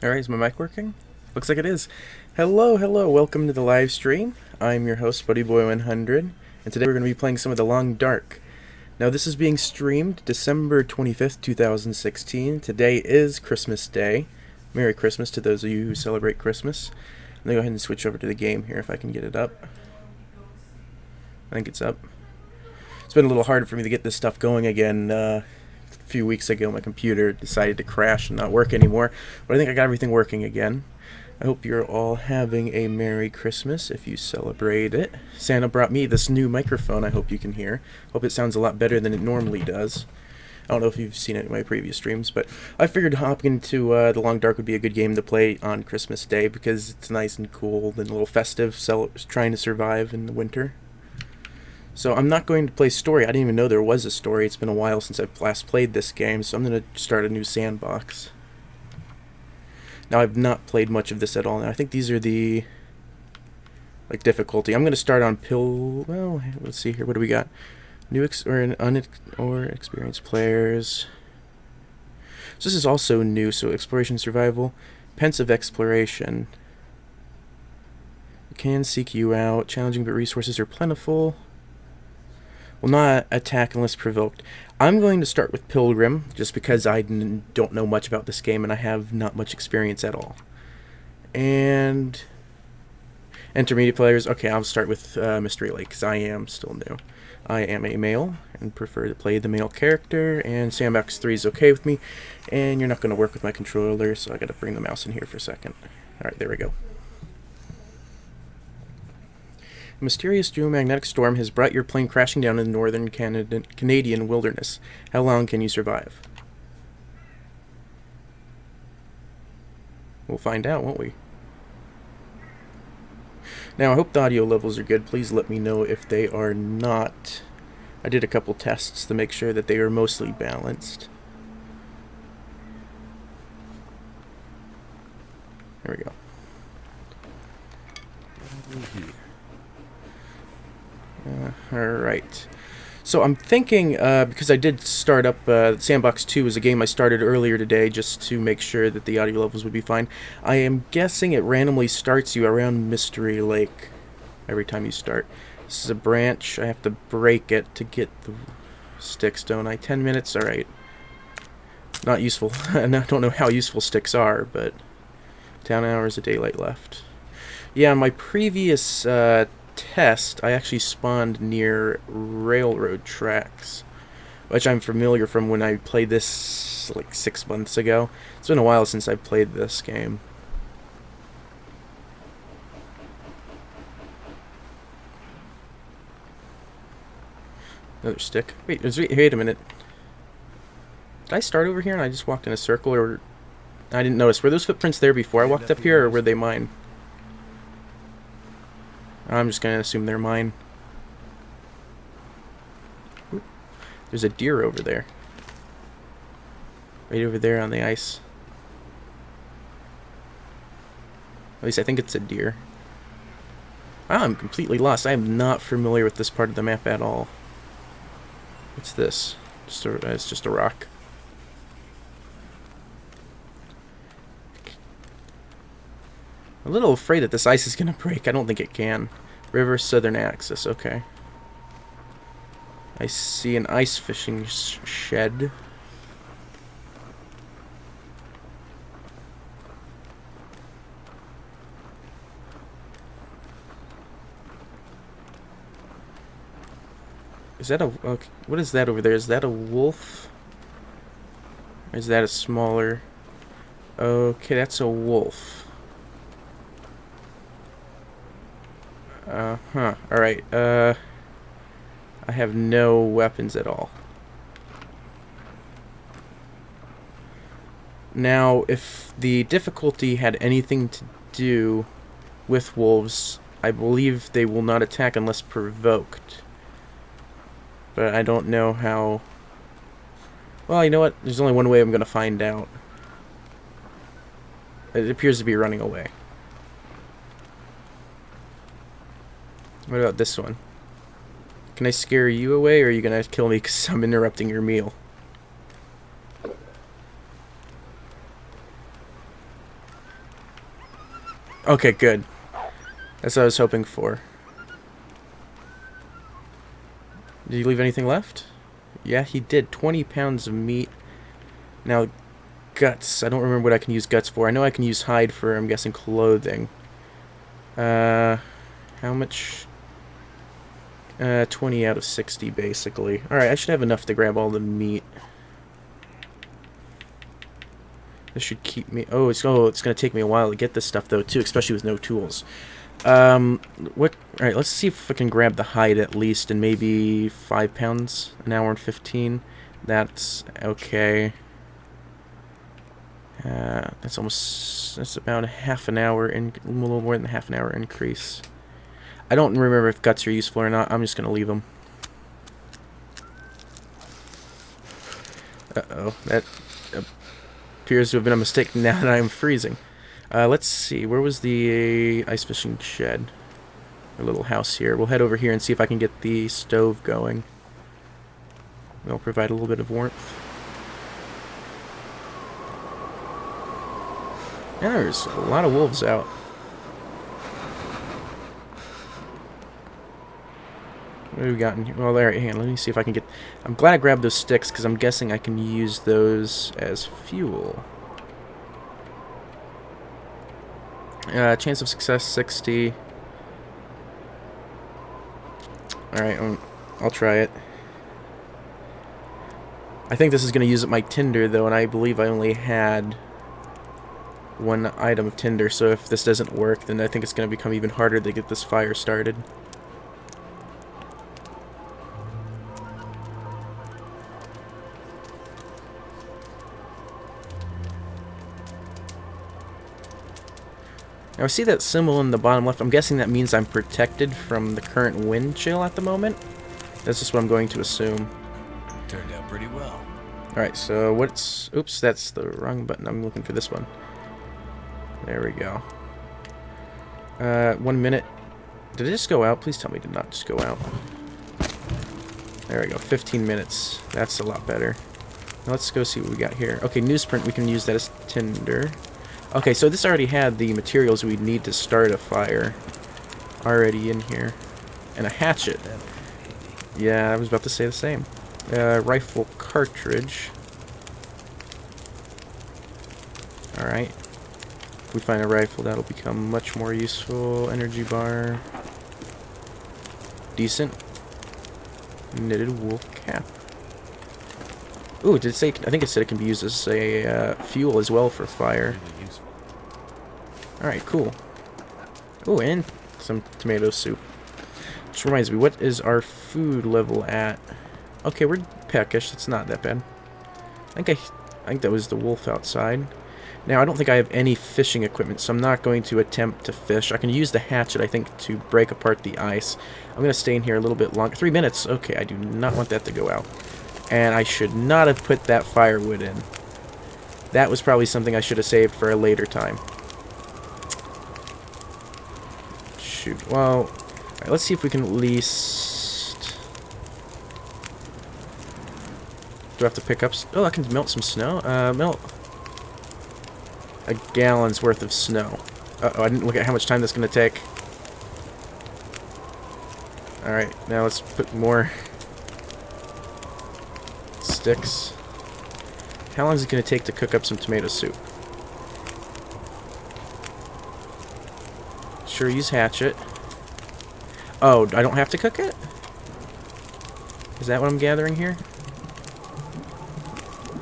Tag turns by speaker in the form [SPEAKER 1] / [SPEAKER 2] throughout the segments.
[SPEAKER 1] Alright, is my mic working? Looks like it is. Hello, hello, welcome to the live stream. I'm your host, BuddyBoy100, and today we're going to be playing some of The Long Dark. Now, this is being streamed December 25th, 2016. Today is Christmas Day. Merry Christmas to those of you who celebrate Christmas. I'm going to go ahead and switch over to the game here if I can get it up. I think it's up. It's been a little hard for me to get this stuff going again. A few weeks ago my computer decided to crash and not work anymore, but I think I got everything working again. I hope you're all having a Merry Christmas if you celebrate it. Santa brought me this new microphone I hope you can hear. Hope it sounds a lot better than it normally does. I don't know if you've seen it in my previous streams, but I figured hopping into The Long Dark would be a good game to play on Christmas Day because it's nice and cool and a little festive, trying to survive in the winter. So I'm not going to play story. I didn't even know there was a story. It's been a while since I've last played this game, so I'm going to start a new sandbox. Now, I've not played much of this at all. Now, I think these are the difficulty. I'm going to start on well, let's see here. What do we got? New or experienced players. So this is also new. So exploration, survival, pensive exploration. It can seek you out. Challenging, but resources are plentiful. Will not attack unless provoked. I'm going to start with Pilgrim, just because I don't know much about this game and I have not much experience at all. And intermediate players, okay, I'll start with Mystery Lake, because I am still new. I am a male and prefer to play the male character, and Sandbox 3 is okay with me. And you're not going to work with my controller, so I got to bring the mouse in here for a second. Alright, there we go. A mysterious geomagnetic storm has brought your plane crashing down in the northern Canadian wilderness. How long can you survive? We'll find out, won't we? Now, I hope the audio levels are good. Please let me know if they are not. I did a couple tests to make sure that they are mostly balanced. There we go. Alright. So I'm thinking, because I did start up Sandbox 2 is a game I started earlier today just to make sure that the audio levels would be fine. I am guessing it randomly starts you around Mystery Lake every time you start. This is a branch. I have to break it to get the sticks, don't I? 10 minutes? Alright. Not useful. And I don't know how useful sticks are, but 10 hours of daylight left. Yeah, my previous test, I actually spawned near railroad tracks, which I'm familiar from when I played this like 6 months ago. It's been a while since I played this game. Another stick. Wait a minute. Did I start over here and I just walked in a circle, or I didn't notice? Were those footprints there before I walked up here, or were they mine? I'm just gonna assume they're mine. Ooh, there's a deer over there. Right over there on the ice. At least I think it's a deer. Wow, I'm completely lost. I am not familiar with this part of the map at all. What's this? It's just a rock. I'm a little afraid that this ice is going to break. I don't think it can. River Southern Axis, okay. I see an ice fishing shed. Is that a... okay, what is that over there? Is that a wolf? Or is that a smaller... okay, that's a wolf. Alright, I have no weapons at all. Now, if the difficulty had anything to do with wolves, I believe they will not attack unless provoked. But I don't know how... well, you know what? There's only one way I'm going to find out. It appears to be running away. What about this one? Can I scare you away, or are you gonna kill me because I'm interrupting your meal? Okay, good. That's what I was hoping for. Did you leave anything left? Yeah, he did. 20 pounds of meat. Now, guts. I don't remember what I can use guts for. I know I can use hide for, I'm guessing, clothing. How much? 20 out of 60, basically. Alright, I should have enough to grab all the meat. This should keep me... Oh, it's going to take me a while to get this stuff, though, too, especially with no tools. What... Alright, let's see if I can grab the hide at least in maybe 5 pounds, an hour and 15. That's okay. That's about a half an hour, a little more than half an hour increase. I don't remember if guts are useful or not. I'm just going to leave them. Uh-oh, that appears to have been a mistake now that I'm freezing. Let's see, where was the ice fishing shed? Our little house here. We'll head over here and see if I can get the stove going. It'll provide a little bit of warmth. And there's a lot of wolves out. What have we got in here? Well, there, hang on, let me see if I can get... I'm glad I grabbed those sticks, because I'm guessing I can use those as fuel. Chance of success, 60. Alright, I'll try it. I think this is going to use up my tinder, though, and I believe I only had one item of tinder, so if this doesn't work, then I think it's going to become even harder to get this fire started. Now I see that symbol in the bottom left. I'm guessing that means I'm protected from the current wind chill at the moment. That's just what I'm going to assume.
[SPEAKER 2] Turned out pretty well.
[SPEAKER 1] Alright, so what's... Oops, that's the wrong button. I'm looking for this one. There we go. 1 minute. Did it just go out? Please tell me it did not just go out. There we go. 15 minutes. That's a lot better. Now let's go see what we got here. Okay, newsprint. We can use that as tinder. Okay, so this already had the materials we'd need to start a fire already in here. And a hatchet. Yeah, I was about to say the same. Rifle cartridge. Alright. If we find a rifle, that'll become much more useful. Energy bar. Decent. Knitted wool cap. Ooh, did it say... I think it said it can be used as a fuel as well for fire. Alright, cool. Ooh, and some tomato soup. Which reminds me, what is our food level at? Okay, we're peckish. It's not that bad. I think that was the wolf outside. Now, I don't think I have any fishing equipment, so I'm not going to attempt to fish. I can use the hatchet, I think, to break apart the ice. I'm going to stay in here a little bit longer. 3 minutes. Okay, I do not want that to go out. And I should not have put that firewood in. That was probably something I should have saved for a later time. Shoot. Well, alright, let's see if we can at least... Do I have to pick up... Oh, I can melt some snow? Melt a gallon's worth of snow. Uh-oh, I didn't look at how much time that's going to take. Alright, now let's put more sticks. How long is it going to take to cook up some tomato soup? Sure, use hatchet. Oh, I don't have to cook it? Is that what I'm gathering here?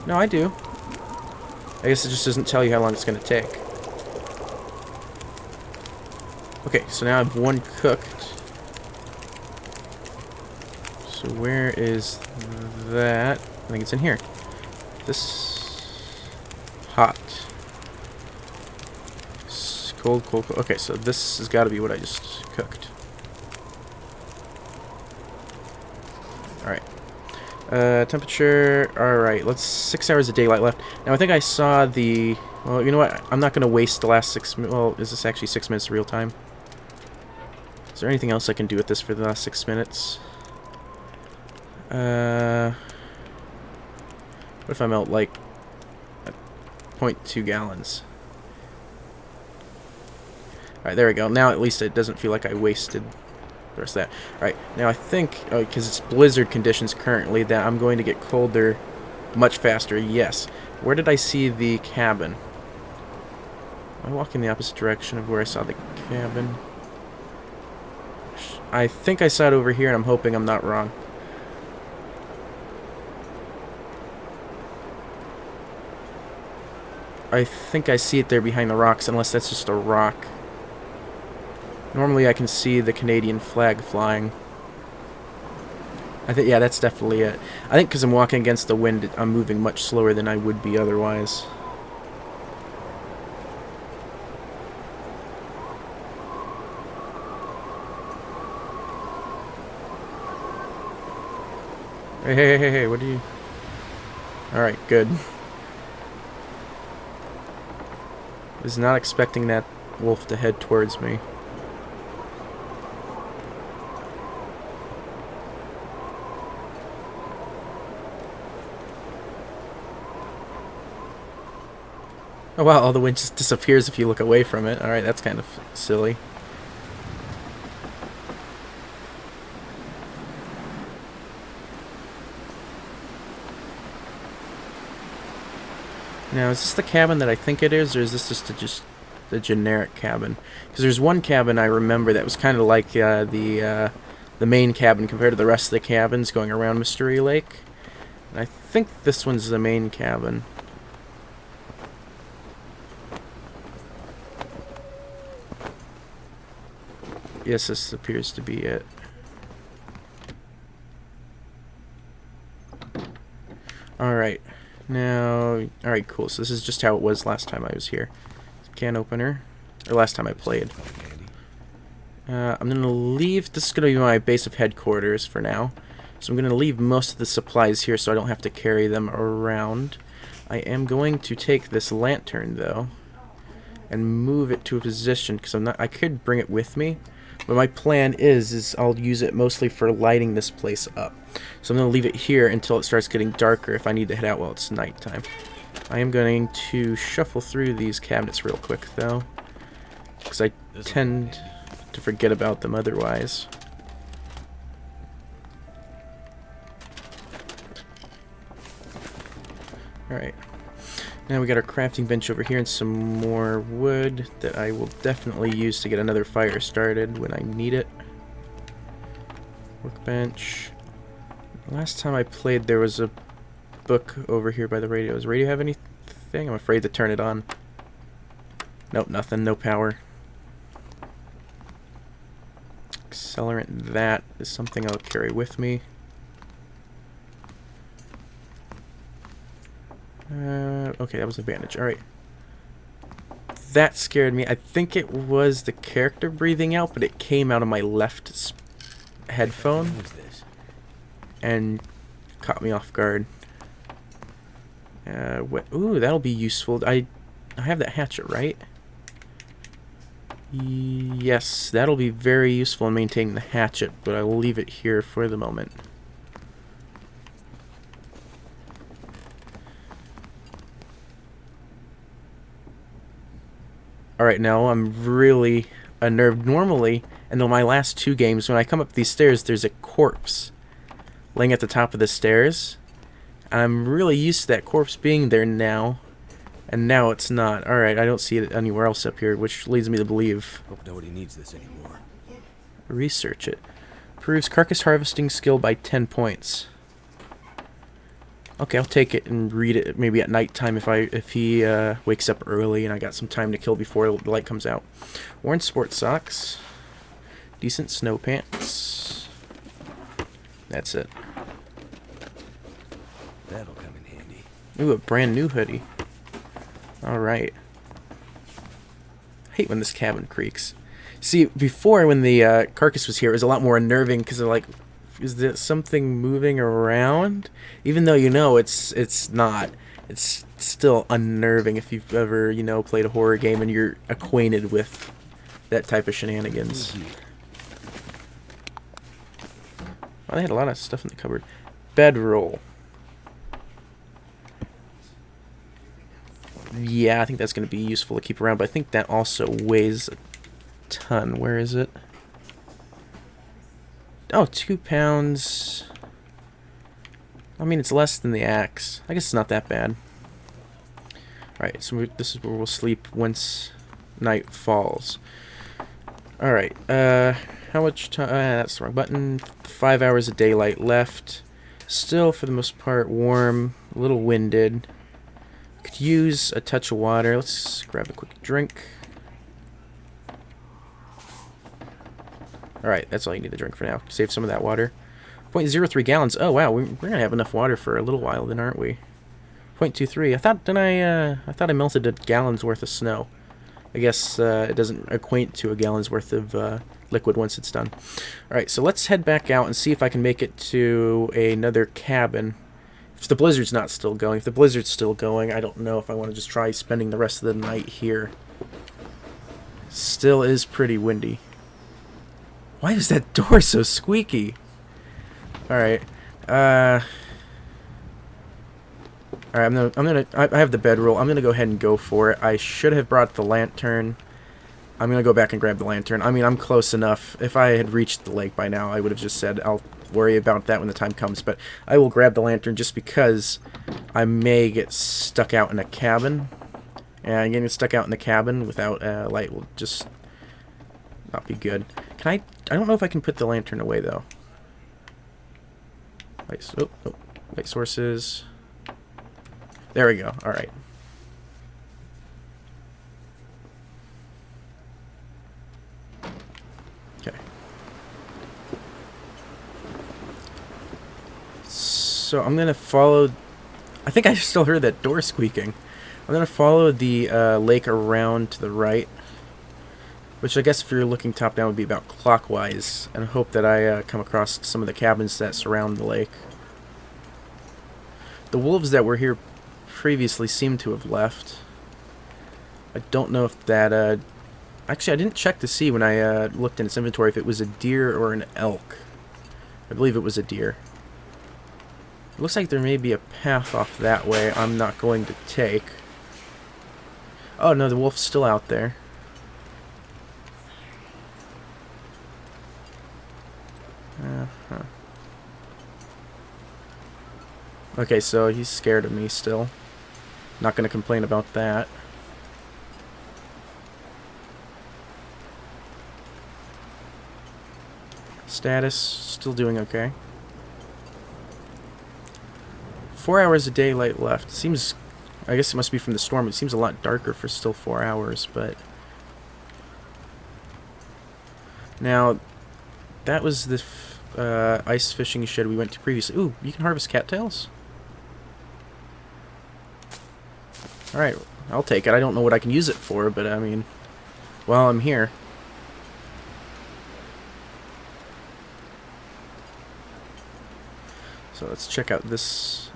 [SPEAKER 1] No, I do. I guess it just doesn't tell you how long it's going to take. Okay, so now I have one cooked. So where is that? I think it's in here. This... Hot. Cold, cold, cold. Okay, so this has got to be what I just cooked. Alright. Temperature... Alright, let's... 6 hours of daylight left. Now, I think I saw the... Well, you know what? I'm not going to waste the last 6 minutes... Well, is this actually 6 minutes real time? Is there anything else I can do with this for the last 6 minutes? What if I melt, like... 0.2 gallons? Alright, there we go. Now at least it doesn't feel like I wasted the rest of that. Alright, now I think, because it's blizzard conditions currently, that I'm going to get colder much faster. Yes. Where did I see the cabin? I walk in the opposite direction of where I saw the cabin. I think I saw it over here, and I'm hoping I'm not wrong. I think I see it there behind the rocks, unless that's just a rock. Normally I can see the Canadian flag flying. I think, yeah, that's definitely it. I think because I'm walking against the wind, I'm moving much slower than I would be otherwise. Hey, what are you... Alright, good. Was not expecting that wolf to head towards me. Oh wow, all the wind just disappears if you look away from it. Alright, that's kind of silly. Now, is this the cabin that I think it is, or is this just the generic cabin? Because there's one cabin I remember that was kind of like the main cabin compared to the rest of the cabins going around Mystery Lake. And I think this one's the main cabin. Yes, this appears to be it. Alright. Now, alright, cool. So this is just how it was last time I was here. Can opener. Or last time I played. I'm going to leave... This is going to be my base of headquarters for now. So I'm going to leave most of the supplies here so I don't have to carry them around. I am going to take this lantern, though, and move it to a position, because I could bring it with me. But my plan is I'll use it mostly for lighting this place up. So I'm going to leave it here until it starts getting darker if I need to head out while it's nighttime. I am going to shuffle through these cabinets real quick, though, because I tend to forget about them otherwise. Alright. Now we got our crafting bench over here and some more wood that I will definitely use to get another fire started when I need it. Workbench. Last time I played there was a book over here by the radio. Does the radio have anything? I'm afraid to turn it on. Nope, nothing. No power. Accelerant, that is something I'll carry with me. Okay, that was a bandage. Alright. That scared me. I think it was the character breathing out, but it came out of my left headphone and caught me off guard. Ooh, that'll be useful. I have that hatchet, right? Yes, that'll be very useful in maintaining the hatchet, but I will leave it here for the moment. Alright, now I'm really unnerved. Normally, in my last two games, when I come up these stairs, there's a corpse laying at the top of the stairs. I'm really used to that corpse being there now, and now it's not. Alright, I don't see it anywhere else up here, which leads me to believe.
[SPEAKER 2] Hope nobody needs this anymore.
[SPEAKER 1] Research it. Proves carcass harvesting skill by 10 points. Okay, I'll take it and read it maybe at nighttime if he wakes up early and I got some time to kill before the light comes out. Worn sports socks. Decent snow pants. That's it.
[SPEAKER 2] That'll come in handy.
[SPEAKER 1] Ooh, a brand new hoodie. Alright. I hate when this cabin creaks. See, before when the carcass was here, it was a lot more unnerving because they're like, is there something moving around? Even though you know it's not. It's still unnerving if you've ever, played a horror game and you're acquainted with that type of shenanigans. Well, they had a lot of stuff in the cupboard. Bedroll. Yeah, I think that's going to be useful to keep around, but I think that also weighs ton. Where is it? Oh, 2 pounds. I mean, it's less than the axe. I guess it's not that bad. Alright, so this is where we'll sleep once night falls. Alright, how much time? That's the wrong button. 5 hours of daylight left. Still, for the most part, warm. A little winded. Could use a touch of water. Let's grab a quick drink. Alright, that's all you need to drink for now. Save some of that water. 0.03 gallons. Oh, wow, we're going to have enough water for a little while then, aren't we? 0.23. I thought I melted a gallon's worth of snow. I guess it doesn't equate to a gallon's worth of liquid once it's done. Alright, so let's head back out and see if I can make it to another cabin. If the blizzard's not still going. If the blizzard's still going, I don't know if I want to just try spending the rest of the night here. Still is pretty windy. Why is that door so squeaky? Alright. Alright, I have the bedroll. I'm gonna go ahead and go for it. I should have brought the lantern. I'm gonna go back and grab the lantern. I mean, I'm close enough. If I had reached the lake by now, I would have just said I'll worry about that when the time comes. But I will grab the lantern just because I may get stuck out in a cabin. And getting stuck out in the cabin without light will just not be good. Can I don't know if I can put the lantern away though. Light sources. There we go. All right. Okay. So I'm gonna follow. I think I still heard that door squeaking. I'm gonna follow the lake around to the right, which I guess if you're looking top down would be about clockwise, and hope that I come across some of the cabins that surround the lake. The wolves that were here previously seem to have left. I don't know if that actually I didn't check to see when I looked in its inventory if it was a deer or an elk. I believe it was a deer. It looks like there may be a path off that way I'm not going to take. Oh no, the wolf's still out there. Okay, so he's scared of me still. Not gonna complain about that. Status, still doing okay. 4 hours of daylight left. Seems, I guess it must be from the storm. It seems a lot darker for still 4 hours, but... Now, that was the ice fishing shed we went to previously. Ooh, you can harvest cattails? Alright, I'll take it. I don't know what I can use it for, but I mean, while I'm here. So let's check out this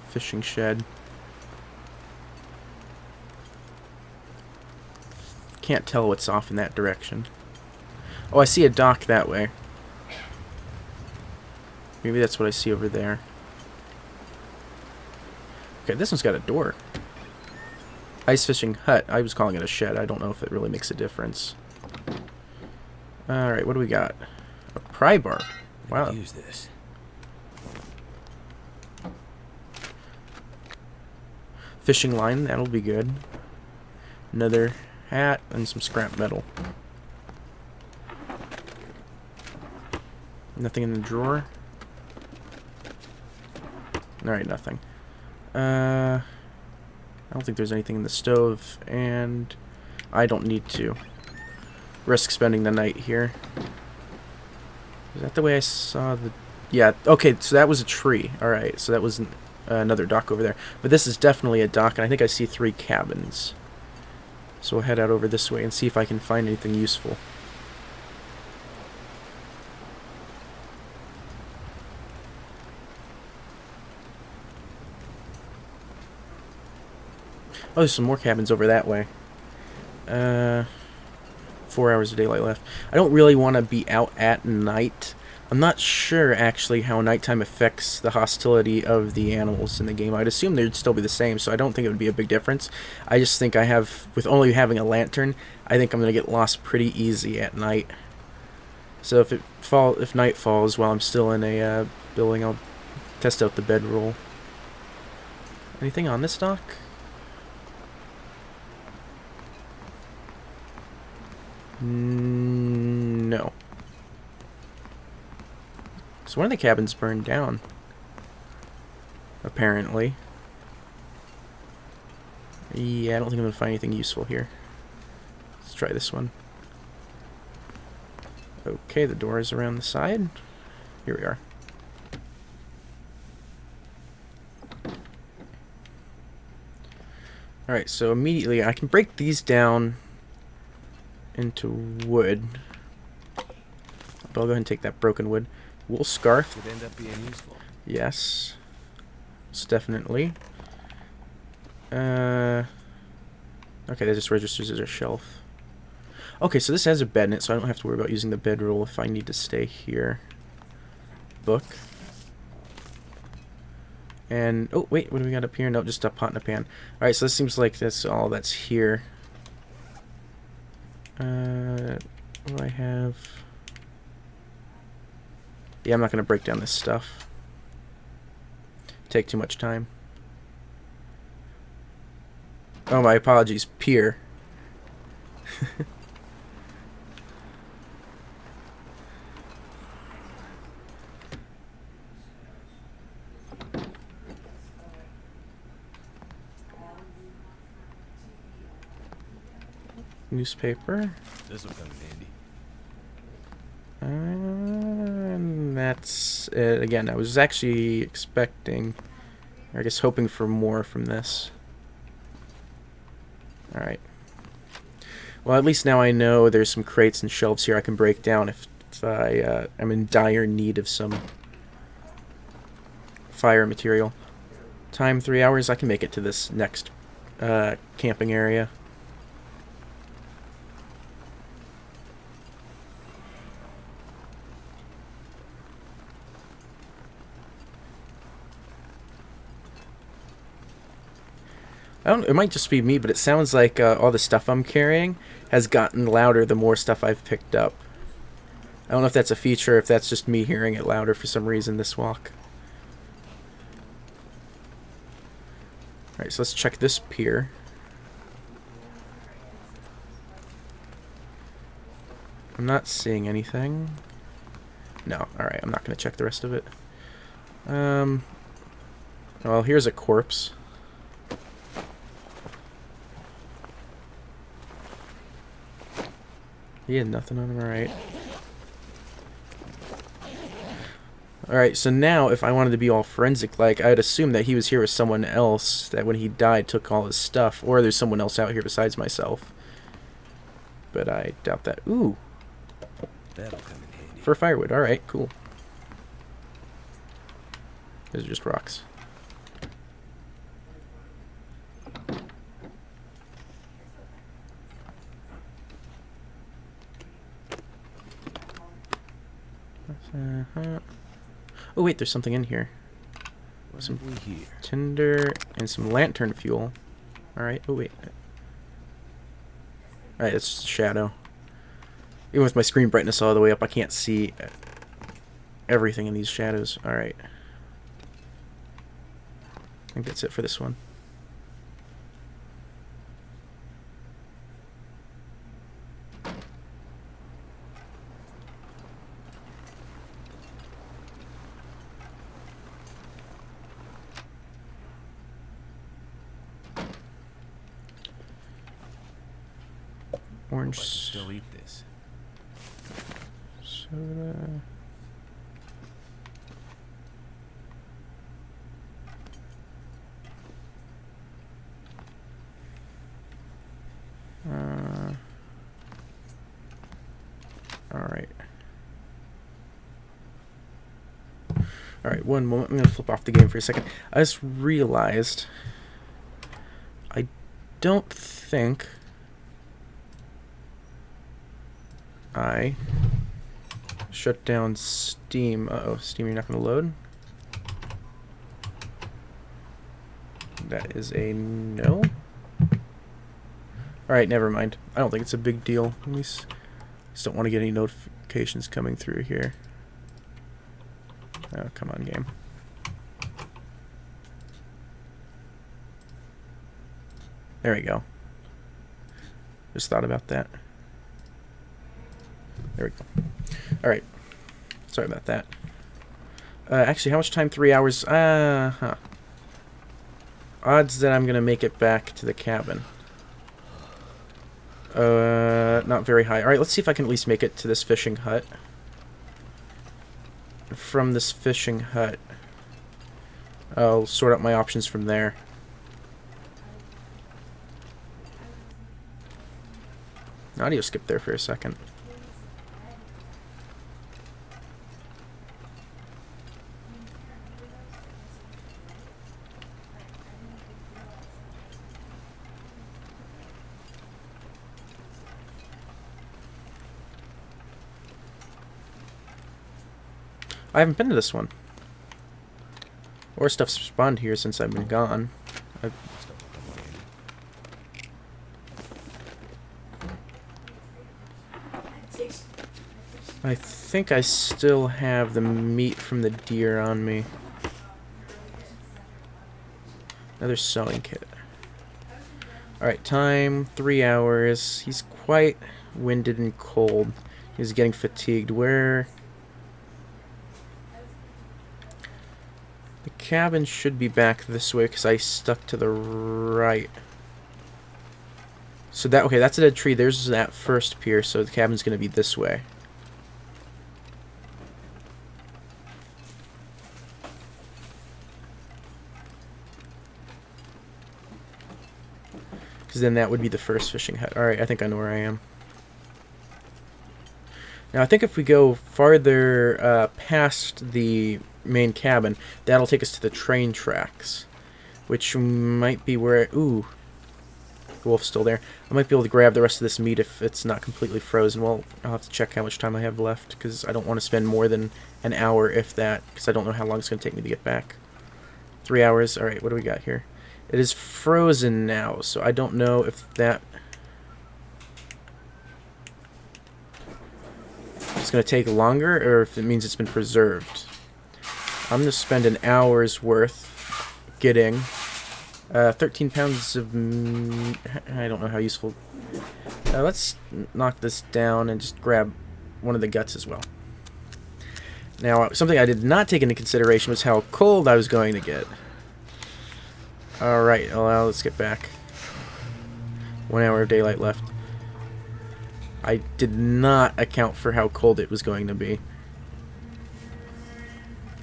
[SPEAKER 1] fishing shed. Can't tell what's off in that direction. Oh, I see a dock that way. Maybe that's what I see over there. Okay, this one's got a door. Ice fishing hut. I was calling it a shed. I don't know if it really makes a difference. Alright, what do we got? A pry bar. Wow.
[SPEAKER 2] Use this.
[SPEAKER 1] Fishing line, that'll be good. Another hat and some scrap metal. Nothing in the drawer. Alright, nothing. I don't think there's anything in the stove, and I don't need to risk spending the night here. Is that the way I saw the... Yeah, okay, so that was a tree. Alright, so that was another dock over there. But this is definitely a dock, and I think I see 3 cabins. So we'll head out over this way and see if I can find anything useful. Oh, there's some more cabins over that way. 4 hours of daylight left. I don't really want to be out at night. I'm not sure actually how nighttime affects the hostility of the animals in the game. I'd assume they'd still be the same, so I don't think it would be a big difference. I just think with only having a lantern, I think I'm gonna get lost pretty easy at night. So if night falls while I'm still in a building, I'll test out the bedroll. Anything on this dock? No. So one of the cabins burned down. Apparently. Yeah, I don't think I'm going to find anything useful here. Let's try this one. Okay, the door is around the side. Here we are. Alright, so immediately I can break these down into wood. But I'll go ahead and take that broken wood. Wool scarf.
[SPEAKER 2] Could end up being useful.
[SPEAKER 1] Yes. It's definitely. Okay, that just registers as a shelf. Okay, so this has a bed in it, so I don't have to worry about using the bedroll if I need to stay here. Book. And, oh, wait, what do we got up here? No, just a pot and a pan. Alright, so this seems like that's all that's here. What do I have? Yeah, I'm not going to break down this stuff. Take too much time. Oh, my apologies. Pier. Newspaper.
[SPEAKER 2] This will come in handy.
[SPEAKER 1] And that's it. Again, I was actually expecting, or I guess hoping for more from this. Alright. Well, at least now I know there's some crates and shelves here I can break down if I am in dire need of some fire material. Time 3 hours. I can make it to this next camping area. It might just be me, but it sounds like all the stuff I'm carrying has gotten louder the more stuff I've picked up. I don't know if that's a feature, if that's just me hearing it louder for some reason this walk. Alright, so let's check this pier. I'm not seeing anything. No, alright, I'm not going to check the rest of it. Well, here's a corpse. He had nothing on him, alright. Alright, so now if I wanted to be all forensic-like, I'd assume that he was here with someone else that when he died took all his stuff. Or there's someone else out here besides myself. But I doubt that. Ooh.
[SPEAKER 2] That'll come in handy.
[SPEAKER 1] For firewood, alright, cool. Those are just rocks. Oh wait, there's something in here.
[SPEAKER 2] What
[SPEAKER 1] Some
[SPEAKER 2] have we here?
[SPEAKER 1] tinder and some lantern fuel. Alright, oh wait. Alright, it's just a shadow. Even with my screen brightness all the way up, I can't see everything in these shadows. Alright. I think that's it for this one. Orange
[SPEAKER 2] If I can still eat this.
[SPEAKER 1] soda. Alright. Alright, one moment. I'm going to flip off the game for a second. I just realized I don't think Shut down Steam. Uh-oh, Steam, you're not going to load? That is a no. Alright, never mind. I don't think it's a big deal. At least just don't want to get any notifications coming through here. Oh, come on, game. There we go. Just thought about that. There we go. Alright. Sorry about that. Actually, how much time? 3 hours? Odds that I'm going to make it back to the cabin. Not very high. Alright, let's see if I can at least make it to this fishing hut. From this fishing hut, I'll sort out my options from there. Audio skipped there for a second. I haven't been to this one. Or stuff's spawned here since I've been gone. I think I still have the meat from the deer on me. Another sewing kit. Alright, time 3 hours. He's quite winded and cold. He's getting fatigued. Where... The cabin should be back this way because I stuck to the right. So that, okay, that's a dead tree. There's that first pier, so the cabin's going to be this way. Because then that would be the first fishing hut. Alright, I think I know where I am. Now, I think if we go farther past the main cabin, that'll take us to the train tracks. Which might be where... Ooh. The wolf's still there. I might be able to grab the rest of this meat if it's not completely frozen. Well, I'll have to check how much time I have left, because I don't want to spend more than an hour, if that, because I don't know how long it's going to take me to get back. 3 hours. Alright, what do we got here? It is frozen now, so I don't know if that... It's going to take longer, or if it means it's been preserved. I'm going to spend an hour's worth getting 13 pounds of... I don't know how useful... let's knock this down and just grab one of the guts as well. Now, something I did not take into consideration was how cold I was going to get. Alright, well, let's get back. 1 hour of daylight left. I did not account for how cold it was going to be.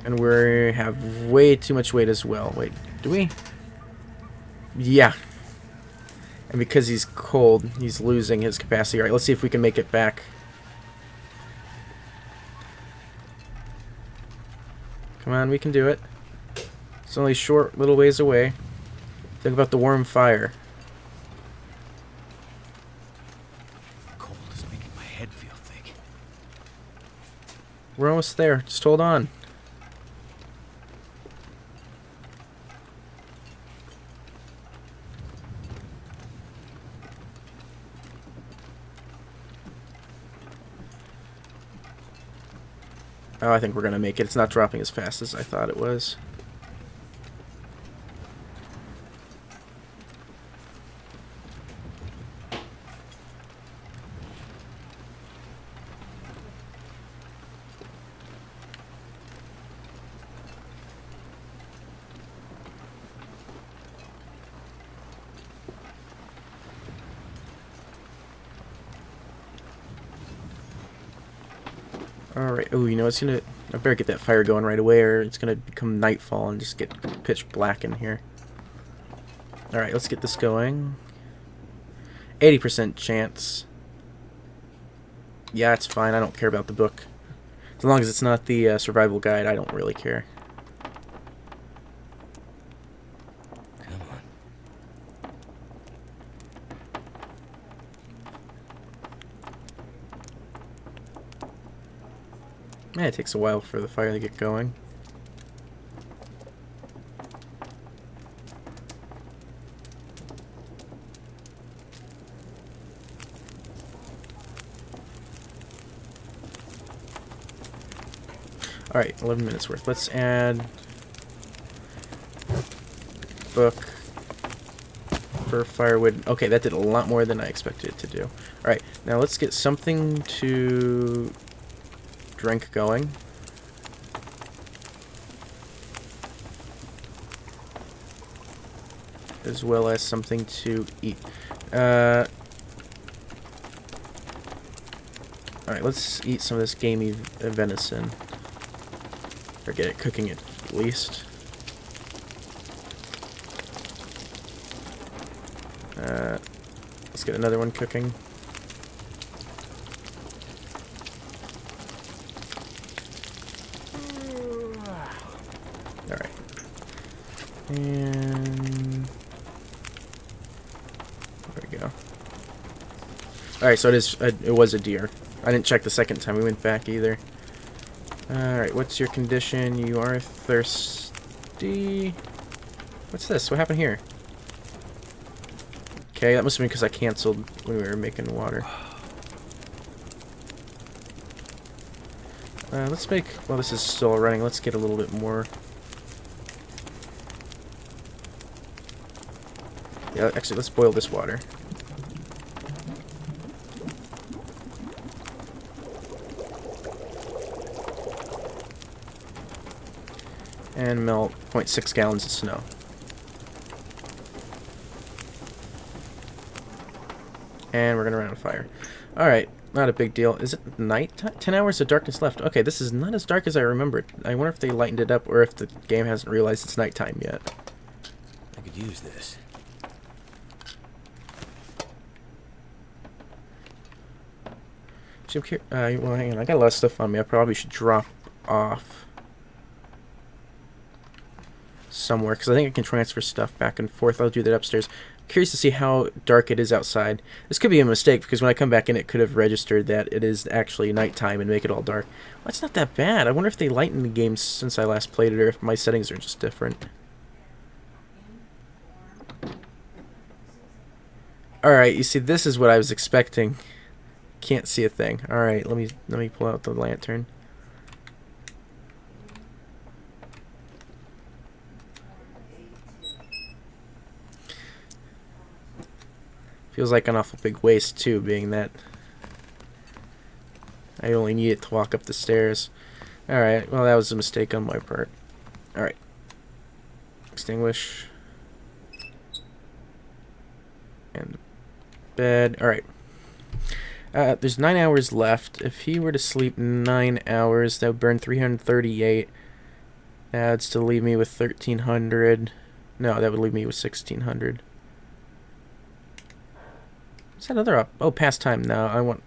[SPEAKER 1] And we have way too much weight as well. Wait, do we? Yeah. And because he's cold, he's losing his capacity. Alright, let's see if we can make it back. Come on, we can do it. It's only a short little ways away. Think about the warm fire.
[SPEAKER 2] Cold is making my head feel thick.
[SPEAKER 1] We're almost there. Just hold on. Oh, I think we're going to make it. It's not dropping as fast as I thought it was. Alright, oh, you know, it's gonna... I better get that fire going right away, or it's gonna become nightfall and just get pitch black in here. Alright, let's get this going. 80% chance. Yeah, it's fine, I don't care about the book. As long as it's not the survival guide, I don't really care.
[SPEAKER 2] Come on.
[SPEAKER 1] It takes a while for the fire to get going. Alright, 11 minutes worth. Let's add book for firewood. Okay, that did a lot more than I expected it to do. Alright, now let's get something to drink going. As well as something to eat. Alright, let's eat some of this gamey venison. Or get it cooking at least. Let's get another one cooking. Alright. And there we go. Alright, so it was a deer. I didn't check the second time we went back either. Alright, what's your condition? You are thirsty. What's this? What happened here? Okay, that must have been because I canceled when we were making water. Let's make... Well, this is still running. Let's get a little bit more. Yeah, actually, let's boil this water. And melt 0.6 gallons of snow. And we're gonna run out of fire. Alright, not a big deal. Is it night? 10 hours of darkness left. Okay, this is not as dark as I remembered. I wonder if they lightened it up or if the game hasn't realized it's nighttime yet.
[SPEAKER 2] I could use this.
[SPEAKER 1] Well, hang on. I got a lot of stuff on me. I probably should drop off somewhere because I think I can transfer stuff back and forth. I'll do that upstairs. Curious to see how dark it is outside. This could be a mistake because when I come back in it could have registered that it is actually nighttime and make it all dark. Well, it's not that bad. I wonder if they lightened the game since I last played it or if my settings are just different. Alright, you see, this is what I was expecting. Can't see a thing. Alright, let me pull out the lantern. Feels like an awful big waste, too, being that I only need it to walk up the stairs. Alright, well, that was a mistake on my part. Alright. Extinguish. And bed. Alright. There's 9 hours left. If he were to sleep 9 hours, that would burn 338. That's to leave me with 1,300. No, that would leave me with 1,600. What's that other up? Oh, pastime. No, I want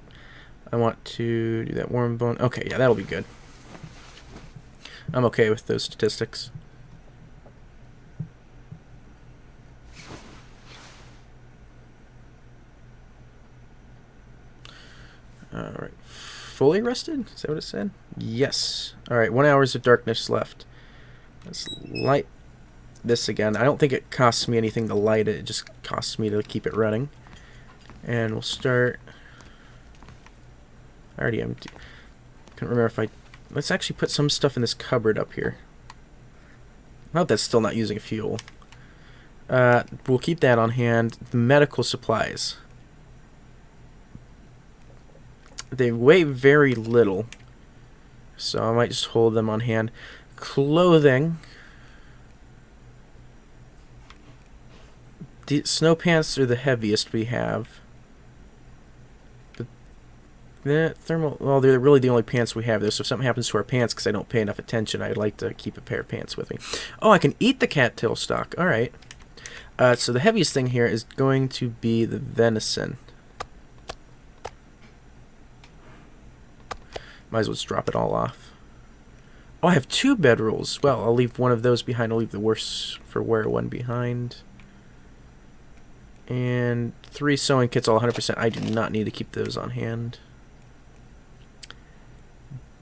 [SPEAKER 1] to do that warm bone. Okay, yeah, that'll be good. I'm okay with those statistics. Alright. Fully rested? Is that what it said? Yes. Alright, 1 hour of darkness left. Let's light this again. I don't think it costs me anything to light it. It just costs me to keep it running. And we'll start... I already empty. Can't remember if I... Let's actually put some stuff in this cupboard up here. I hope that's still not using fuel. We'll keep that on hand. The medical supplies. They weigh very little, so I might just hold them on hand. Clothing. The snow pants are the heaviest we have. The thermal, well, they're really the only pants we have there, so if something happens to our pants because I don't pay enough attention, I'd like to keep a pair of pants with me. Oh, I can eat the cattail stock. Alright. So the heaviest thing here is going to be the venison. Might as well just drop it all off. Oh, I have 2 bedrolls. Well, I'll leave one of those behind. I'll leave the worse for wear one behind. And 3 sewing kits, all 100%. I do not need to keep those on hand.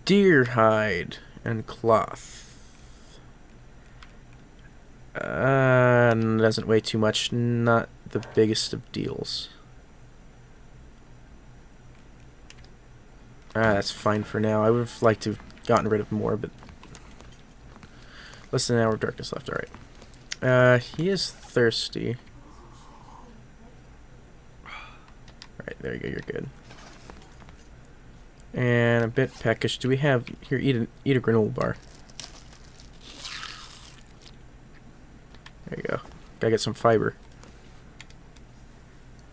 [SPEAKER 1] Deer hide and cloth. Doesn't weigh too much. Not the biggest of deals. That's fine for now. I would have liked to have gotten rid of more, but less than an hour of darkness left. Alright. He is thirsty. Alright, there you go. You're good. And a bit peckish. Do we have... Here, eat a granola bar. There you go. Gotta get some fiber.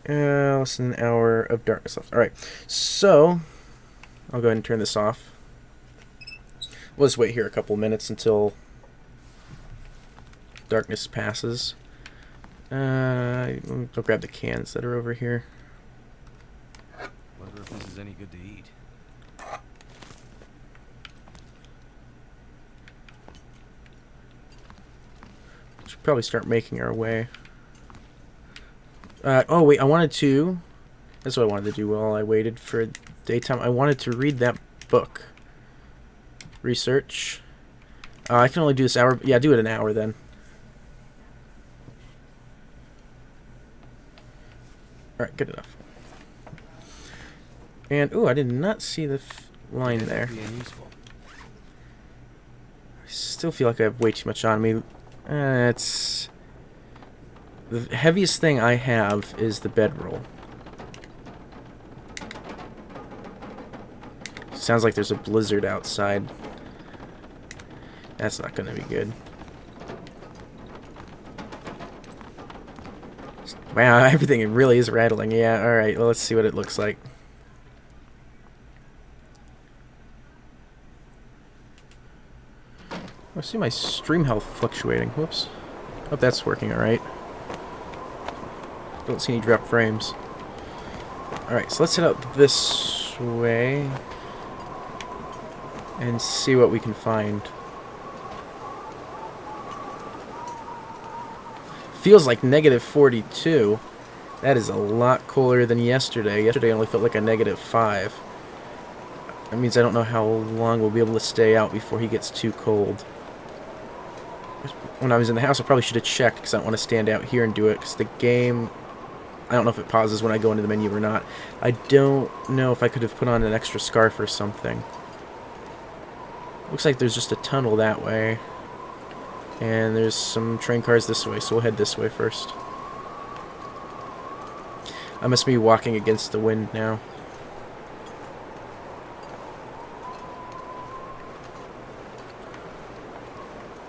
[SPEAKER 1] Less than an hour of darkness left. Alright, so... I'll go ahead and turn this off. We'll just wait here a couple minutes until darkness passes. I'll grab the cans that are over here.
[SPEAKER 2] Wonder if this is any good to eat.
[SPEAKER 1] Should probably start making our way. Oh wait, I wanted to... That's what I wanted to do while I waited for daytime. I wanted to read that book. Research. I can only do this hour. Yeah, do it an hour then. Alright, good enough. And, ooh, I did not see the line there. I still feel like I have way too much on me. It's... The heaviest thing I have is the bedroll. Sounds like there's a blizzard outside. That's not going to be good. Wow, everything really is rattling. Yeah, alright, well, let's see what it looks like. I see my stream health fluctuating. Whoops. Hope that's working alright. Don't see any drop frames. Alright, so let's head out this way and see what we can find. Feels like negative 42. That is a lot cooler than yesterday. Yesterday only felt like a negative 5. That means I don't know how long we'll be able to stay out before he gets too cold. When I was in the house, I probably should have checked because I don't want to stand out here and do it because the game... I don't know if it pauses when I go into the menu or not. I don't know if I could have put on an extra scarf or something. Looks like there's just a tunnel that way. And there's some train cars this way, so we'll head this way first. I must be walking against the wind now.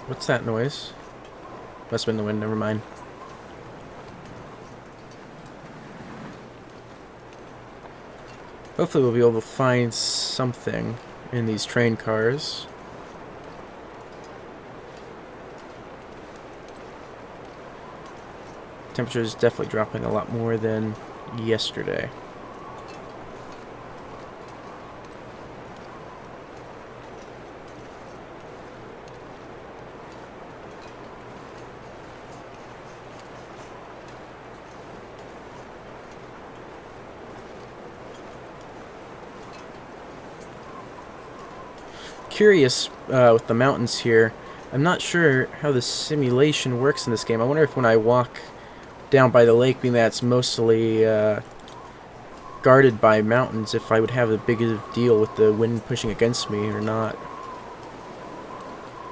[SPEAKER 1] What's that noise? Must have been the wind, never mind. Hopefully we'll be able to find something in these train cars. Temperature is definitely dropping a lot more than yesterday. Curious with the mountains here. I'm not sure how the simulation works in this game. I wonder if when I walk down by the lake, being that it's mostly guarded by mountains, if I would have a bigger deal with the wind pushing against me or not.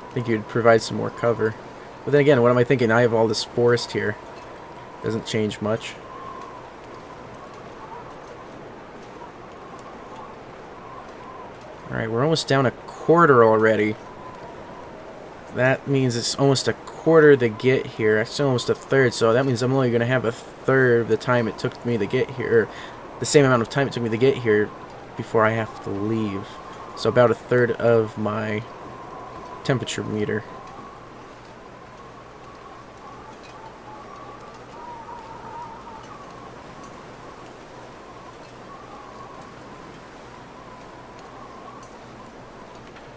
[SPEAKER 1] I think it would provide some more cover. But then again, what am I thinking? I have all this forest here. Doesn't change much. Alright, we're almost down a quarter already. That means it's almost a quarter to get here. It's almost a third, so that means I'm only going to have a third of the time it took me to get here. Or the same amount of time it took me to get here before I have to leave. So about a third of my temperature meter.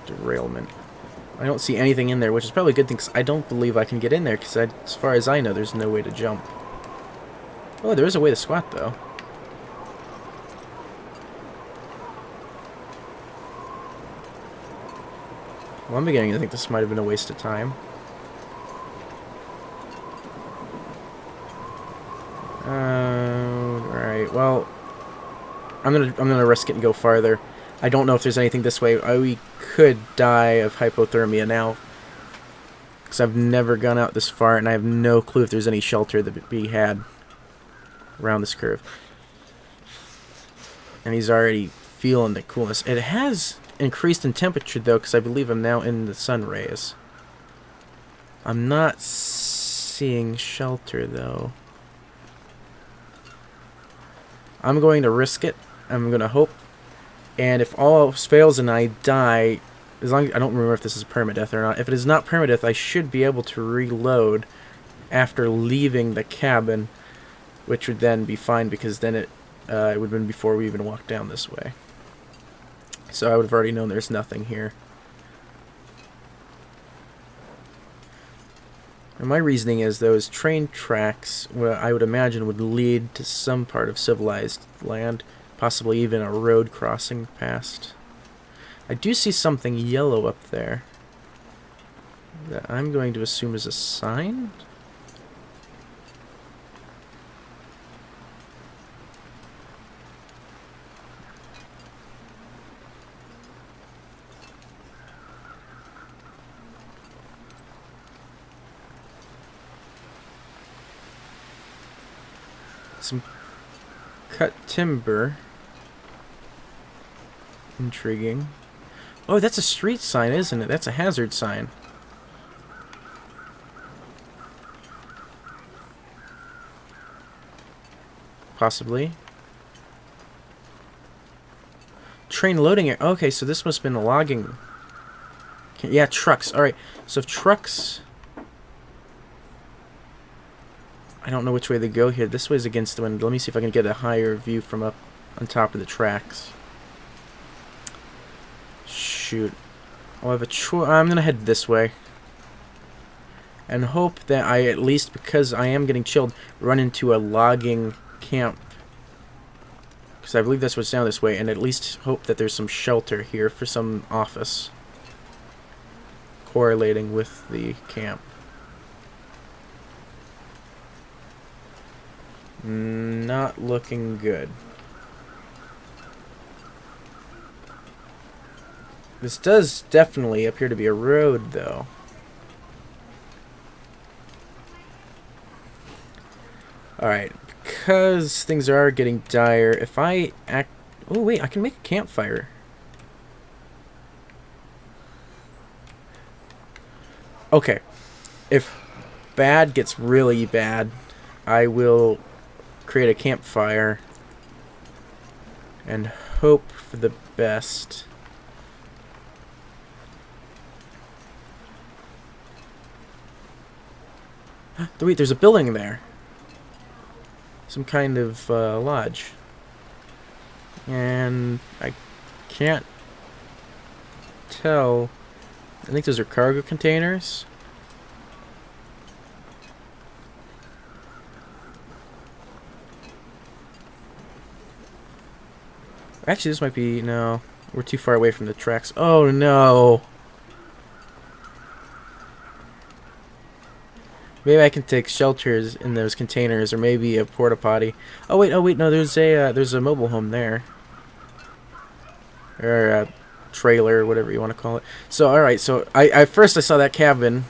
[SPEAKER 1] Derailment. I don't see anything in there, which is probably a good thing, because I don't believe I can get in there, because as far as I know, there's no way to jump. Oh, there is a way to squat, though. Well, I'm beginning to think this might have been a waste of time. Alright, well, I'm gonna risk it and go farther. I don't know if there's anything this way. We could die of hypothermia now, because I've never gone out this far, and I have no clue if there's any shelter that be had around this curve. And he's already feeling the coolness. It has increased in temperature, though, because I believe I'm now in the sun rays. I'm not seeing shelter, though. I'm going to risk it. I'm going to hope. And if all else fails and I die, as long as I don't remember if this is permadeath or not. If it is not permadeath, I should be able to reload after leaving the cabin, which would then be fine because then it would have been before we even walked down this way. So I would have already known there's nothing here. And my reasoning is those train tracks, well, I would imagine, would lead to some part of civilized land, possibly even a road crossing past. I do see something yellow up there that I'm going to assume is a sign. Some cut timber. Intriguing. Oh, that's a street sign, isn't it? That's a hazard sign. Possibly. Train loading it. Okay, so this must have been a logging. Yeah, trucks. Alright, so if trucks... I don't know which way they go here. This way's against the wind. Let me see if I can get a higher view from up on top of the tracks. Shoot. I'll have a choice. I'm going to head this way. And hope that I, at least because I am getting chilled, run into a logging camp. Because I believe that's what's down this way. And at least hope that there's some shelter here for some office. Correlating with the camp. Not looking good. This does definitely appear to be a road, though. Alright, because things are getting dire, if I act... Oh, wait, I can make a campfire. Okay, if bad gets really bad, I will create a campfire and hope for the best. Wait, there's a building there. Some kind of lodge. And I can't tell. I think those are cargo containers. Actually, this might be... No. We're too far away from the tracks. Oh, no. Maybe I can take shelters in those containers, or maybe a porta potty. Oh wait, no, there's a mobile home there, or a trailer, whatever you want to call it. So all right, so I first saw that cabin,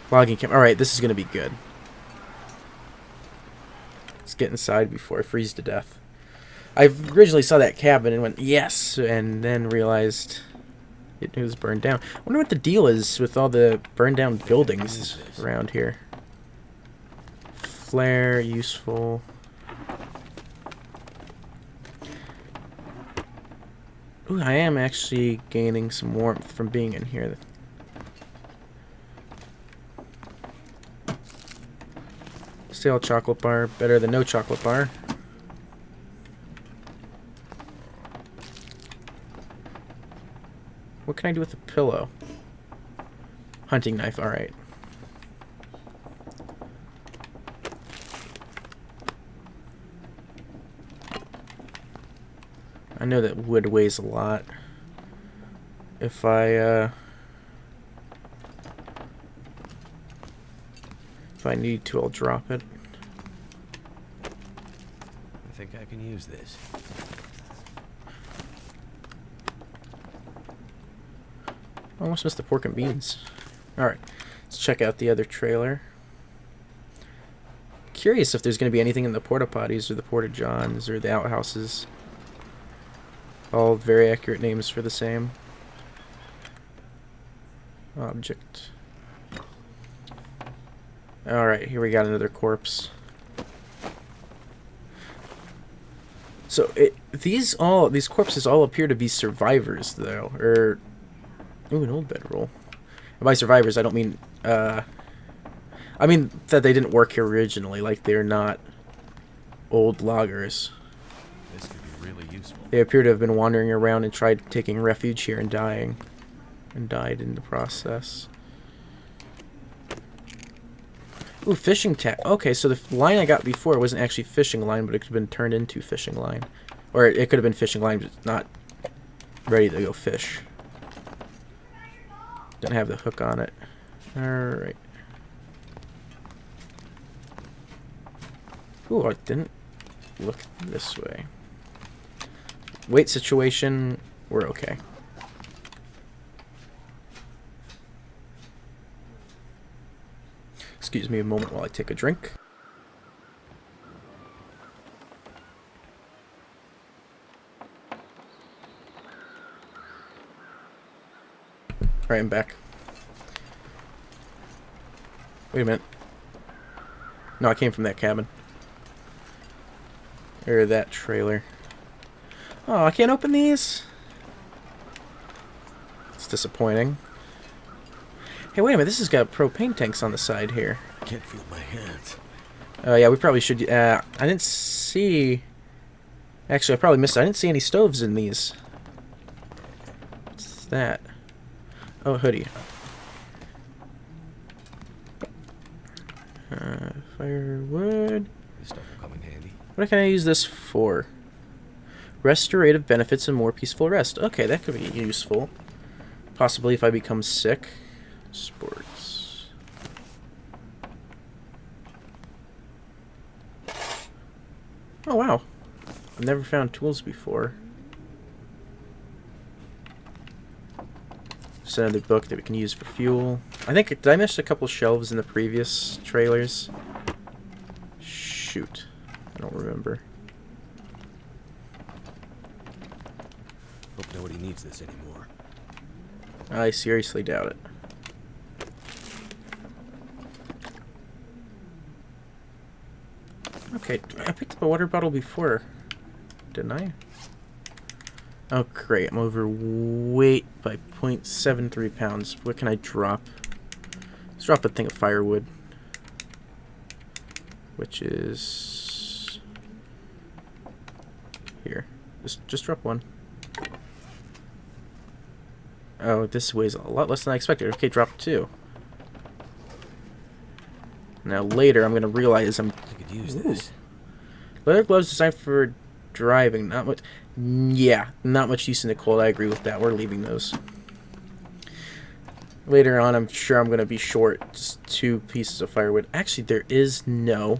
[SPEAKER 1] logging camp. All right, this is gonna be good. Let's get inside before I freeze to death. I originally saw that cabin and went yes, and then realized it was burned down. I wonder what the deal is with all the burned down buildings around here. Flare, useful. Ooh, I am actually gaining some warmth from being in here. Stale chocolate bar, better than no chocolate bar. What can I do with a pillow? Hunting knife, alright. I know that wood weighs a lot. If I If I need to, I'll drop it.
[SPEAKER 2] I think I can use this.
[SPEAKER 1] Almost missed the pork and beans. Alright, let's check out the other trailer. Curious if there's going to be anything in the porta potties or the porta johns or the outhouses. All very accurate names for the same object. Alright, here we got another corpse. So these corpses all appear to be survivors, though. Or ooh, an old bedroll. And by survivors, I don't mean I mean that they didn't work here originally. Like they're not old loggers.
[SPEAKER 2] This could be really useful.
[SPEAKER 1] They appear to have been wandering around and tried taking refuge here and dying, and died in the process. Ooh, fishing tack. Okay, so the line I got before wasn't actually fishing line, but it could have been turned into fishing line. Or it could have been fishing line, but it's not ready to go fish. Didn't have the hook on it. Alright. Ooh, I didn't look this way. Weight situation, we're okay. Excuse me a moment while I take a drink. Alright, I'm back. Wait a minute. No, I came from that cabin. Or that trailer. Oh, I can't open these? It's disappointing. Hey, wait a minute. This has got propane tanks on the side here.
[SPEAKER 2] I can't feel my hands.
[SPEAKER 1] Oh, yeah, we probably should... I didn't see... Actually, I probably missed it. I didn't see any stoves in these. What's that? Oh, hoodie. Firewood.
[SPEAKER 2] This stuff will come in handy.
[SPEAKER 1] What can I use this for? Restorative benefits and more peaceful rest. Okay, that could be useful. Possibly if I become sick. Sports. Oh, wow. I've never found tools before. Just another book that we can use for fuel. I think, did I miss a couple shelves in the previous trailers? Shoot. I don't remember.
[SPEAKER 2] Hope nobody needs this anymore.
[SPEAKER 1] I seriously doubt it. Okay, I picked up a water bottle before, didn't I? Oh, great. I'm overweight by 0.73 pounds. What can I drop? Let's drop a thing of firewood. Which is... here. Just drop one. Oh, this weighs a lot less than I expected. Okay, drop two. Now later, I'm going to realize
[SPEAKER 2] I could use this.
[SPEAKER 1] Leather gloves designed for driving. Not much... yeah, not much use in the cold. I agree with that. We're leaving those. Later on, I'm sure I'm going to be short just 2 pieces of firewood. Actually, there is no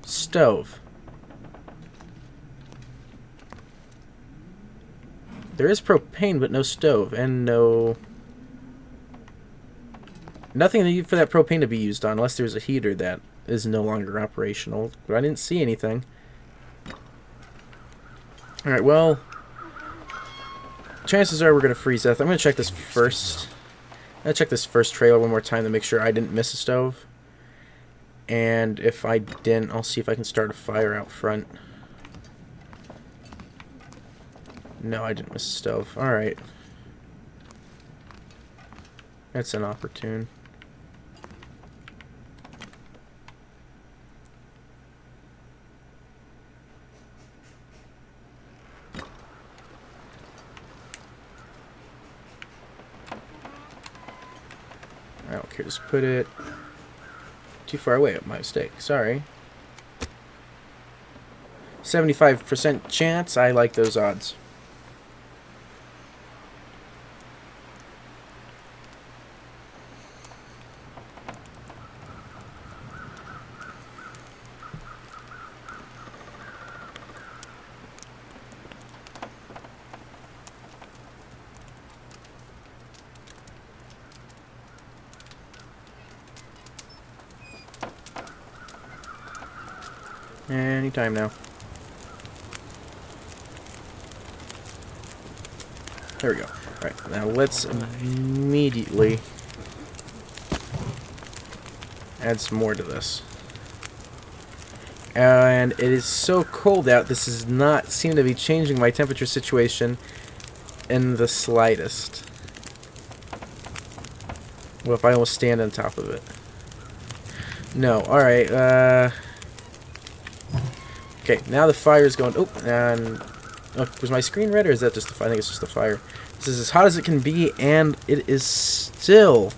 [SPEAKER 1] stove. There is propane, but no stove. And no... nothing for that propane to be used on, unless there's a heater that is no longer operational. But I didn't see anything. Alright, well... chances are we're going to freeze death. I'm going to check this first. I'm going to check this first trailer one more time to make sure I didn't miss a stove. And if I didn't, I'll see if I can start a fire out front. No, I didn't miss a stove. Alright. That's inopportune. I don't care, just put it too far away. My mistake. Sorry. 75% chance. I like those odds. Anytime now. There we go. Alright, now let's immediately add some more to this. And it is so cold out, this does not seem to be changing my temperature situation in the slightest. Well, if I almost stand on top of it. No, alright, okay, now the fire is going... Oh, and... Oh, was my screen red, or is that just the fire? I think it's just the fire. This is as hot as it can be, and it is still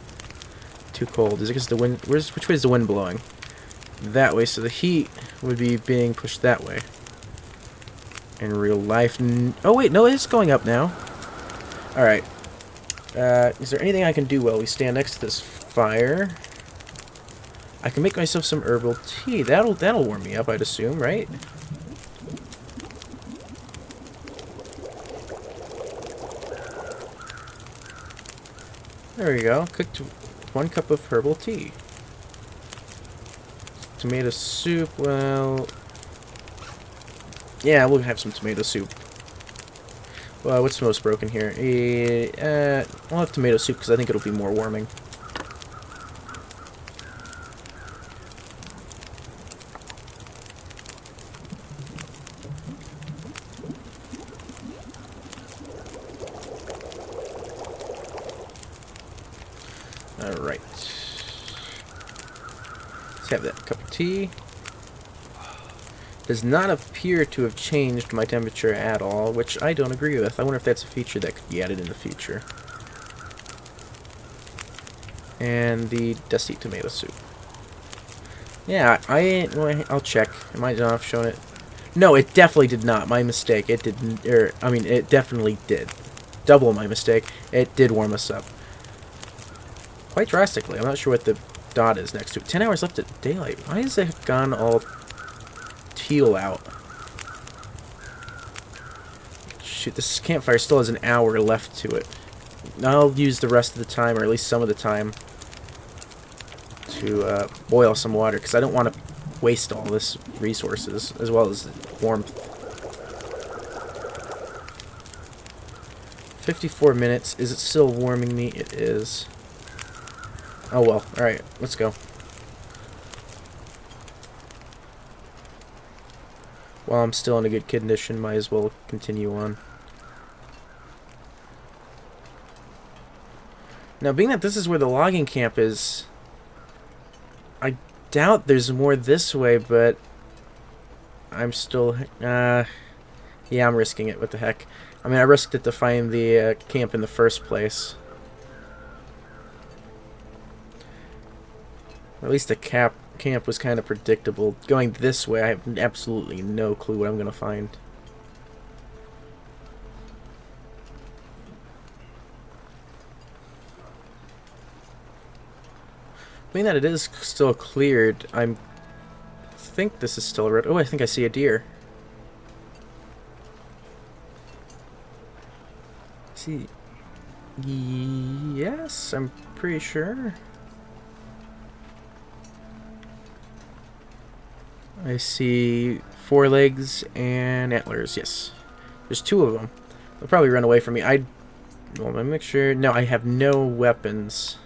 [SPEAKER 1] too cold. Is it because the wind... Which way is the wind blowing? That way, so the heat would be being pushed that way. In real life... Oh, wait, no, it's going up now. Alright. Is there anything I can do while we stand next to this fire? I can make myself some herbal tea. That'll warm me up, I'd assume, right? There we go. Cooked 1 cup of herbal tea. Tomato soup, well... Yeah, we'll have some tomato soup. Well, what's most broken here? I'll have tomato soup because I think it'll be more warming. Alright. Let's have that cup of tea. Does not appear to have changed my temperature at all, which I don't agree with. I wonder if that's a feature that could be added in the future. And the dusty tomato soup. Yeah, I'll check. It might not have shown it. No, it definitely did not. My mistake. It didn't. It definitely did. Double my mistake. It did warm us up. Quite drastically. I'm not sure what the dot is next to it. 10 hours left at daylight. Why has it gone all teal out? Shoot, this campfire still has an hour left to it. I'll use the rest of the time, or at least some of the time, to boil some water, because I don't want to waste all this resources, as well as warmth. 54 minutes. Is it still warming me? It is. Oh well. Alright, let's go. While I'm still in a good condition, might as well continue on. Now, being that this is where the logging camp is, I doubt there's more this way, but I'm still... yeah, I'm risking it. What the heck? I mean, I risked it to find the camp in the first place. Or at least the camp was kind of predictable. Going this way, I have absolutely no clue what I'm going to find. Being that it is still cleared, I think this is still red. Oh, I think I see a deer. See, yes, I'm pretty sure. I see 4 legs and antlers. Yes, there's 2 of them. They'll probably run away from me. Well, let me make sure. No, I have no weapons.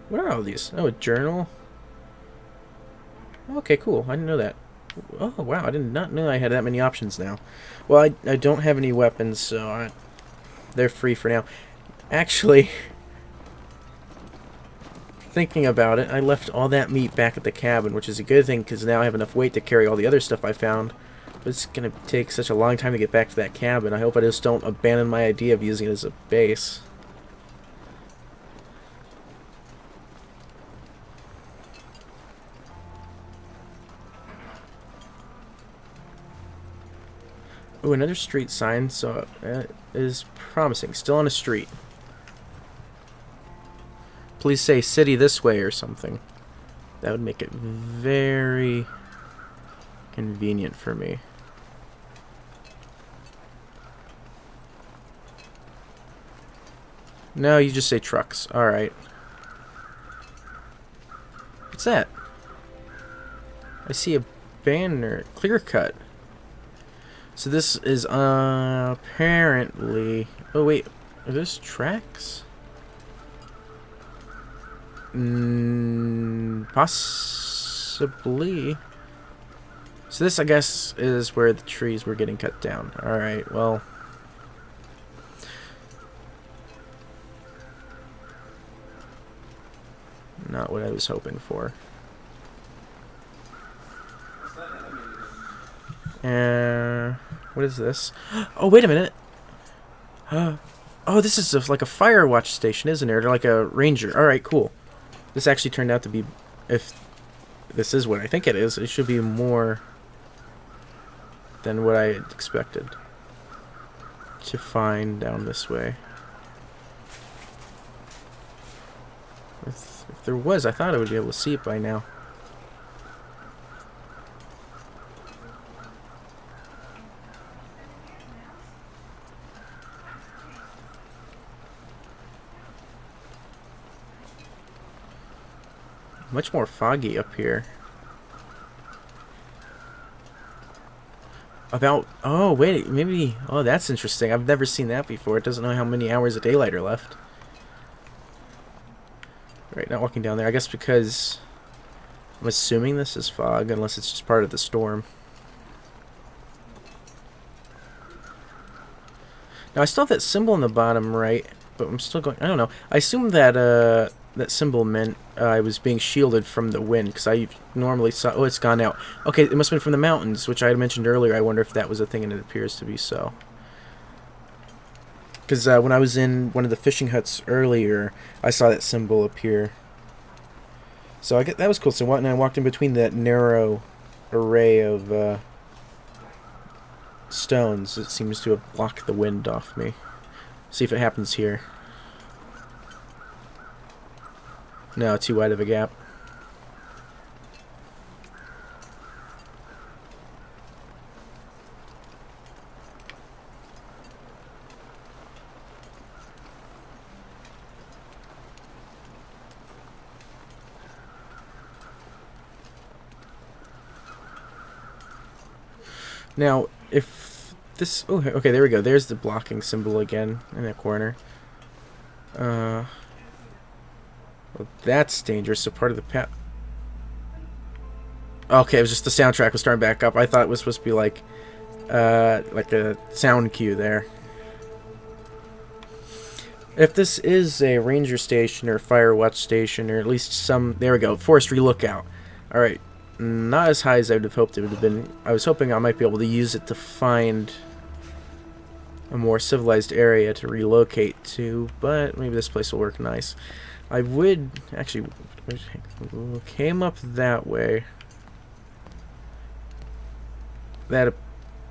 [SPEAKER 1] What are all these? Oh, a journal. Okay, cool. I didn't know that. Oh, wow. I did not know I had that many options now. Well, I don't have any weapons, so they're free for now. Actually, thinking about it, I left all that meat back at the cabin, which is a good thing because now I have enough weight to carry all the other stuff I found. But it's going to take such a long time to get back to that cabin. I hope I just don't abandon my idea of using it as a base. Ooh, another street sign, so that is promising. Still on a street. Please say city this way or something. That would make it very convenient for me. No, you just say trucks. Alright. What's that? I see a banner. Clear cut. So this is apparently... Oh, wait. Are those tracks? Possibly. So this, I guess, is where the trees were getting cut down. Alright, well... Not what I was hoping for. What is this? Oh, wait a minute. Oh, this is like a fire watch station, isn't it? Or like a ranger. Alright, cool. This actually turned out to be, if this is what I think it is, it should be more than what I had expected to find down this way. If there was, I thought I would be able to see it by now. Much more foggy up here. Oh, wait, maybe... Oh, that's interesting. I've never seen that before. It doesn't know how many hours of daylight are left. Right, not walking down there. I guess because... I'm assuming this is fog, unless it's just part of the storm. Now, I still have that symbol in the bottom right, but I'm still going... I don't know. I assume that, that symbol meant I was being shielded from the wind, because I normally saw... Oh, it's gone out. Okay, it must have been from the mountains, which I had mentioned earlier. I wonder if that was a thing, and it appears to be so. Because when I was in one of the fishing huts earlier, I saw that symbol appear. So I get that was cool. So I walked in between that narrow array of stones. It seems to have blocked the wind off me. See if it happens here. No, too wide of a gap. Now, if this... Oh, okay, there we go. There's the blocking symbol again in that corner. Well, that's dangerous. So part of the path... Okay, it was just the soundtrack was starting back up. I thought it was supposed to be like a sound cue there. If this is a ranger station or fire watch station, or at least some... There we go, forestry lookout. Alright. Not as high as I would have hoped it would have been. I was hoping I might be able to use it to find a more civilized area to relocate to, but maybe this place will work nice. I would actually came up that way. That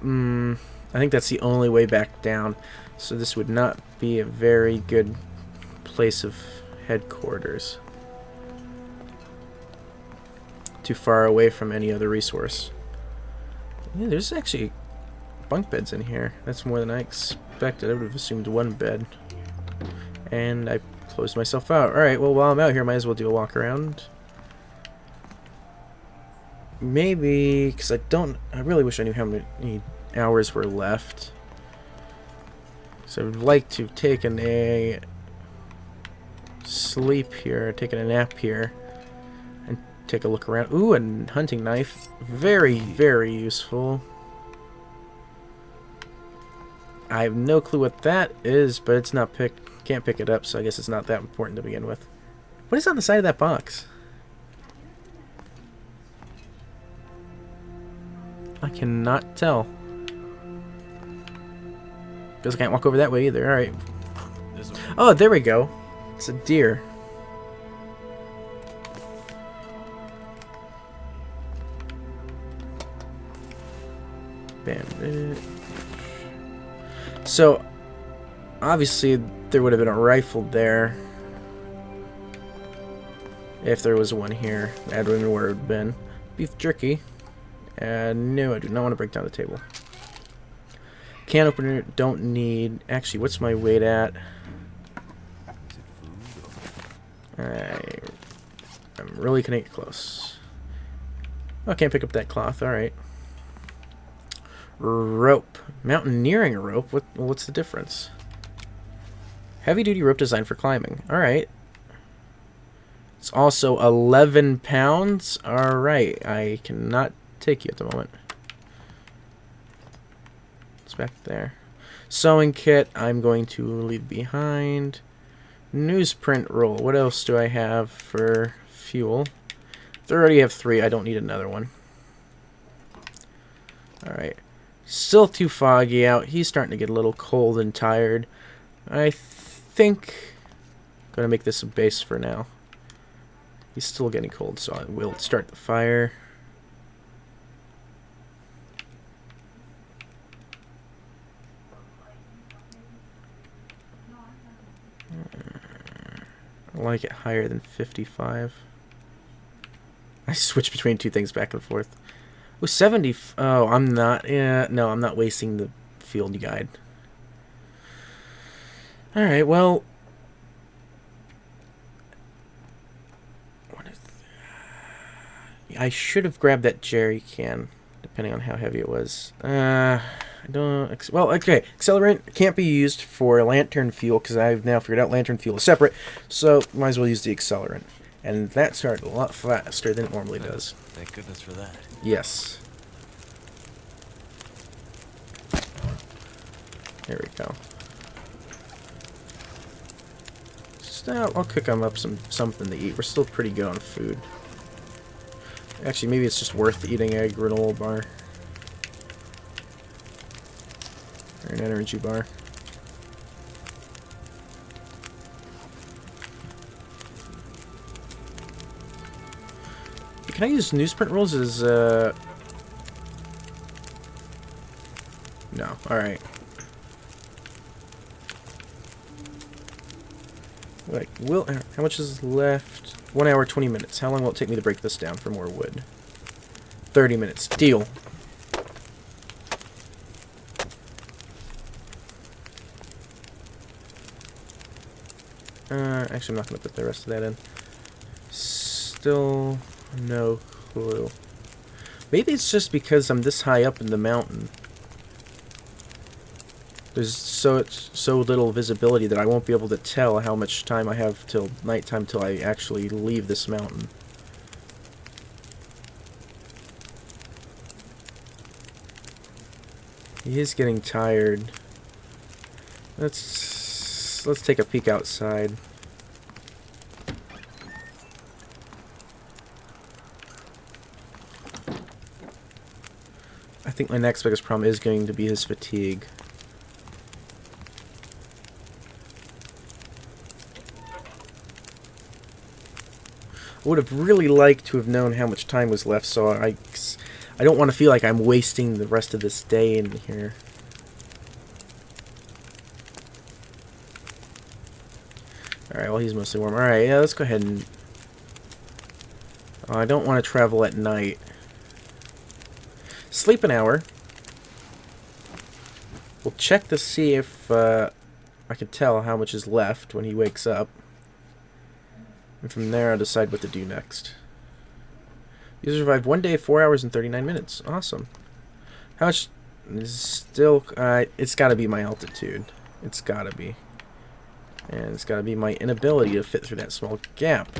[SPEAKER 1] I think that's the only way back down. So this would not be a very good place of headquarters. Too far away from any other resource. Yeah, there's actually bunk beds in here. That's more than I expected. I would have assumed one bed. And I closed myself out. Alright, well, while I'm out here, I might as well do a walk around. Maybe, because I really wish I knew how many hours were left. So I would like to have taken a sleep here, taken a nap here. Take a look around. Ooh, a hunting knife. Very, very useful. I have no clue what that is, but it's not can't pick it up, so I guess it's not that important to begin with. What is on the side of that box? I cannot tell. Because I can't walk over that way either. Alright. Oh, there we go. It's a deer. Bandit. So, obviously, there would have been a rifle there. If there was one here. That would have been where it would have been. Beef jerky. No, I do not want to break down the table. Can opener, don't need... Actually, what's my weight at? I'm really gonna get close. Oh, I can't pick up that cloth. All right. Rope. Mountaineering rope? What's the difference? Heavy-duty rope designed for climbing. All right. It's also 11 pounds. All right. I cannot take you at the moment. It's back there. Sewing kit. I'm going to leave behind. Newsprint roll. What else do I have for fuel? I already have 3. I don't need another one. All right. Still too foggy out. He's starting to get a little cold and tired. I think I'm going to make this a base for now. He's still getting cold, so I will start the fire. I like it higher than 55. I switch between 2 things back and forth. Oh, 70. Oh, I'm not. Yeah, no, I'm not wasting the field guide. All right. Well, I should have grabbed that jerry can, depending on how heavy it was. I don't. Well, okay. Accelerant can't be used for lantern fuel because I've now figured out lantern fuel is separate. So might as well use the accelerant, and that started a lot faster than it normally does.
[SPEAKER 2] Thank goodness for that.
[SPEAKER 1] Yes. There we go. I'll cook them up something to eat. We're still pretty good on food. Actually, maybe it's just worth eating a granola bar. Or an energy bar. Can I use newsprint rolls as, No. Alright. Like, how much is left? 1 hour, 20 minutes. How long will it take me to break this down for more wood? 30 minutes. Deal. Actually, I'm not going to put the rest of that in. Still no clue. Maybe it's just because I'm this high up in the mountain. There's so little visibility that I won't be able to tell how much time I have till nighttime till I actually leave this mountain. He is getting tired. Let's take a peek outside. I think my next biggest problem is going to be his fatigue. I would have really liked to have known how much time was left, so I don't want to feel like I'm wasting the rest of this day in here. Alright, well, he's mostly warm. Alright, yeah, let's go ahead and... I don't want to travel at night. Sleep an hour. We'll check to see if I can tell how much is left when he wakes up. And from there, I'll decide what to do next. You survived 1 day, 4 hours, and 39 minutes. Awesome. How much is still... it's got to be my altitude. It's got to be. And it's got to be my inability to fit through that small gap.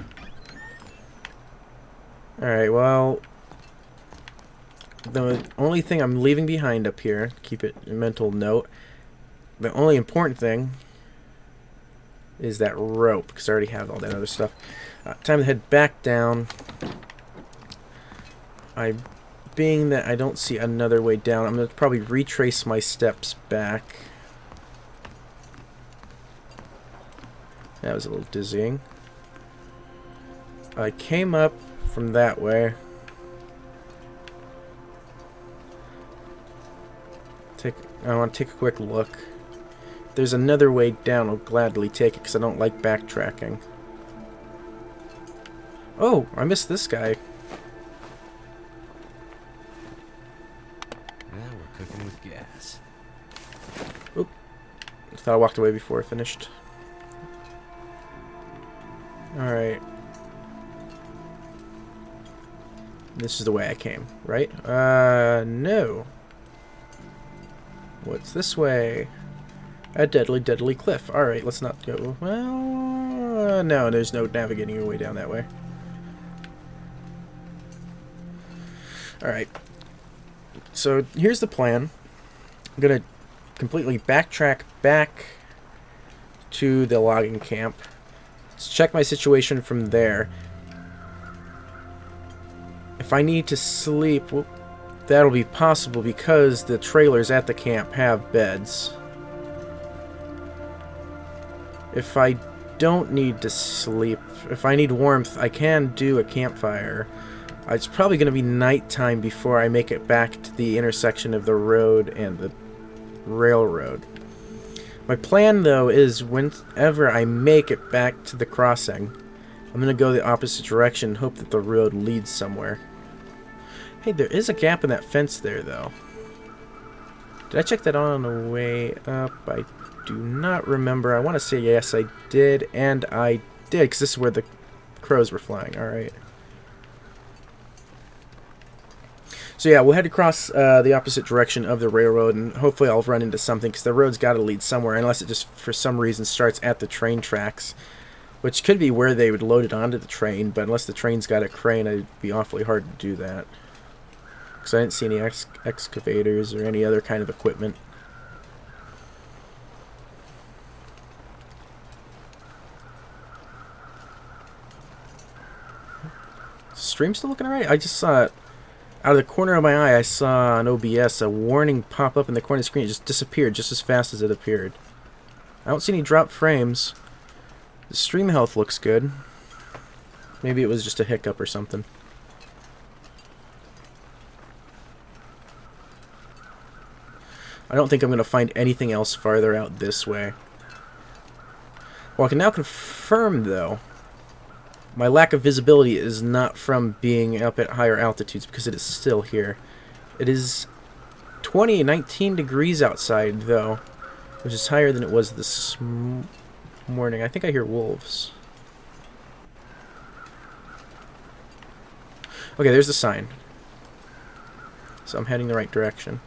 [SPEAKER 1] Alright, well... The only thing I'm leaving behind up here, keep it a mental note, the only important thing is that rope, because I already have all that other stuff. Time to head back down. Being that I don't see another way down, I'm going to probably retrace my steps back. That was a little dizzying. I came up from that way. I want to take a quick look. If there's another way down, I'll gladly take it because I don't like backtracking. Oh, I missed this guy.
[SPEAKER 2] Now we're cooking with gas.
[SPEAKER 1] Oop. I thought I walked away before I finished. Alright. This is the way I came, right? No. What's this way? A deadly, deadly cliff. Alright, let's not go. Well, no, there's no navigating your way down that way. Alright. So, here's the plan. I'm gonna completely backtrack back to the logging camp. Let's check my situation from there. If I need to sleep, well, that'll be possible because the trailers at the camp have beds. If I don't need to sleep, if I need warmth, I can do a campfire. It's probably going to be nighttime before I make it back to the intersection of the road and the railroad. My plan, though, is whenever I make it back to the crossing, I'm going to go the opposite direction and hope that the road leads somewhere. Hey, there is a gap in that fence there, though. Did I check that on the way up? I do not remember. I want to say yes, I did, and I did, because this is where the crows were flying. Alright. So yeah, we'll head across the opposite direction of the railroad, and hopefully I'll run into something, because the road's got to lead somewhere, unless it just, for some reason, starts at the train tracks, which could be where they would load it onto the train, but unless the train's got a crane, it'd be awfully hard to do that. Because I didn't see any excavators or any other kind of equipment. Stream's still looking alright? I just saw it. Out of the corner of my eye, I saw on OBS a warning pop up in the corner of the screen. It just disappeared just as fast as it appeared. I don't see any drop frames. The stream health looks good. Maybe it was just a hiccup or something. I don't think I'm going to find anything else farther out this way. Well, I can now confirm, though, my lack of visibility is not from being up at higher altitudes, because it is still here. It is 19 degrees outside, though, which is higher than it was this morning. I think I hear wolves. Okay, there's the sign. So I'm heading the right direction.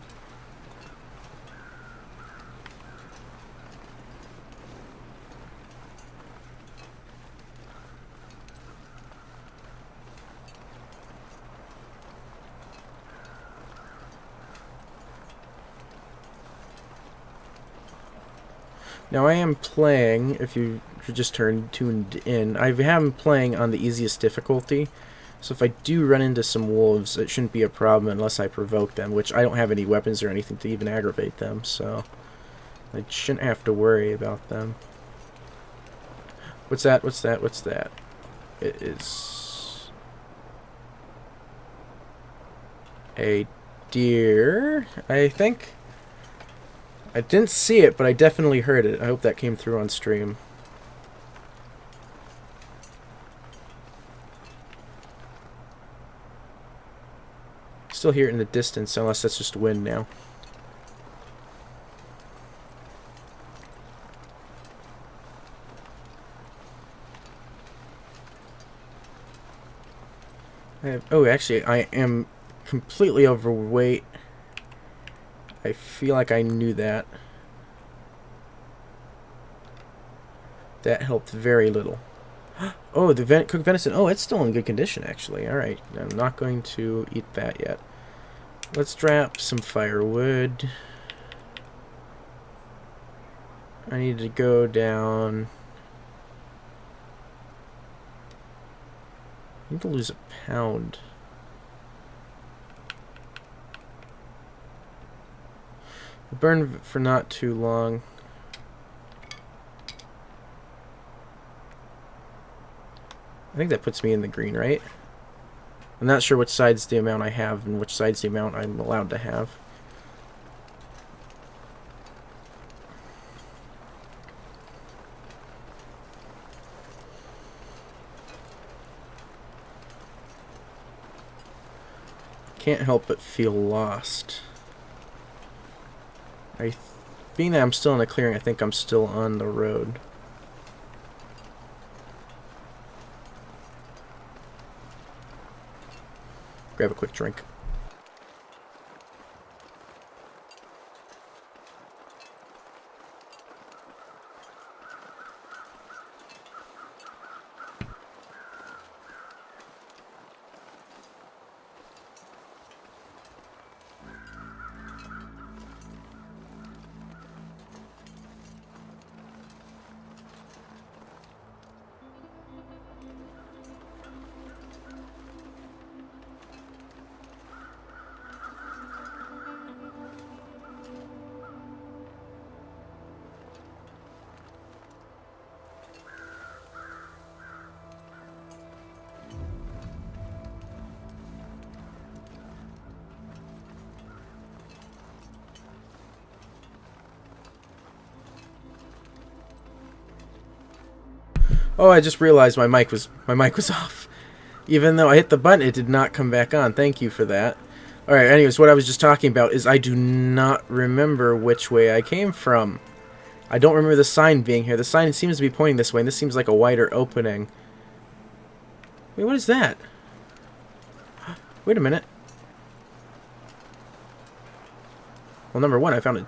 [SPEAKER 1] Now I am playing, if you just tuned in, I am playing on the easiest difficulty, so if I do run into some wolves, it shouldn't be a problem unless I provoke them, which I don't have any weapons or anything to even aggravate them, so I shouldn't have to worry about them. What's that? What's that? What's that? It is a deer, I think. I didn't see it, but I definitely heard it. I hope that came through on stream. Still hear it in the distance, unless that's just wind now. Oh, actually, I am completely overweight. I feel like I knew that. That helped very little. Oh, the cooked venison. Oh, it's still in good condition, actually. Alright, I'm not going to eat that yet. Let's drop some firewood. I need to go down. I need to lose a pound. I'll burn for not too long. I think that puts me in the green, right? I'm not sure which side's the amount I have and which side's the amount I'm allowed to have. Can't help but feel lost. Being that I'm still in a clearing, I think I'm still on the road. grab a quick drink. Oh, I just realized my mic was off. Even though I hit the button, it did not come back on. Thank you for that. Alright, anyways, what I was just talking about is I do not remember which way I came from. I don't remember the sign being here. The sign seems to be pointing this way, and this seems like a wider opening. Wait, what is that? Wait a minute. Well, number one, I found a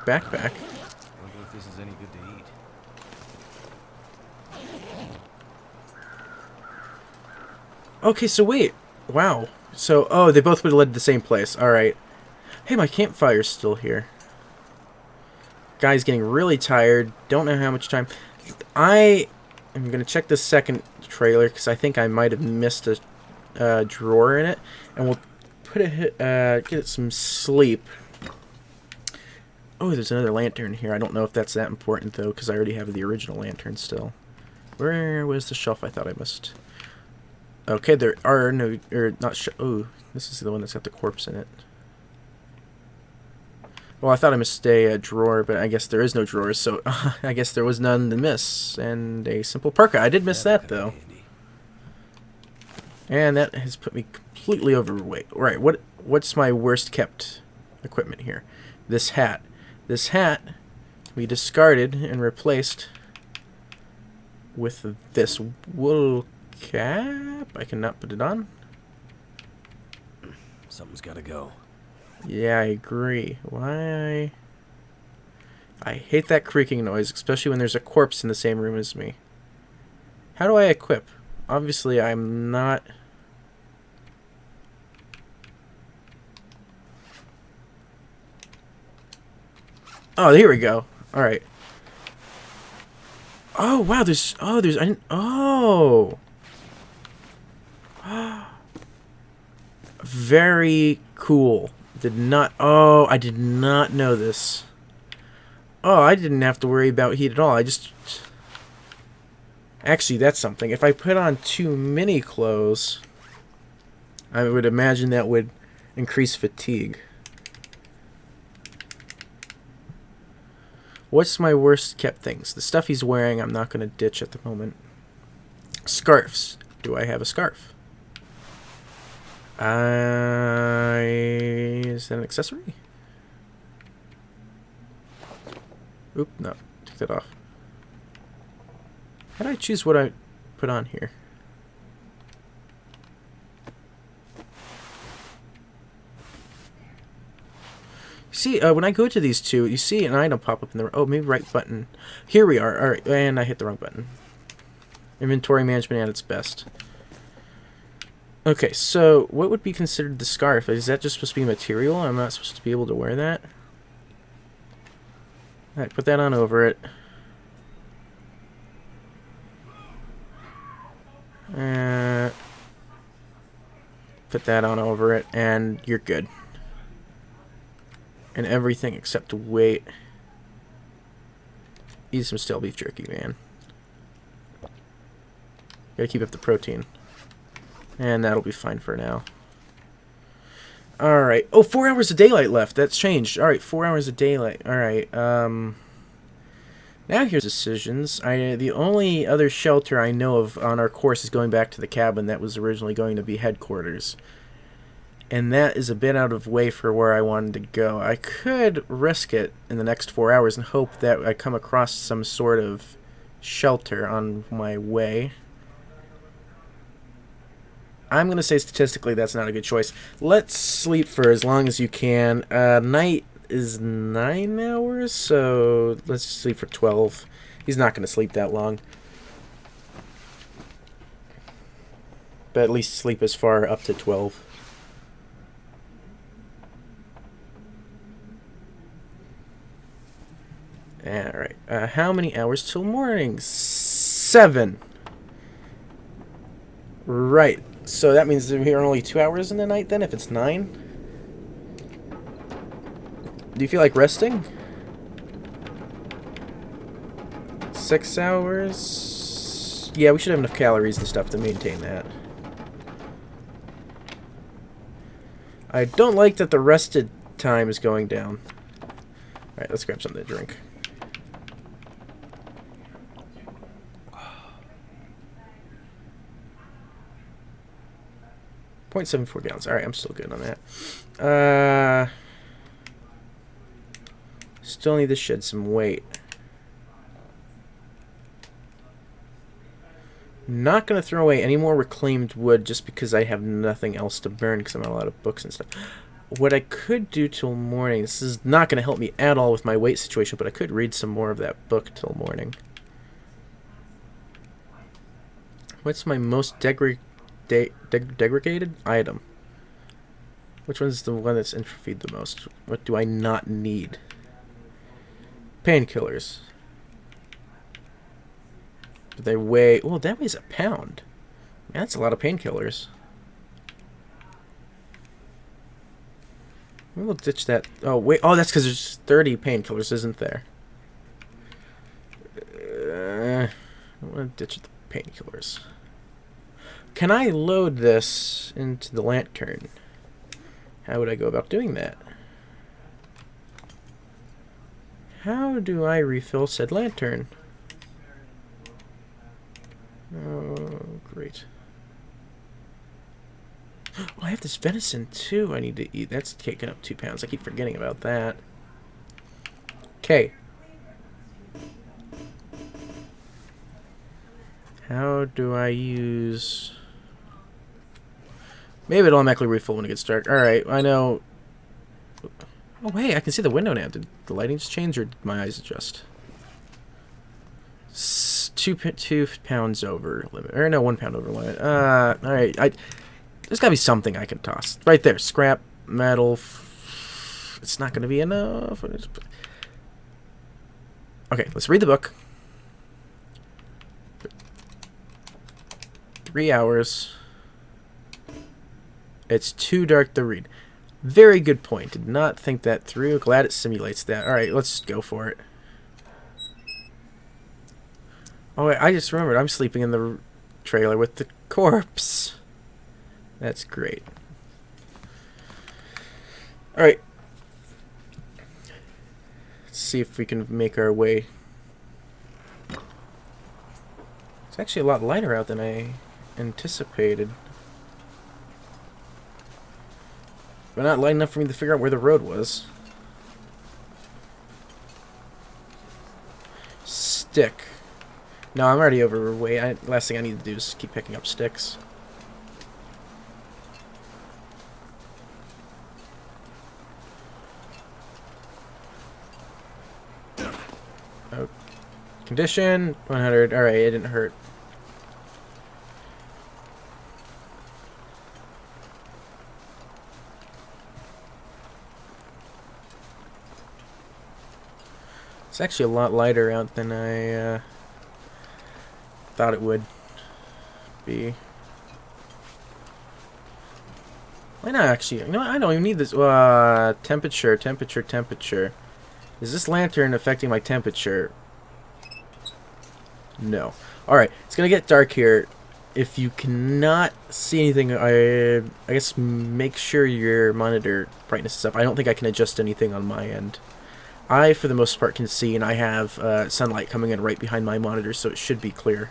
[SPEAKER 1] backpack.
[SPEAKER 2] I wonder if this is any good to eat.
[SPEAKER 1] Okay, so wait. Wow. So, oh, they both would have led to the same place. Alright. Hey, my campfire's still here. Guy's getting really tired. Don't know how much time. I am going to check the second trailer because I think I might have missed a drawer in it. And we'll put get it some sleep. Oh, there's another lantern here. I don't know if that's that important, though, because I already have the original lantern still. Where was the shelf I thought I missed? Okay, there are no, or not. Oh, this is the one that's got the corpse in it. Well, I thought I missed a drawer, but I guess there is no drawers, so I guess there was none to miss. And a simple parka. I did miss that though, and that has put me completely overweight. All right, what's my worst kept equipment here? This hat. This hat we discarded and replaced with this wool cap. I cannot put it on.
[SPEAKER 2] Something's gotta go.
[SPEAKER 1] Yeah, I agree. Why? I hate that creaking noise, especially when there's a corpse in the same room as me. How do I equip? Obviously, I'm not... Oh, here we go. Alright. Oh, wow, there's... Oh, there's... I didn't... Oh! Very cool. Did not... Oh, I did not know this. Oh, I didn't have to worry about heat at all. I just... Actually, that's something. If I put on too many clothes, I would imagine that would increase fatigue. What's my worst kept things? The stuff he's wearing, I'm not going to ditch at the moment. Scarves. Do I have a scarf? Is that an accessory? Oop, no. Take that off. How do I choose what I put on here? See, when I go to these two, you see an item pop up in the... Oh, maybe right button. Here we are. Alright, and I hit the wrong button. Inventory management at its best. Okay, so what would be considered the scarf? Is that just supposed to be material? I'm not supposed to be able to wear that? Alright, put that on over it. Put that on over it, and you're good. And everything except weight. Eat some stale beef jerky, man. Gotta keep up the protein. And that'll be fine for now. Alright. Oh, 4 hours of daylight left. That's changed. Alright, 4 hours of daylight. Alright, now here's decisions. The only other shelter I know of on our course is going back to the cabin that was originally going to be headquarters. And that is a bit out of way for where I wanted to go. I could risk it in the next 4 hours and hope that I come across some sort of shelter on my way. I'm going to say statistically that's not a good choice. Let's sleep for as long as you can. Night is 9 hours, so let's sleep for 12. He's not going to sleep that long. But at least sleep as far up to 12. Alright, how many hours till morning? 7. Right, so that means we are only 2 hours in the night then, if it's 9? Do you feel like resting? 6 hours? Yeah, we should have enough calories and stuff to maintain that. I don't like that the rested time is going down. Alright, let's grab something to drink. .74 gallons. Alright, I'm still good on that. Still need to shed some weight. Not going to throw away any more reclaimed wood just because I have nothing else to burn because I'm out of books and stuff. What I could do till morning, this is not going to help me at all with my weight situation, but I could read some more of that book till morning. What's my most degraded item? Which one's the one that's infrafied the most? What do I not need? Painkillers. But they weigh... Oh, that weighs a pound. Man, that's a lot of painkillers. We'll ditch that. Oh, wait. Oh, that's because there's 30 painkillers, isn't there? I want to ditch the painkillers. Can I load this into the lantern? How would I go about doing that? How do I refill said lantern? Oh, great. Oh, I have this venison too I need to eat. That's taking up 2 pounds. I keep forgetting about that. Okay. How do I use... Maybe it'll automatically refill when it gets dark. Alright, I know... Oh, wait, I can see the window now. Did the lighting just change or did my eyes adjust? 2 pounds over limit. Or no, 1 pound over limit. Alright. There's gotta be something I can toss. Right there. Scrap, metal. It's not gonna be enough. Okay, let's read the book. 3 hours. It's too dark to read. Very good point. Did not think that through. Glad it simulates that. Alright, let's just go for it. Oh, wait, I just remembered. I'm sleeping in the trailer with the corpse. That's great. Alright. Let's see if we can make our way. It's actually a lot lighter out than I anticipated. But not light enough for me to figure out where the road was. Stick. No, I'm already overweight. Last thing I need to do is keep picking up sticks. Oh. Condition 100. Alright, it didn't hurt. It's actually a lot lighter out than I thought it would be. Why not actually? You know what? I don't even need this. Temperature. Is this lantern affecting my temperature? No. Alright, it's gonna get dark here. If you cannot see anything, I guess make sure your monitor brightness is up. I don't think I can adjust anything on my end. I, for the most part, can see, and I have sunlight coming in right behind my monitor, so it should be clear.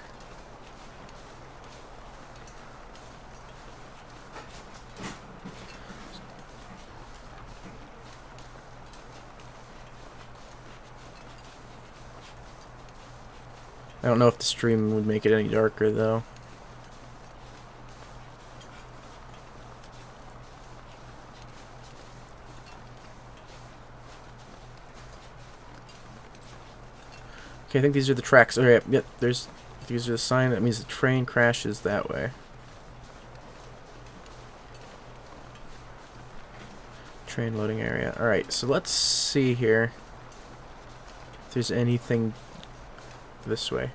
[SPEAKER 1] I don't know if the stream would make it any darker, though. Okay, I think these are the tracks. Okay, yep, these are the sign. That means the train crashes that way. Train loading area. Alright, so let's see here if there's anything this way.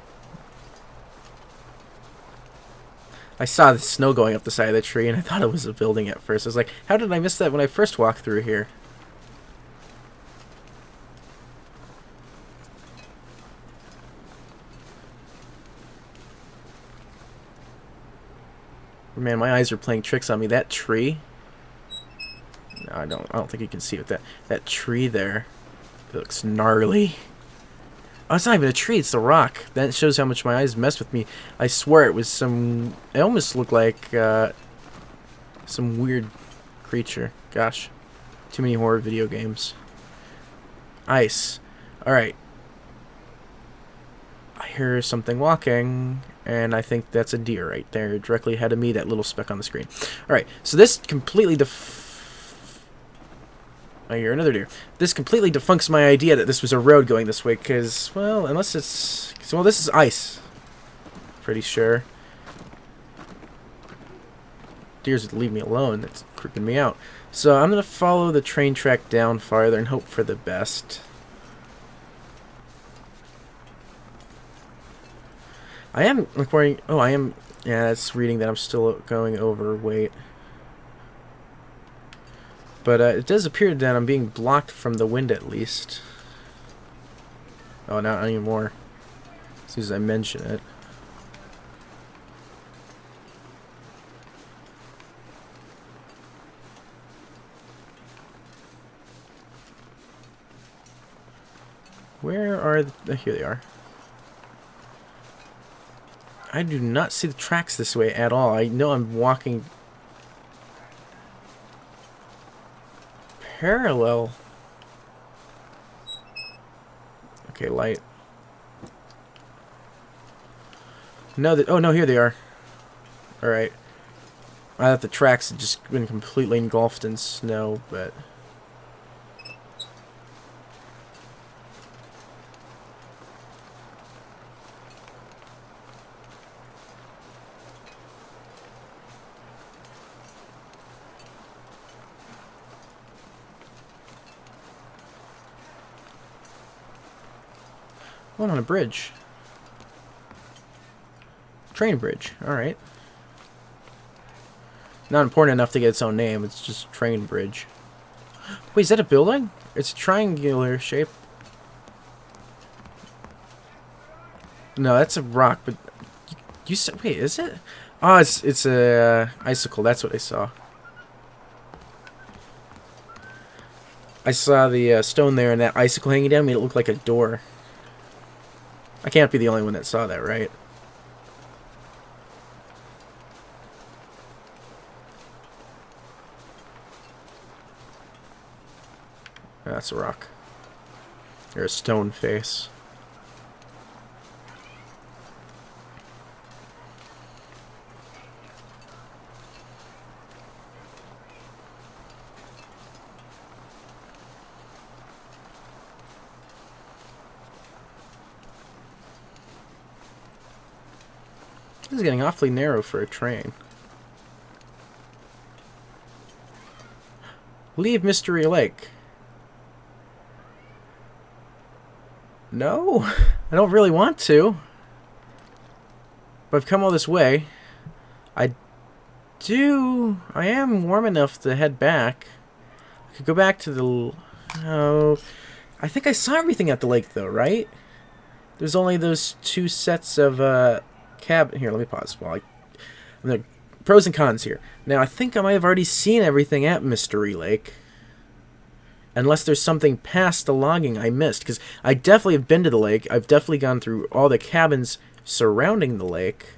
[SPEAKER 1] I saw the snow going up the side of the tree, and I thought it was a building at first. I was like, how did I miss that when I first walked through here? Man, my eyes are playing tricks on me. That tree... No, I don't think you can see it. That tree there, it looks gnarly. Oh, it's not even a tree, it's the rock. That shows how much my eyes messed with me. I swear it was some... It almost looked like some weird creature. Gosh. Too many horror video games. Ice. Alright. I hear something walking, and I think that's a deer right there, directly ahead of me, that little speck on the screen. Alright, so this completely I hear another deer. This completely defunks my idea that this was a road going this way, because, well, unless it's... Well, this is ice. Pretty sure. Deers would leave me alone. That's creeping me out. So I'm going to follow the train track down farther and hope for the best. I am recording... Oh, I am... Yeah, it's reading that I'm still going overweight. But it does appear that I'm being blocked from the wind at least. Oh, not anymore. As soon as I mention it. Where are the... Here they are. I do not see the tracks this way at all. I know I'm walking... parallel. Okay, light. No, oh no, here they are. Alright. I thought the tracks had just been completely engulfed in snow, but... One on a bridge. Train bridge. Alright. Not important enough to get its own name. It's just train bridge. Wait, is that a building? It's a triangular shape. No, that's a rock, but... You said... Wait, is it? Oh, it's a icicle. That's what I saw. I saw the stone there, and that icicle hanging down made it look like a door. I can't be the only one that saw that, right? That's a rock. Or a stone face. This is getting awfully narrow for a train. Leave Mystery Lake. No, I don't really want to. But I've come all this way. I am warm enough to head back. I could go back to the... Oh, I think I saw everything at the lake though, right? There's only those two sets of cabin. Here, let me pause. While pros and cons here. Now, I think I might have already seen everything at Mystery Lake. Unless there's something past the logging I missed. Because I definitely have been to the lake. I've definitely gone through all the cabins surrounding the lake.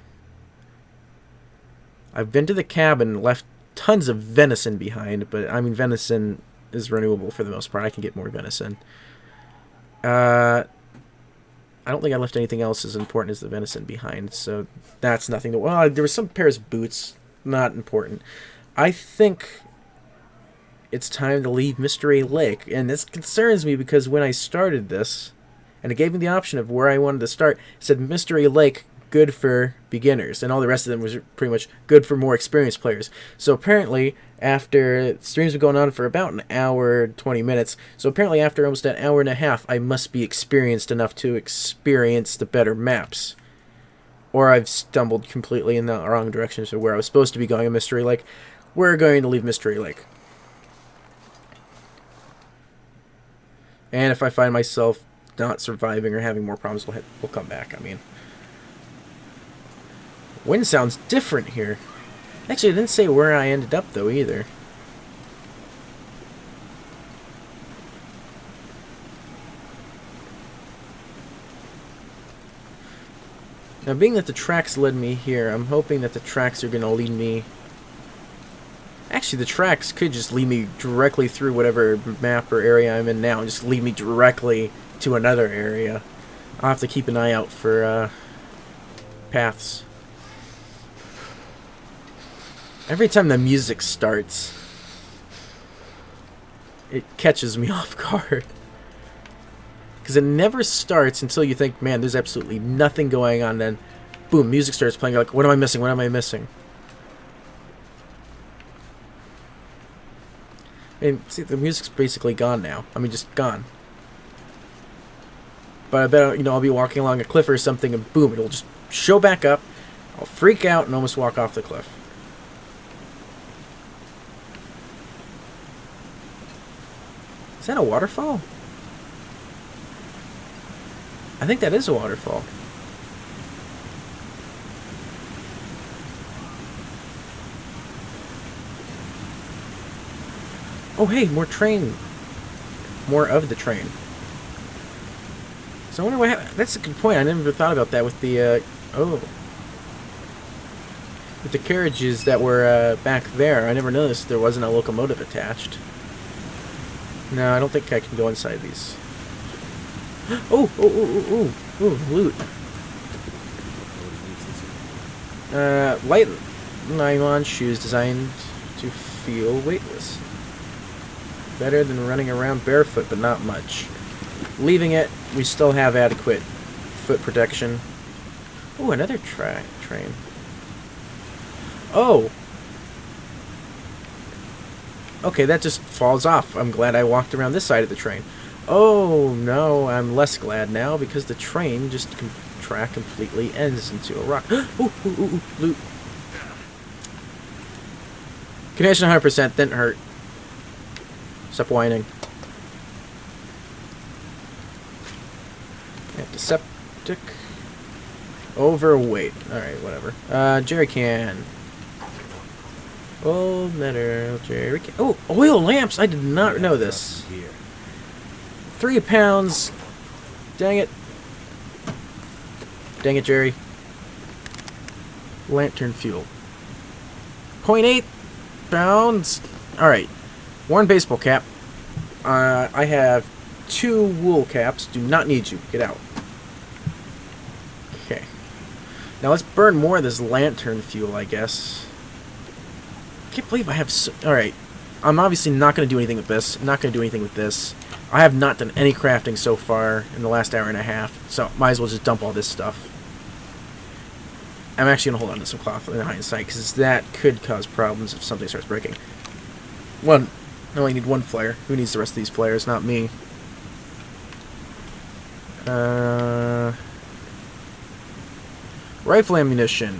[SPEAKER 1] I've been to the cabin, left tons of venison behind. But, I mean, venison is renewable for the most part. I can get more venison. I don't think I left anything else as important as the venison behind. So, that's nothing to... Well, there were some pairs of boots. Not important. I think... it's time to leave Mystery Lake, and this concerns me because when I started this, and it gave me the option of where I wanted to start. It said Mystery Lake, good for beginners, and all the rest of them was pretty much good for more experienced players. So apparently, after streams were going on for about an hour, 20 minutes, so apparently after almost an hour and a half, I must be experienced enough to experience the better maps. Or I've stumbled completely in the wrong direction to where I was supposed to be going in Mystery Lake. We're going to leave Mystery Lake. And if I find myself not surviving or having more problems, we'll come back. I mean, wind sounds different here. Actually, it didn't say where I ended up, though, either. Now, being that the tracks led me here, I'm hoping that the tracks are going to lead me... Actually, the tracks could just lead me directly through whatever map or area I'm in now, and just lead me directly to another area. I'll have to keep an eye out for paths. Every time the music starts, it catches me off guard. Because it never starts until you think, man, there's absolutely nothing going on. Then, boom, music starts playing. You're like, what am I missing? What am I missing? And see, the music's basically gone now. I mean, just gone. But I bet, you know, I'll be walking along a cliff or something, and boom, it'll just show back up. I'll freak out and almost walk off the cliff. Is that a waterfall? I think that is a waterfall. Oh, hey, more train. More of the train. So I wonder what happened. That's a good point. I never thought about that with the, with the carriages that were back there. I never noticed there wasn't a locomotive attached. No, I don't think I can go inside these. Loot. Light nylon shoes designed to feel weightless. Better than running around barefoot, but not much. Leaving it, we still have adequate foot protection. Oh, another train. Oh! Okay, that just falls off. I'm glad I walked around this side of the train. Oh, no, I'm less glad now because the train just track completely ends into a rock. Loot. Connection 100%, didn't hurt. Stop whining. Antiseptic. Overweight. Alright, whatever. Jerry can. Old metal jerry can. Oh, oil lamps! I did not know this. 3 pounds. Dang it. Dang it, Jerry. Lantern fuel. 0.8 pounds. Alright. Worn baseball cap. I have 2 wool caps. Do not need you. Get out. Okay. Now let's burn more of this lantern fuel, I guess. I can't believe I have so... Alright. I'm obviously not going to do anything with this. Not going to do anything with this. I have not done any crafting so far in the last hour and a half. So might as well just dump all this stuff. I'm actually going to hold on to some cloth in hindsight, because that could cause problems if something starts breaking. I only need 1 flare. Who needs the rest of these flares? Not me. Rifle ammunition.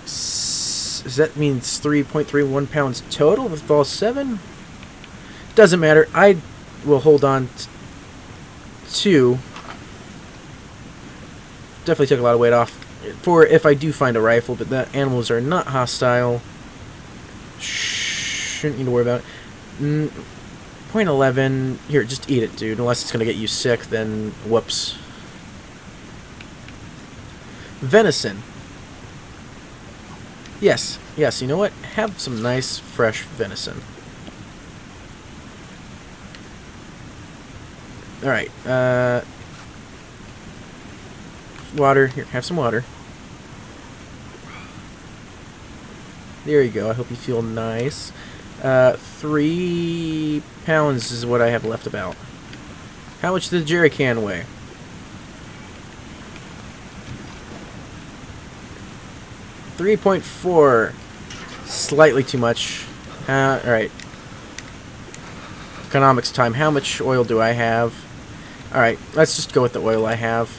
[SPEAKER 1] Does that mean 3.31 pounds total with all 7? Doesn't matter. I will hold on to... Definitely took a lot of weight off for if I do find a rifle, but the animals are not hostile. Shouldn't need to worry about it. 0.11. Here, just eat it, dude. Unless it's going to get you sick, then whoops. Venison. Yes, you know what? Have some nice, fresh venison. Alright, water. Here, have some water. There you go. I hope you feel nice. 3 pounds is what I have left about. How much does the jerry can weigh? 3.4. Slightly too much. Alright. Economics time. How much oil do I have? Alright, let's just go with the oil I have.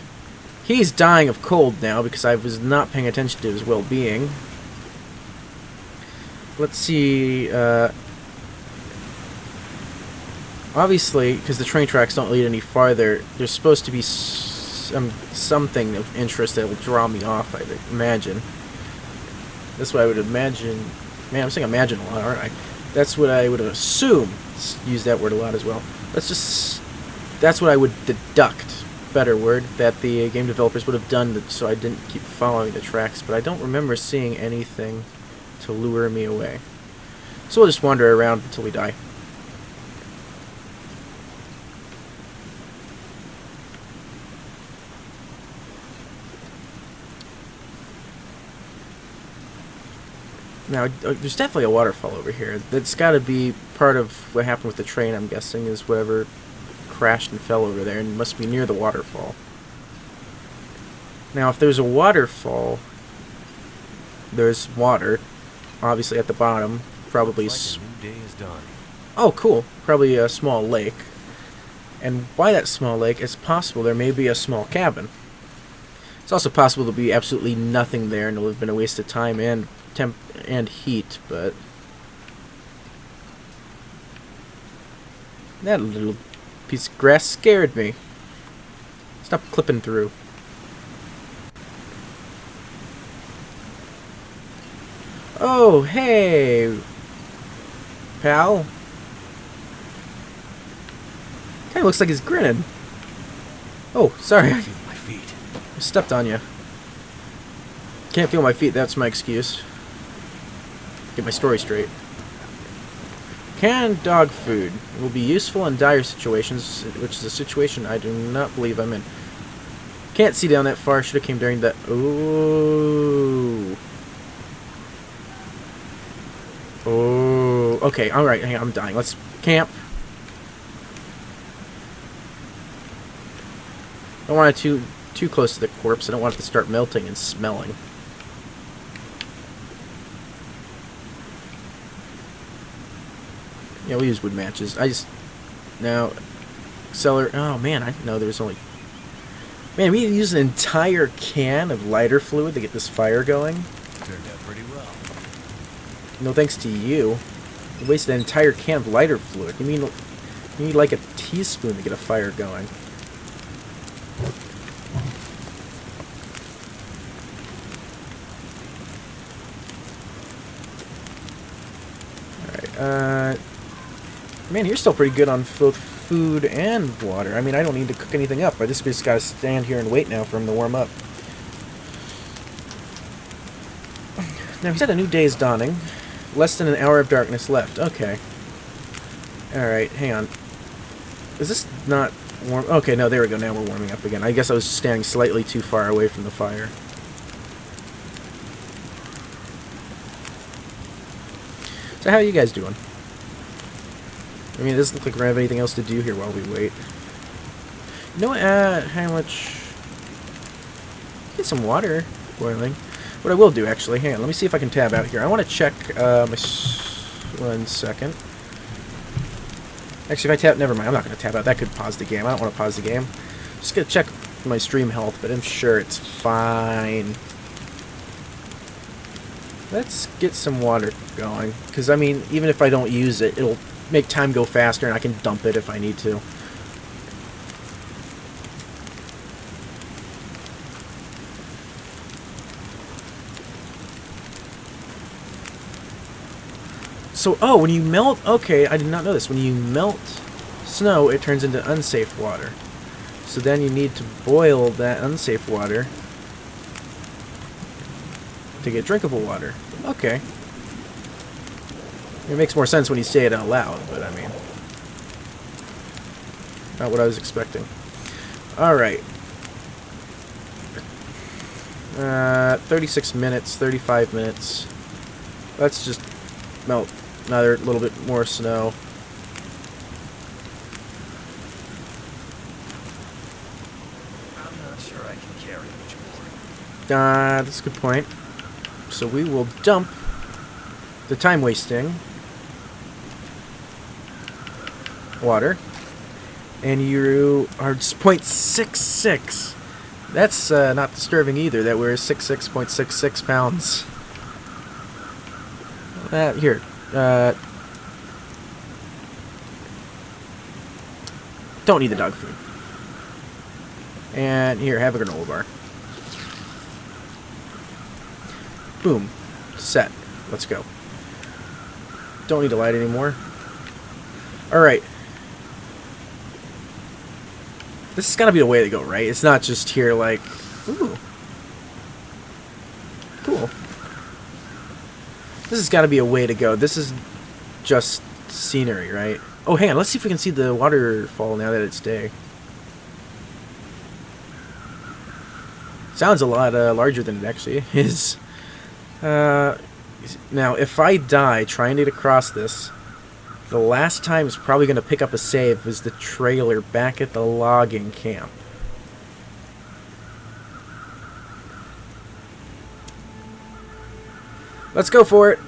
[SPEAKER 1] He's dying of cold now because I was not paying attention to his well-being. Let's see. Obviously, because the train tracks don't lead any farther, there's supposed to be something of interest that will draw me off, I imagine. That's what I would imagine. Man, I'm saying imagine a lot, aren't I? That's what I would assume. Use that word a lot as well. That's what I would deduct, better word, that the game developers would have done so I didn't keep following the tracks, but I don't remember seeing anything to lure me away. So we'll just wander around until we die. Now, there's definitely a waterfall over here. That's got to be part of what happened with the train, I'm guessing, is whatever crashed and fell over there, and must be near the waterfall. Now, if there's a waterfall, there's water, obviously at the bottom, probably...
[SPEAKER 2] Looks like a new day is dawning.
[SPEAKER 1] Oh, cool. Probably a small lake. And by that small lake, it's possible there may be a small cabin. It's also possible there'll be absolutely nothing there, and it'll have been a waste of time and temp and heat, but that little piece of grass scared me. Stop clipping through. Oh, hey, pal. Kinda looks like he's grinning. Oh, sorry.
[SPEAKER 2] I feel my feet.
[SPEAKER 1] I stepped on you. Can't feel my feet, that's my excuse. Get my story straight. Canned dog food. It will be useful in dire situations, which is a situation I do not believe I'm in. Can't see down that far. Should have came during the... Ooh. Oh. Okay, alright, hang on, I'm dying. Let's camp. I don't want it too close to the corpse. I don't want it to start melting and smelling. Yeah, we use wood matches. Now, cellar... Oh, man, I didn't know there was only... Man, we used an entire can of lighter fluid to get this fire going.
[SPEAKER 2] Turned out pretty well.
[SPEAKER 1] No thanks to you. You wasted an entire can of lighter fluid. You mean you need like a teaspoon to get a fire going. Alright, man, you're still pretty good on both food and water. I mean, I don't need to cook anything up. I just gotta stand here and wait now for him to warm up. Now, he said a new day is dawning. Less than an hour of darkness left. Okay. Alright, hang on. Is this not warm? Okay, no, there we go. Now we're warming up again. I guess I was standing slightly too far away from the fire. So how are you guys doing? I mean, it doesn't look like we're gonna have anything else to do here while we wait. You know what, how much... Get some water boiling. What I will do, actually, hang on, let me see if I can tab out here. I want to check, my... 1 second. Actually, if I tab... Never mind, I'm not going to tab out. That could pause the game. I don't want to pause the game. Just going to check my stream health, but I'm sure it's fine. Let's get some water going. Because, I mean, even if I don't use it, it'll make time go faster, and I can dump it if I need to. So, oh, when you melt... Okay, I did not know this. When you melt snow, it turns into unsafe water. So then you need to boil that unsafe water to get drinkable water. Okay. It makes more sense when you say it out loud, but I mean... Not what I was expecting. Alright. 36 minutes, 35 minutes. Let's just melt another little bit more snow.
[SPEAKER 2] I'm not sure I can carry much more.
[SPEAKER 1] That's a good point. So we will dump the time-wasting water. And you are just 0.66. That's not disturbing either. That we're 66.66 pounds. Here. Don't need the dog food. And here, have a granola bar. Boom. Set. Let's go. Don't need to light anymore. Alright. This has got to be the way to go, right? It's not just here like... Ooh. Cool. This has got to be a way to go. This is just scenery, right? Oh, hang on. Let's see if we can see the waterfall now that it's day. Sounds a lot larger than it actually is. Now, if I die trying to get across this, the last time it's probably going to pick up a save is the trailer back at the logging camp. Let's go for it.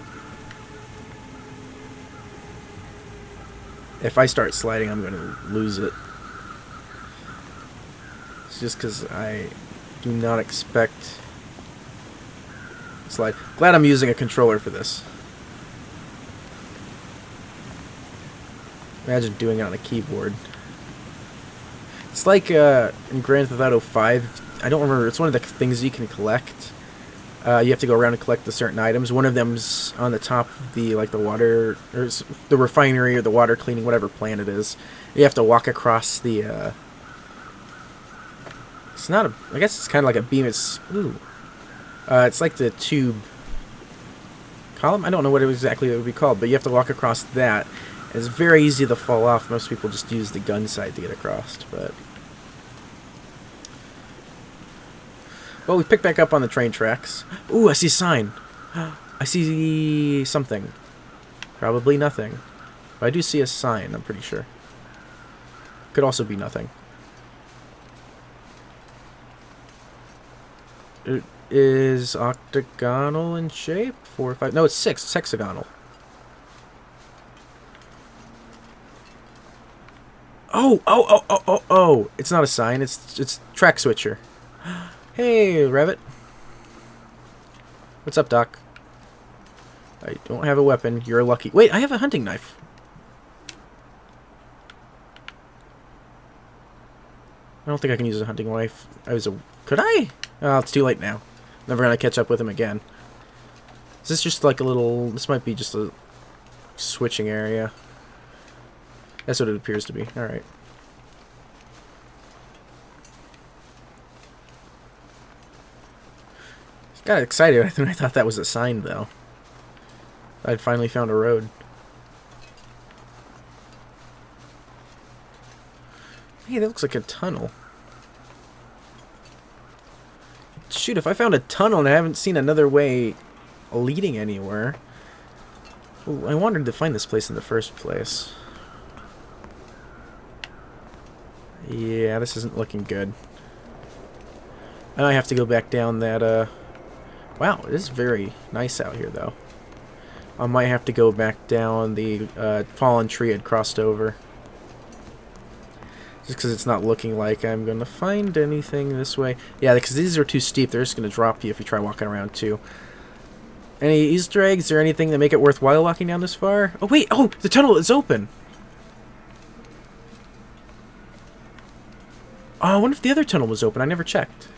[SPEAKER 1] If I start sliding, I'm going to lose it. It's just because I do not expect slide. Glad I'm using a controller for this. Imagine doing it on a keyboard. It's like in Grand Theft Auto 5. I don't remember. It's one of the things you can collect. You have to go around and collect the certain items. One of them's on the top of the the water, or the refinery, or the water cleaning, whatever plant it is. You have to walk across the. It's not a. I guess it's kind of like a beam. It's it's like the tube column. I don't know what exactly it would be called, but you have to walk across that. It's very easy to fall off. Most people just use the gun side to get across, but. Well, we picked back up on the train tracks. Ooh, I see a sign. I see something. Probably nothing. But I do see a sign, I'm pretty sure. Could also be nothing. It is octagonal in shape? 4 or 5? No, it's 6. It's hexagonal. Oh! It's not a sign. It's track switcher. Hey, Revit. What's up, Doc? I don't have a weapon. You're lucky. Wait, I have a hunting knife. I don't think I can use a hunting knife. Could I? Oh, it's too late now. Never gonna catch up with him again. Is this just like a little... This might be just a switching area. That's what it appears to be. Alright. Got excited when I thought that was a sign, though. I'd finally found a road. Hey, that looks like a tunnel. Shoot, if I found a tunnel and I haven't seen another way leading anywhere... Well, I wanted to find this place in the first place. Yeah, this isn't looking good. I might have to go back down that, Wow, it is very nice out here, though. I might have to go back down the fallen tree I'd crossed over. Just because it's not looking like I'm going to find anything this way. Yeah, because these are too steep. They're just going to drop you if you try walking around, too. Any Easter eggs or anything that make it worthwhile walking down this far? Oh, wait! Oh, the tunnel is open! Oh, I wonder if the other tunnel was open. I never checked.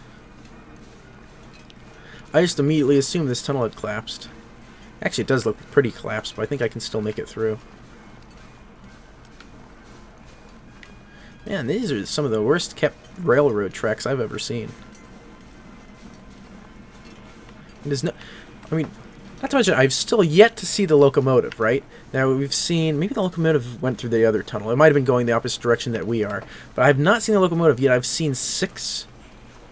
[SPEAKER 1] I just immediately assumed this tunnel had collapsed. Actually, it does look pretty collapsed, but I think I can still make it through. Man, these are some of the worst kept railroad tracks I've ever seen. And there's no... I mean, not to mention, I've still yet to see the locomotive, right? Now, we've seen... Maybe the locomotive went through the other tunnel. It might have been going the opposite direction that we are. But I've not seen the locomotive yet. I've seen 6...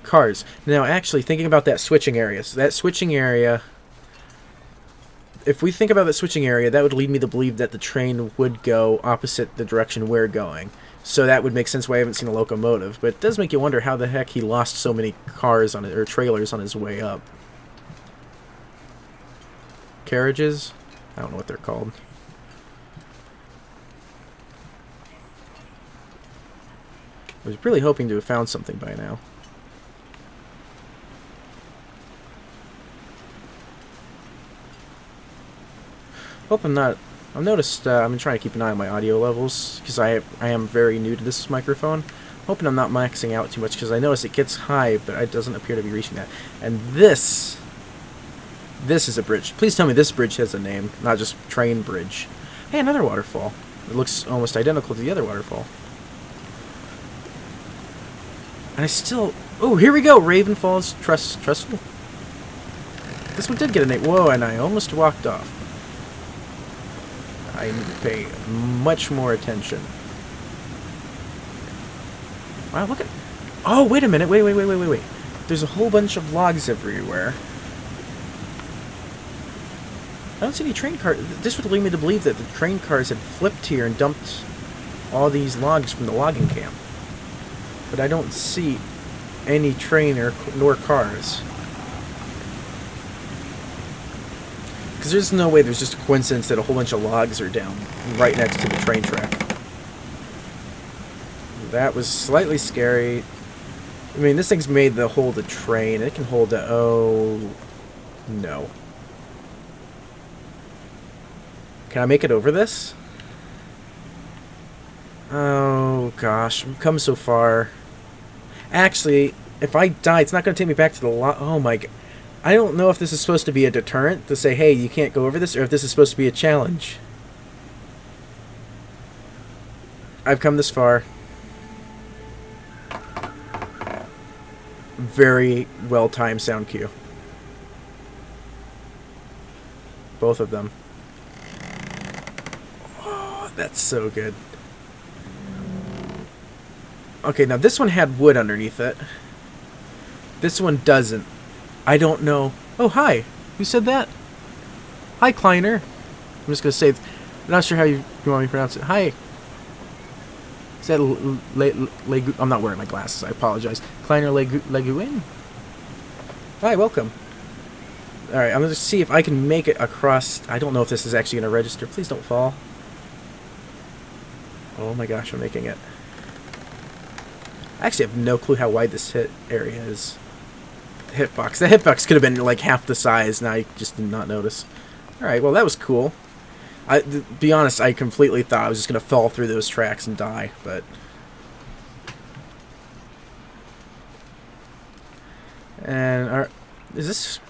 [SPEAKER 1] cars. Now, actually, thinking about that switching area. So that switching area... If we think about that switching area, that would lead me to believe that the train would go opposite the direction we're going. So that would make sense why I haven't seen a locomotive. But it does make you wonder how the heck he lost so many cars on it, or trailers on his way up. carriages. I don't know what they're called. I was really hoping to have found something by now. Hope I'm not... I've noticed I've been trying to keep an eye on my audio levels because I am very new to this microphone. Hoping I'm not maxing out too much because I notice it gets high, but it doesn't appear to be reaching that. And this is a bridge. Please tell me this bridge has a name, not just train bridge. Hey, another waterfall. It looks almost identical to the other waterfall. And I still... Oh, here we go! Raven Falls Trustful. This one did get a name. Whoa, and I almost walked off. I need to pay much more attention. Wow, look at... Oh, wait a minute. Wait. There's a whole bunch of logs everywhere. I don't see any train cars. This would lead me to believe that the train cars had flipped here and dumped all these logs from the logging camp. But I don't see any train nor cars. Because there's no way there's just a coincidence that a whole bunch of logs are down right next to the train track. That was slightly scary. I mean, this thing's made to hold a train. It can hold a... Oh... No. Can I make it over this? Oh, gosh. We've come so far. Actually, if I die, it's not going to take me back to the lot. Oh, my God. I don't know if this is supposed to be a deterrent to say, hey, you can't go over this, or if this is supposed to be a challenge. I've come this far. Very well-timed sound cue. Both of them. Oh, that's so good. Okay, now this one had wood underneath it. This one doesn't. I don't know. Oh, hi. Who said that? Hi, Kleiner. I'm just going to say... I'm not sure how you want me to pronounce it. Hi. Is that Legu... I'm not wearing my glasses. I apologize. Kleiner Leguin? Hi, welcome. Alright, I'm going to see if I can make it across... I don't know if this is actually going to register. Please don't fall. Oh my gosh, I'm making it. I actually have no clue how wide this hit area is. The hitbox. The hitbox could have been like half the size, and I just did not notice. Alright, well that was cool. To be honest, I completely thought I was just going to fall through those tracks and die, but... And, is this...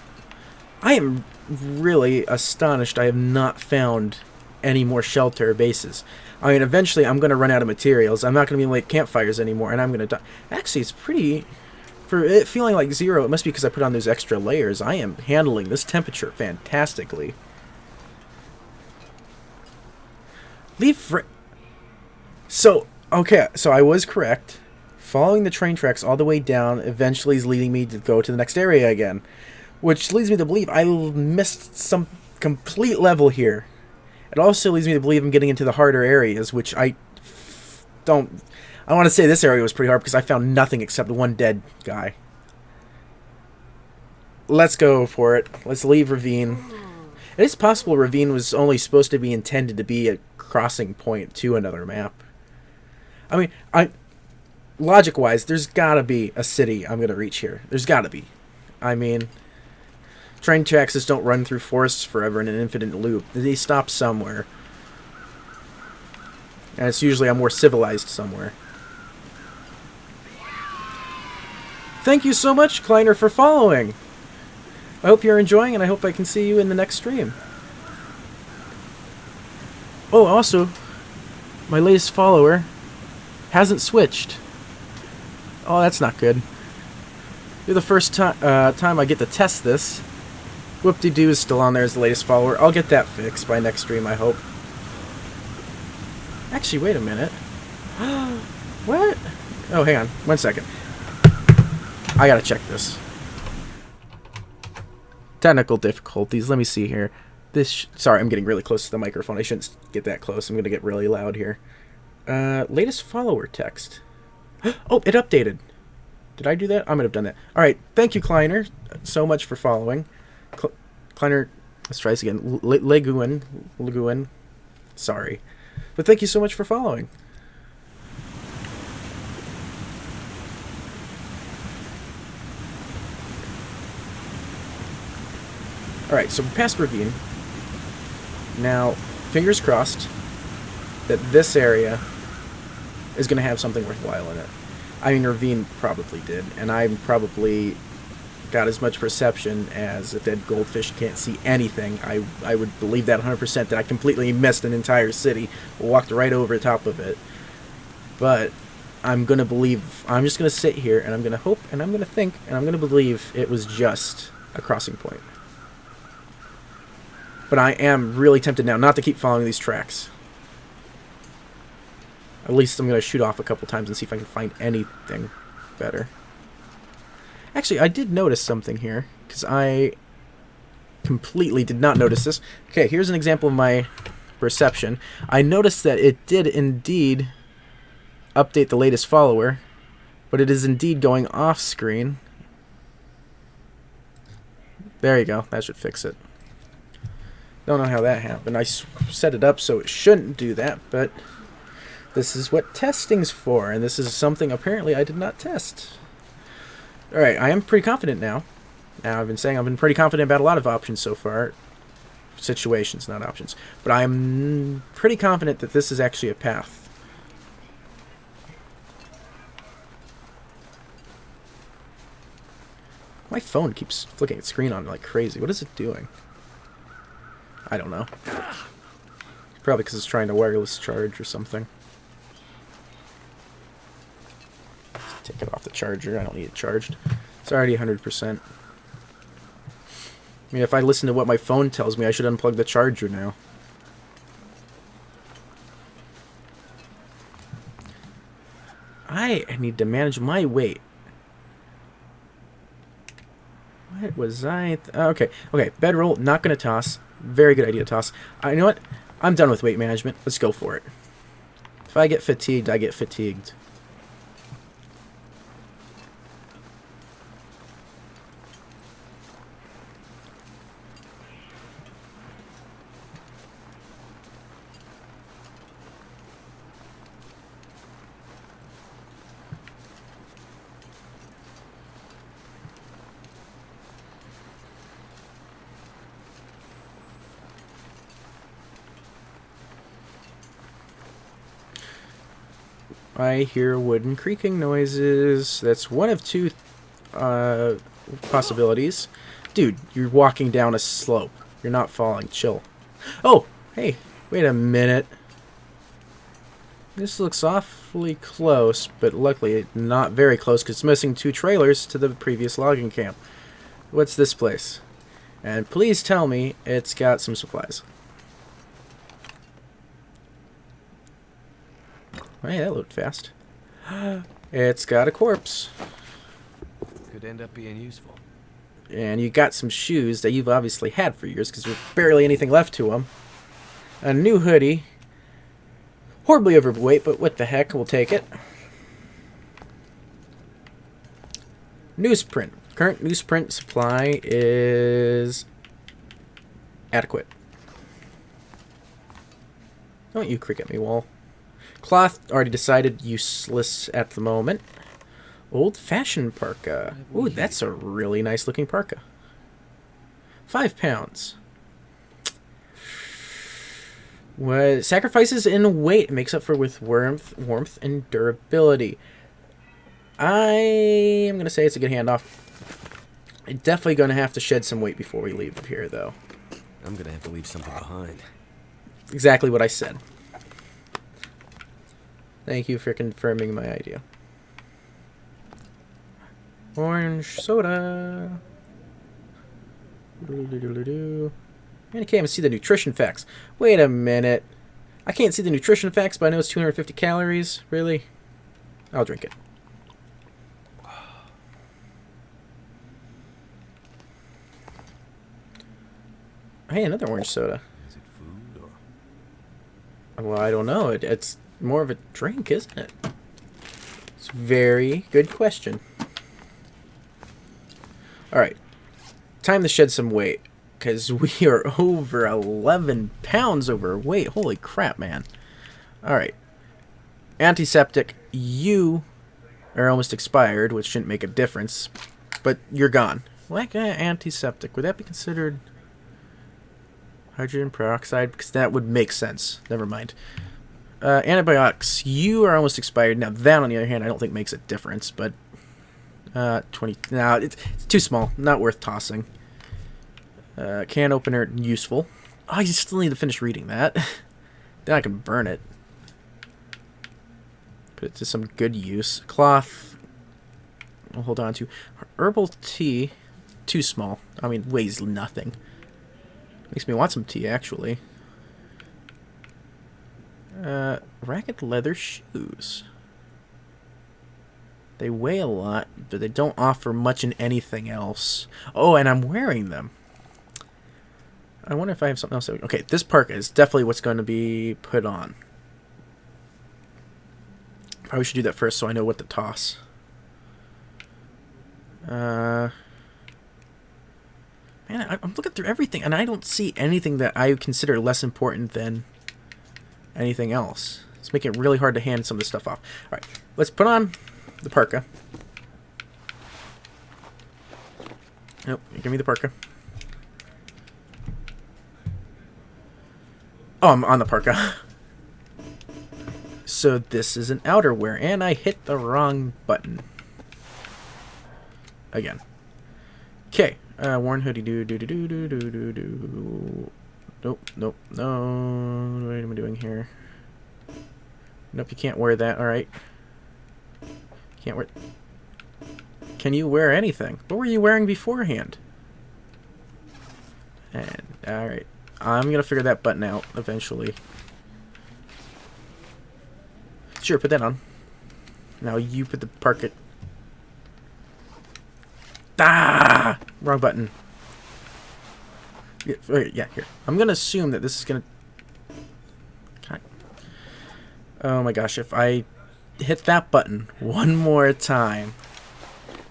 [SPEAKER 1] I am really astonished I have not found any more shelter bases. I mean, eventually I'm going to run out of materials. I'm not going to be able to make campfires anymore, and I'm going to die. Actually, it's pretty... For it feeling like 0, it must be because I put on those extra layers. I am handling this temperature fantastically. So, okay, so I was correct. Following the train tracks all the way down eventually is leading me to go to the next area again. Which leads me to believe I missed some complete level here. It also leads me to believe I'm getting into the harder areas, which I don't... I want to say this area was pretty hard because I found nothing except one dead guy. Let's go for it. Let's leave Ravine. It is possible Ravine was only supposed to be intended to be a crossing point to another map. I mean, logic-wise, there's gotta be a city I'm gonna reach here. There's gotta be. I mean, train tracks just don't run through forests forever in an infinite loop. They stop somewhere. And it's usually a more civilized somewhere. Thank you so much, Kleiner, for following. I hope you're enjoying, and I hope I can see you in the next stream. Oh, also, my latest follower hasn't switched. Oh, that's not good. You're the first time I get to test this. Whoop-de-doo is still on there as the latest follower. I'll get that fixed by next stream, I hope. Actually, wait a minute. What? Oh, hang on. 1 second. I gotta check this. Technical difficulties. Let me see here. Sorry, I'm getting really close to the microphone. I shouldn't get that close. I'm gonna get really loud here. Latest follower text. Oh, it updated. Did I do that? I might have done that. Alright, thank you, Kleiner, so much for following. Kleiner, Let's try this again. Leguin. Sorry. But thank you so much for following. Alright, so we're past Ravine. Now, fingers crossed that this area is going to have something worthwhile in it. I mean, Ravine probably did, and I probably got as much perception as a dead goldfish can't see anything. I would believe that 100% that I completely missed an entire city, walked right over the top of it. But I'm going to believe, I'm just going to sit here, and I'm going to hope, and I'm going to think, and I'm going to believe it was just a crossing point. But I am really tempted now not to keep following these tracks. At least I'm going to shoot off a couple times and see if I can find anything better. Actually, I did notice something here, because I completely did not notice this. Okay, here's an example of my perception. I noticed that it did indeed update the latest follower, but it is indeed going off screen. There you go, that should fix it. Don't know how that happened. I set it up so it shouldn't do that, but this is what testing's for, and this is something apparently I did not test. Alright, I am pretty confident now. Now, I've been pretty confident about a lot of options so far. Situations, not options. But I'm pretty confident that this is actually a path. My phone keeps flicking its screen on like crazy. What is it doing? I don't know. Probably because it's trying to wireless charge or something. Take it off the charger. I don't need it charged. It's already 100%. I mean, if I listen to what my phone tells me, I should unplug the charger now. I need to manage my weight. What was I... okay. Okay, bedroll, not going to toss. Very good idea to toss. You know what? I'm done with weight management. Let's go for it. If I get fatigued, I get fatigued. I hear wooden creaking noises. That's one of two possibilities. Dude, you're walking down a slope. You're not falling. Chill. Oh, hey, wait a minute. This looks awfully close, but luckily not very close because it's missing 2 trailers to the previous logging camp. What's this place? And please tell me it's got some supplies. Hey, that looked fast. It's got a corpse.
[SPEAKER 2] Could end up being useful.
[SPEAKER 1] And you got some shoes that you've obviously had for years because there's barely anything left to them. A new hoodie. Horribly overweight, but what the heck, we'll take it. Newsprint. Current newsprint supply is adequate. Don't you creak at me, wall. Cloth, already decided, useless at the moment. Old-fashioned parka. Ooh, that's a really nice-looking parka. 5 pounds. What sacrifices in weight makes up for with warmth, and durability. I am going to say it's a good handoff. I'm definitely going to have to shed some weight before we leave here, though.
[SPEAKER 2] I'm going to have to leave something behind.
[SPEAKER 1] Exactly what I said. Thank you for confirming my idea. Orange soda. Man, I can't even see the nutrition facts. Wait a minute. I can't see the nutrition facts, but I know it's 250 calories. Really? I'll drink it. Hey, another orange soda.
[SPEAKER 2] Is it food or...
[SPEAKER 1] Well, I don't know. It's more of a drink, isn't it? It's a very good question. Alright. Time to shed some weight. because we are over 11 pounds overweight. Holy crap, man. Alright. Antiseptic, you are almost expired, which shouldn't make a difference, but you're gone. Like antiseptic, would that be considered hydrogen peroxide? Because that would make sense. Never mind. Antibiotics, you are almost expired. Now that, on the other hand, I don't think makes a difference, but 20. No, it's too small. Not worth tossing. Can opener, useful. Oh, you still need to finish reading that. Then I can burn it. Put it to some good use. Cloth, I'll hold on to. Herbal tea, too small. I mean, weighs nothing. Makes me want some tea, actually. Ragged leather shoes. They weigh a lot, but they don't offer much in anything else. Oh, and I'm wearing them. I wonder if I have something else. Okay, this parka is definitely what's going to be put on. Probably should do that first so I know what to toss. Man, I'm looking through everything, and I don't see anything that I consider less important than anything else. It's making it really hard to hand some of this stuff off. Alright, let's put on the parka. Nope, give me the parka. Oh, I'm on the parka. So this is an outerwear, and I hit the wrong button. Again. Okay, worn hoodie, do. Nope, no. What am I doing here? Nope, you can't wear that, alright. Can't wear... Can you wear anything? What were you wearing beforehand? And, alright. I'm gonna figure that button out eventually. Sure, put that on. Now you put the parka... Ah! Wrong button. Yeah, here. I'm gonna assume that this is gonna... Oh my gosh, if I hit that button one more time...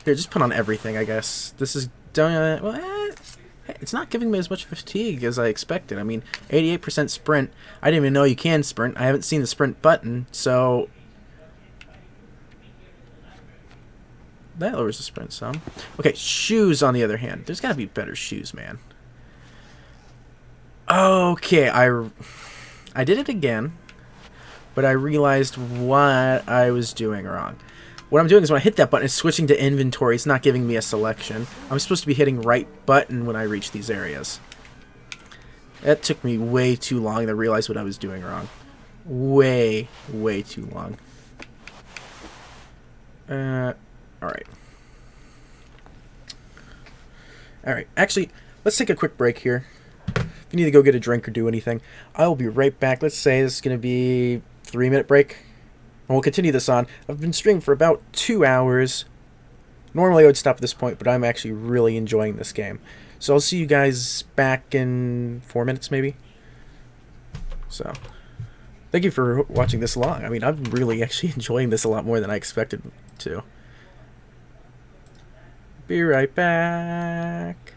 [SPEAKER 1] Here, just put on everything, I guess. This is... it's not giving me as much fatigue as I expected. I mean, 88% sprint. I didn't even know you can sprint. I haven't seen the sprint button, so... That lowers the sprint some. Okay, shoes on the other hand. There's gotta be better shoes, man. Okay, I did it again, but I realized what I was doing wrong. What I'm doing is when I hit that button, it's switching to inventory. It's not giving me a selection. I'm supposed to be hitting right button when I reach these areas. That took me way too long to realize what I was doing wrong. Way too long. Alright. Alright, actually, let's take a quick break here. If you need to go get a drink or do anything, I will be right back. Let's say this is going to be a 3-minute break. And we'll continue this on. I've been streaming for about 2 hours. Normally I would stop at this point, but I'm actually really enjoying this game. So I'll see you guys back in 4 minutes, maybe. So, thank you for watching this long. I mean, I'm really actually enjoying this a lot more than I expected to. Be right back.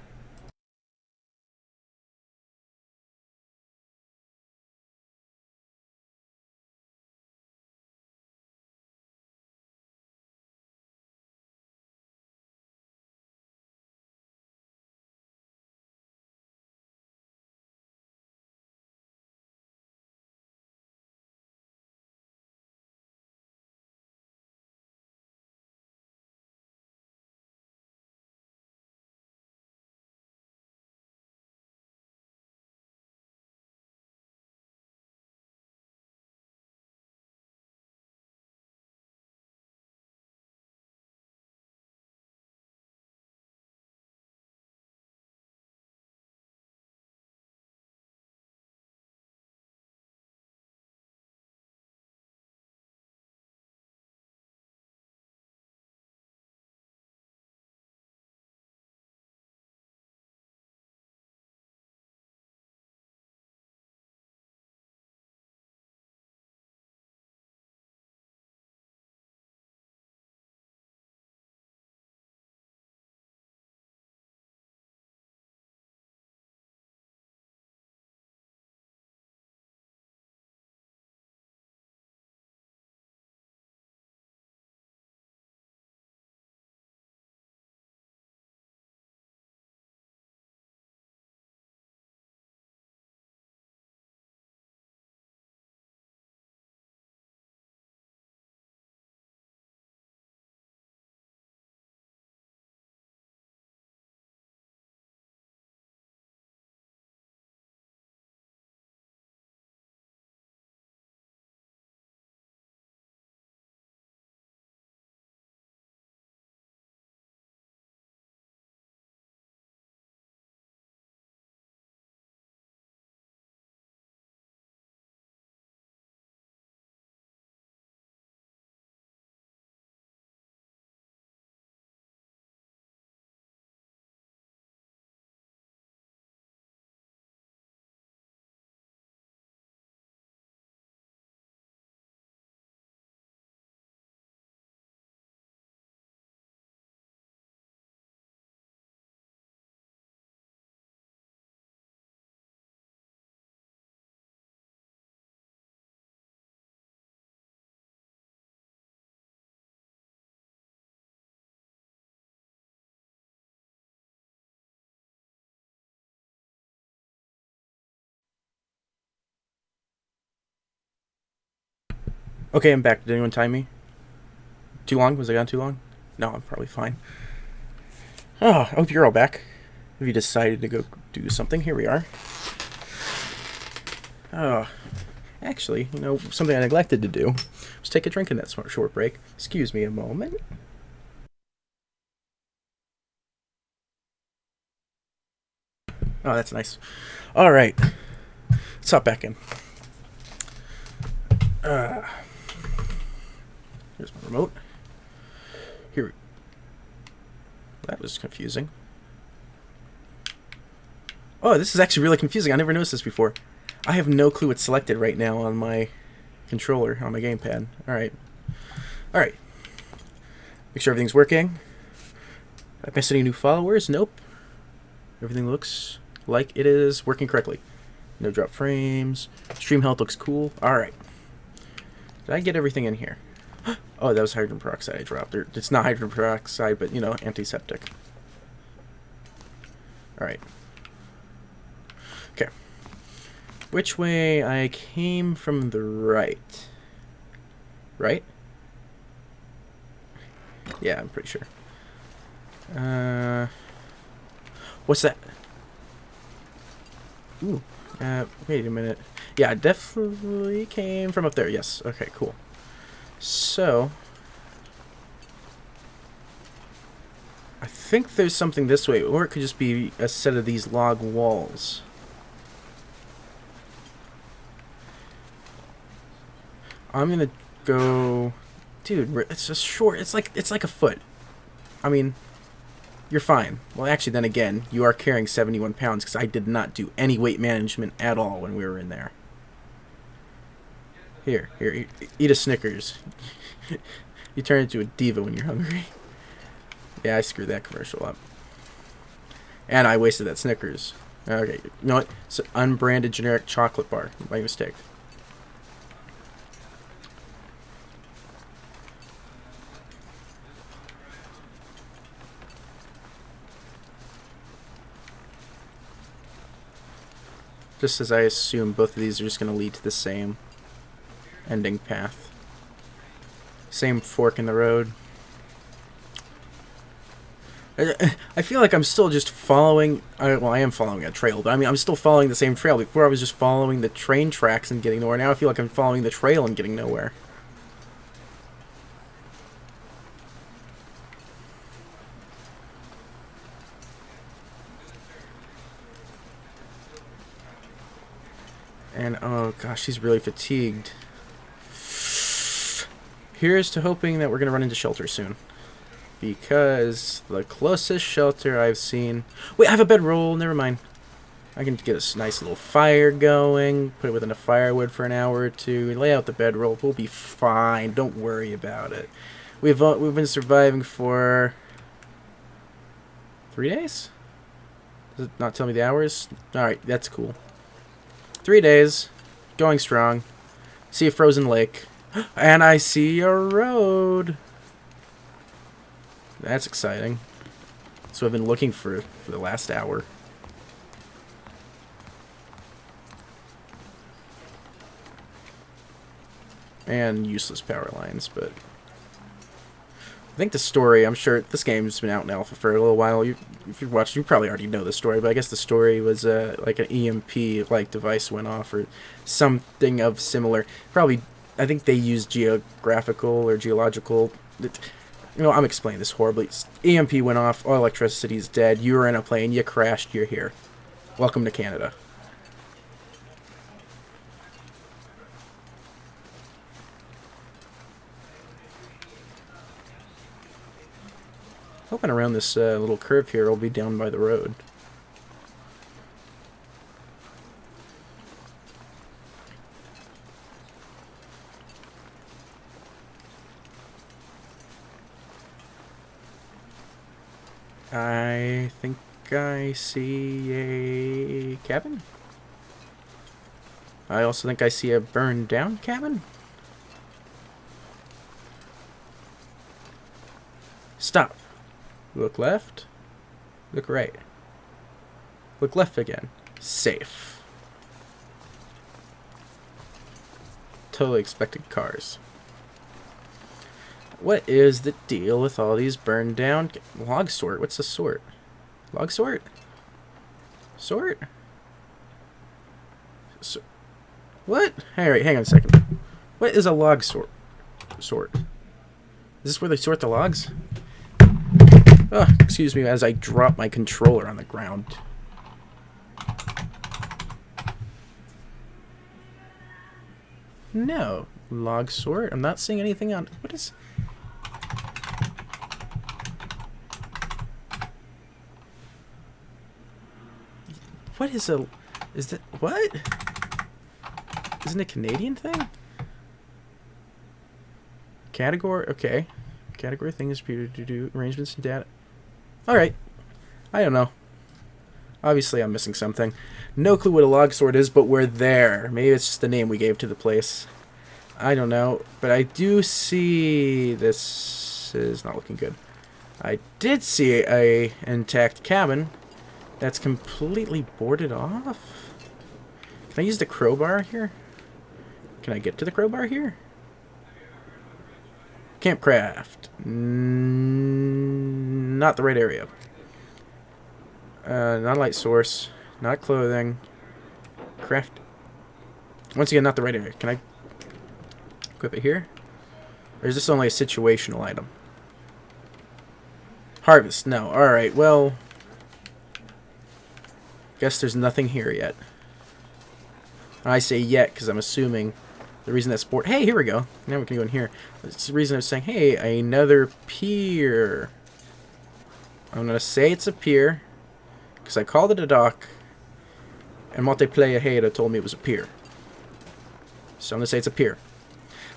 [SPEAKER 1] Okay, I'm back. Did anyone time me? Too long? Was I gone too long? No, I'm probably fine. Oh, I hope you're all back. Have you decided to go do something? Here we are. Oh, actually, something I neglected to do was take a drink in that short break. Excuse me a moment. Oh, that's nice. All right. Let's hop back in. Here's my remote. Here. That was confusing. Oh, this is actually really confusing. I never noticed this before. I have no clue what's selected right now on my controller, on my gamepad. Alright. Alright. Make sure everything's working. Have I missed any new followers? Nope. Everything looks like it is working correctly. No drop frames. Stream health looks cool. Alright. Did I get everything in here? Oh, that was hydrogen peroxide I dropped. It's not hydrogen peroxide, but, antiseptic. Alright. Okay. Which way? I came from the right. Right? Yeah, I'm pretty sure. What's that? Ooh. Wait a minute. Yeah, I definitely came from up there. Yes. Okay, cool. So, I think there's something this way, or it could just be a set of these log walls. I'm gonna go, dude. It's just short. It's like a foot. I mean, you're fine. Well, actually, then again, you are carrying 71 pounds because I did not do any weight management at all when we were in there. Here, eat a Snickers. You turn into a diva when you're hungry. Yeah, I screwed that commercial up. And I wasted that Snickers. Okay, you know what? It's an unbranded generic chocolate bar. My mistake. Just as I assume both of these are just going to lead to the same ending path. Same fork in the road. I feel like I'm still just following... well, I am following a trail, but I mean, I'm still following the same trail. Before I was just following the train tracks and getting nowhere. Now I feel like I'm following the trail and getting nowhere. And, oh gosh, she's really fatigued. Here's to hoping that we're going to run into shelter soon. Because the closest shelter I've seen... Wait, I have a bedroll. Never mind. I can get a nice little fire going. Put it within a firewood for an hour or two. Lay out the bedroll. We'll be fine. Don't worry about it. We've been surviving for... 3 days? Does it not tell me the hours? Alright, that's cool. 3 days. Going strong. See a frozen lake. And I see a road. That's exciting. So I've been looking for the last hour. And useless power lines, but... I think the story, I'm sure this game's been out in alpha for a little while. If you've watched, you probably already know the story, but I guess the story was like an EMP-like device went off or something of similar. Probably, I think they used geographical or geological... I'm explaining this horribly. EMP went off, all electricity's dead, you were in a plane, you crashed, you're here. Welcome to Canada. Hoping around this little curve here will be down by the road. I think I see a cabin. I also think I see a burned down cabin. Stop. Look left. Look right. Look left again. Safe. Totally expected cars. What is the deal with all these burned down log sort? What's the sort? Log sort? Sort? So, what? Hey, hang on a second. What is a log sort? Is this where they sort the logs? Oh, excuse me as I drop my controller on the ground. No. Log sort? I'm not seeing anything on... What is... What is a... Is that... What? Isn't it a Canadian thing? Category... Okay. Category things, do arrangements and data. Alright. I don't know. Obviously, I'm missing something. No clue what a log sort is, but we're there. Maybe it's just the name we gave to the place. I don't know. But I do see... This is not looking good. I did see a intact cabin that's completely boarded off. Can I use the crowbar here? Can I get to the crowbar here? Campcraft. Not the right area. Not a light source. Not clothing. Craft. Once again, not the right area. Can I equip it here? Or is this only a situational item? Harvest. No. Alright, well... Guess there's nothing here yet. I say yet because I'm assuming the reason that's board... Hey, here we go. Now we can go in here. That's the reason I was saying, hey, another pier. I'm going to say it's a pier because I called it a dock and Multiplayer Hater told me it was a pier. So I'm going to say it's a pier.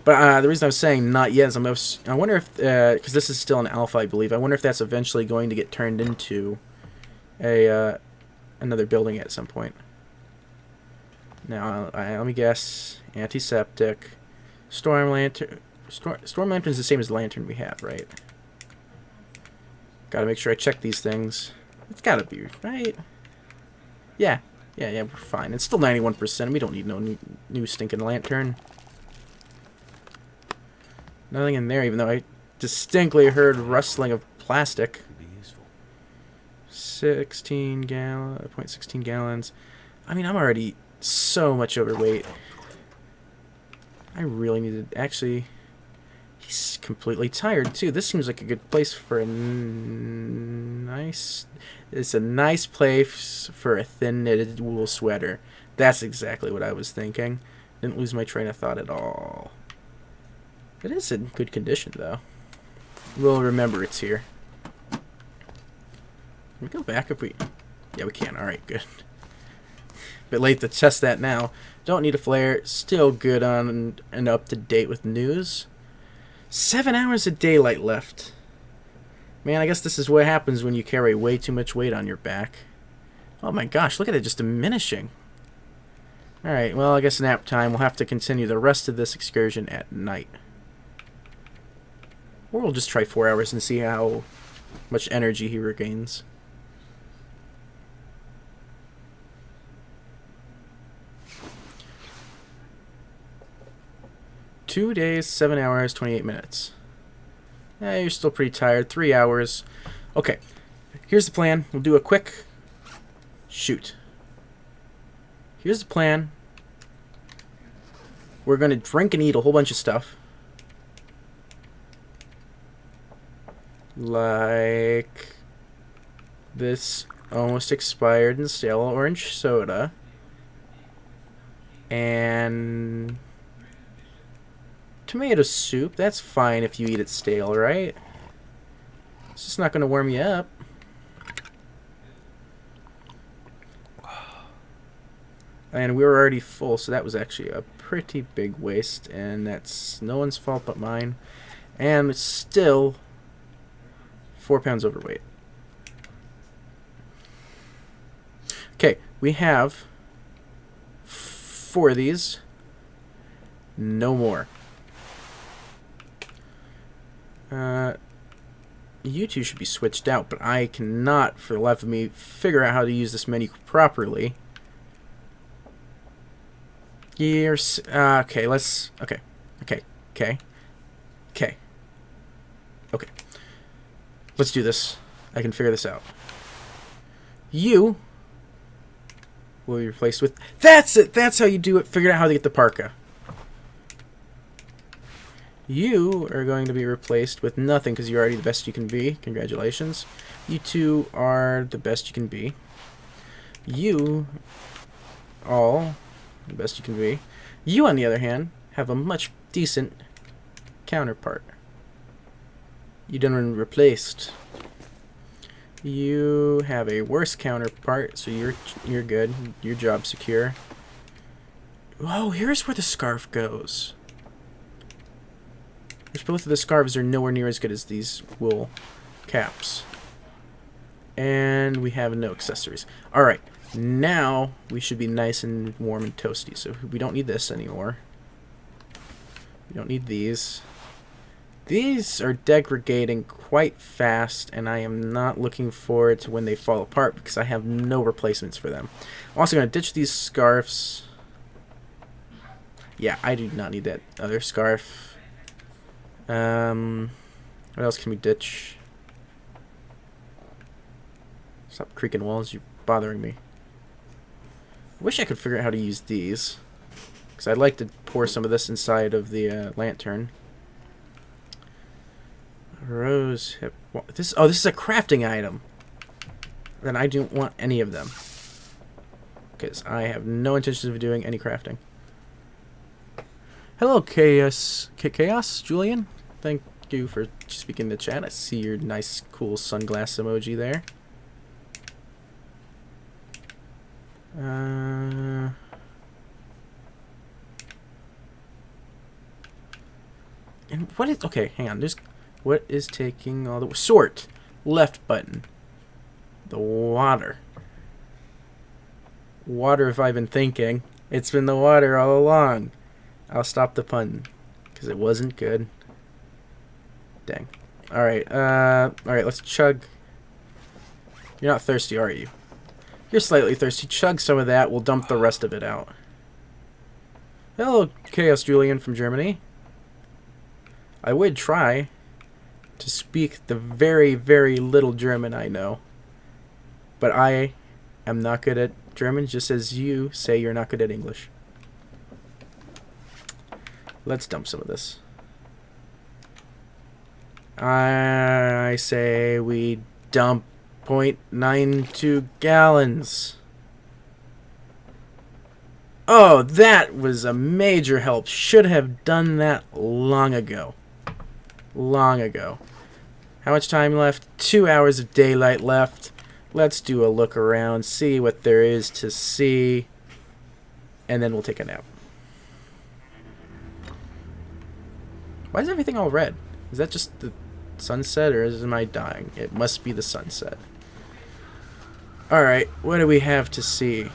[SPEAKER 1] But the reason I was saying not yet is I wonder if... Because this is still an alpha, I believe. I wonder if that's eventually going to get turned into a... another building at some point. Now, let me guess. Antiseptic. Storm lantern. Storm lantern is the same as the lantern we have, right? Gotta make sure I check these things. It's gotta be, right? Yeah. Yeah, we're fine. It's still 91%. We don't need no new stinking lantern. Nothing in there, even though I distinctly heard rustling of plastic.
[SPEAKER 2] Could be useful.
[SPEAKER 1] 0.16 gallons. I mean, I'm already so much overweight. I really need to actually... He's completely tired too. This seems like a good place for a nice... It's a nice place for a thin knitted wool sweater. That's exactly what I was thinking. Didn't lose my train of thought at all. It is in good condition though. We'll remember it's here. Can we go back if we... Yeah, we can. Alright, good. Bit late to test that now. Don't need a flare. Still good on and up to date with news. 7 hours of daylight left. Man, I guess this is what happens when you carry way too much weight on your back. Oh my gosh, look at it just diminishing. Alright, well, I guess nap time. We'll have to continue the rest of this excursion at night. Or we'll just try 4 hours and see how much energy he regains. Two days, 7 hours, 28 minutes. You're still pretty tired. 3 hours. Okay, here's the plan. We'll do a quick shoot. Here's the plan. We're going to drink and eat a whole bunch of stuff. Like this almost expired and stale orange soda. And tomato soup. That's fine if you eat it stale, right? It's just not going to warm you up. And we were already full, so that was actually a pretty big waste. And that's no one's fault but mine. And it's still 4 pounds overweight. Okay, we have 4 of these. No more. You two should be switched out, but I cannot, for the life of me, figure out how to use this menu properly. Okay, let's... Okay. Okay. Let's do this. I can figure this out. You will be replaced with... That's it! That's how you do it. Figured out how to get the parka. You are going to be replaced with nothing because you're already the best you can be. Congratulations. You two are the best you can be. You all the best you can be. You, on the other hand, have a much decent counterpart. You done been replaced. You have a worse counterpart, so you're good. Your job's secure. Oh, here's where the scarf goes. Which both of the scarves are nowhere near as good as these wool caps. And we have no accessories. Alright, now we should be nice and warm and toasty. So we don't need this anymore. We don't need these. These are degrading quite fast, and I am not looking forward to when they fall apart because I have no replacements for them. I'm also going to ditch these scarves. Yeah, I do not need that other scarf. What else can we ditch? Stop creaking walls, you're bothering me. I wish I could figure out how to use these, because I'd like to pour some of this inside of the lantern. Rose hip. This is a crafting item. Then I don't want any of them, because I have no intentions of doing any crafting. Hello, Chaos, Julian. Thank you for speaking in the chat. I see your nice, cool sunglass emoji there. And what is... Okay, hang on. What is taking all the... Sort. Left button. The water. Water, if I've been thinking. It's been the water all along. I'll stop the pun, because it wasn't good. Dang. Alright, let's chug. You're not thirsty, are you? You're slightly thirsty. Chug some of that. We'll dump the rest of it out. Hello, Chaos Julian from Germany. I would try to speak the very, very little German I know. But I am not good at German, just as you say you're not good at English. Let's dump some of this. I say we dump 0.92 gallons. Oh, that was a major help. Should have done that long ago. Long ago. How much time left? 2 hours of daylight left. Let's do a look around, see what there is to see, and then we'll take a nap. Why is everything all red? Is that just the sunset, or am I dying? It must be the sunset. Alright, what do we have to see?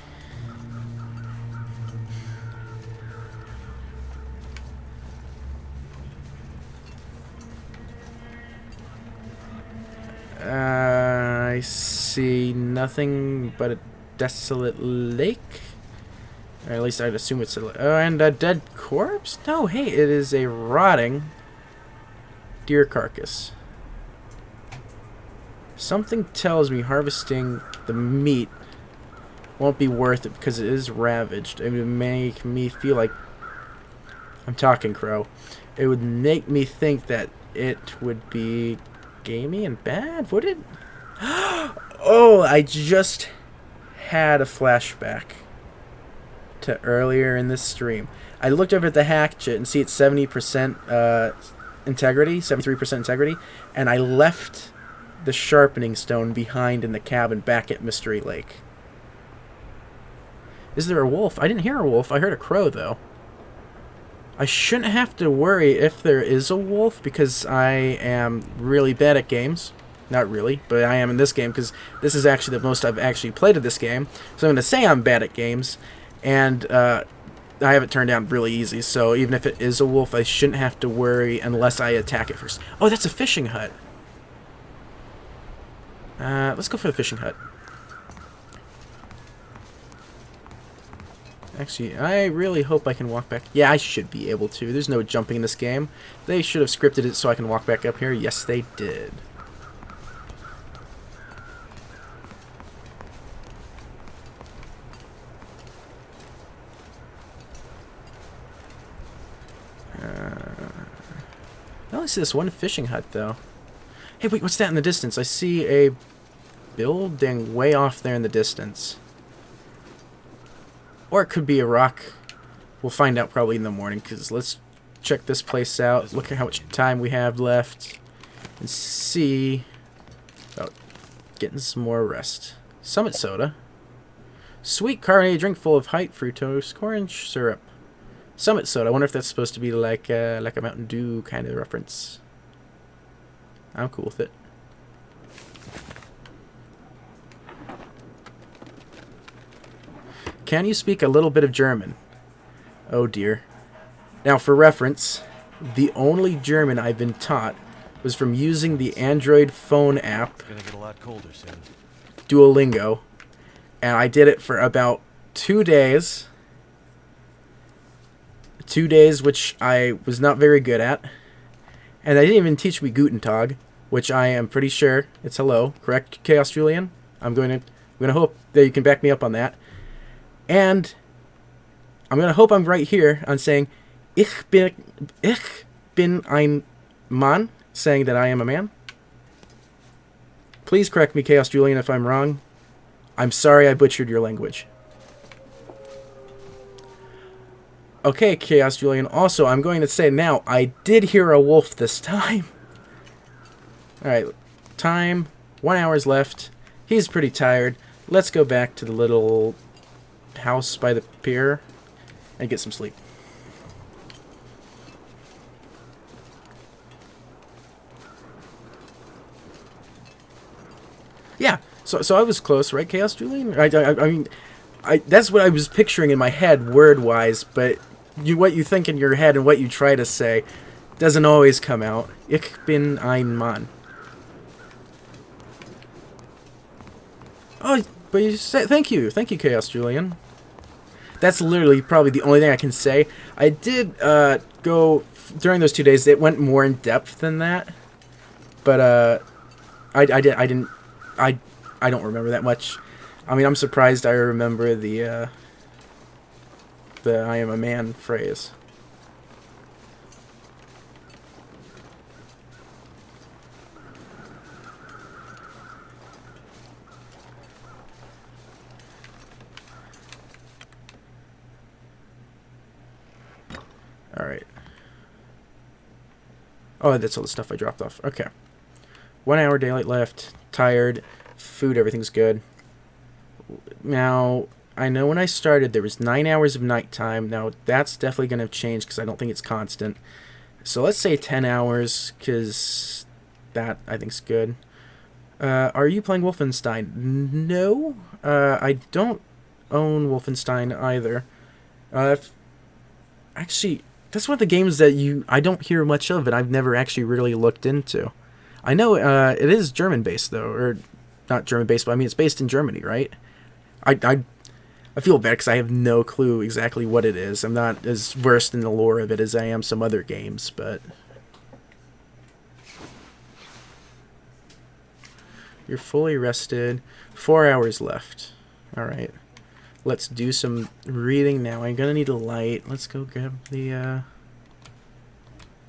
[SPEAKER 1] I see nothing but a desolate lake. Or at least I'd assume it's a... Oh, and a dead corpse? No, hey, it is a rotting deer carcass. Something tells me harvesting the meat won't be worth it because it is ravaged. It would make me feel like... I'm talking crow. It would make me think that it would be gamey and bad, would it? Oh, I just had a flashback to earlier in this stream. I looked over at the hatchet and see it's 70% integrity, 73% integrity, and I left the sharpening stone behind in the cabin back at Mystery Lake. Is there a wolf? I didn't hear a wolf. I heard a crow, though. I shouldn't have to worry if there is a wolf because I am really bad at games. Not really, but I am in this game because this is actually the most I've actually played of this game. So I'm going to say I'm bad at games, and I have it turned down really easy. So even if it is a wolf, I shouldn't have to worry unless I attack it first. Oh, that's a fishing hut. Let's go for the fishing hut. Actually, I really hope I can walk back. Yeah, I should be able to. There's no jumping in this game. They should have scripted it so I can walk back up here. Yes, they did. I only see this one fishing hut, though. Hey, wait, what's that in the distance? I see a building way off there in the distance. Or it could be a rock. We'll find out probably in the morning, because let's check this place out, look at how much time we have left, and see about getting some more rest. Summit soda. Sweet carbonated drink full of height fructose corn syrup. Summit soda. I wonder if that's supposed to be like a Mountain Dew kind of reference. I'm cool with it. Can you speak a little bit of German? Oh dear. Now for reference, the only German I've been taught was from using the Android phone app
[SPEAKER 2] It's gonna get a lot colder soon.
[SPEAKER 1] Duolingo, and I did it for about 2 days. 2 days which I was not very good at. And they didn't even teach me Guten Tag, which I am pretty sure it's hello, correct, Chaos Julian? I'm going to hope that you can back me up on that. And I'm going to hope I'm right here on saying ich bin ein Mann, saying that I am a man. Please correct me, Chaos Julian, if I'm wrong. I'm sorry I butchered your language. Okay, Chaos Julian. Also, I'm going to say now, I did hear a wolf this time. Alright, time, 1 hour's left. He's pretty tired. Let's go back to the little house by the pier and get some sleep. Yeah, so I was close, right, Chaos Julian? I mean, that's what I was picturing in my head, word-wise, but what you think in your head and what you try to say doesn't always come out. Ich bin ein Mann. Oh, but you said thank you, Chaos Julian. That's literally probably the only thing I can say. I did go during those 2 days. It went more in depth than that, but I don't remember that much. I mean, I'm surprised I remember the "I am a man" phrase. Alright. Oh, that's all the stuff I dropped off. Okay. 1 hour daylight left. Tired. Food, everything's good. Now, I know when I started there was 9 hours of nighttime. Now, that's definitely going to change because I don't think it's constant. So let's say 10 hours because that, I think, is good. Are you playing Wolfenstein? No. I don't own Wolfenstein either. Actually, that's one of the games that I don't hear much of, and I've never actually really looked into. I know it is German-based, though, or not German-based, but I mean it's based in Germany, right? I feel bad because I have no clue exactly what it is. I'm not as versed in the lore of it as I am some other games, but... You're fully rested. 4 hours left. Alright. Let's do some reading now. I'm gonna need a light. Let's go grab the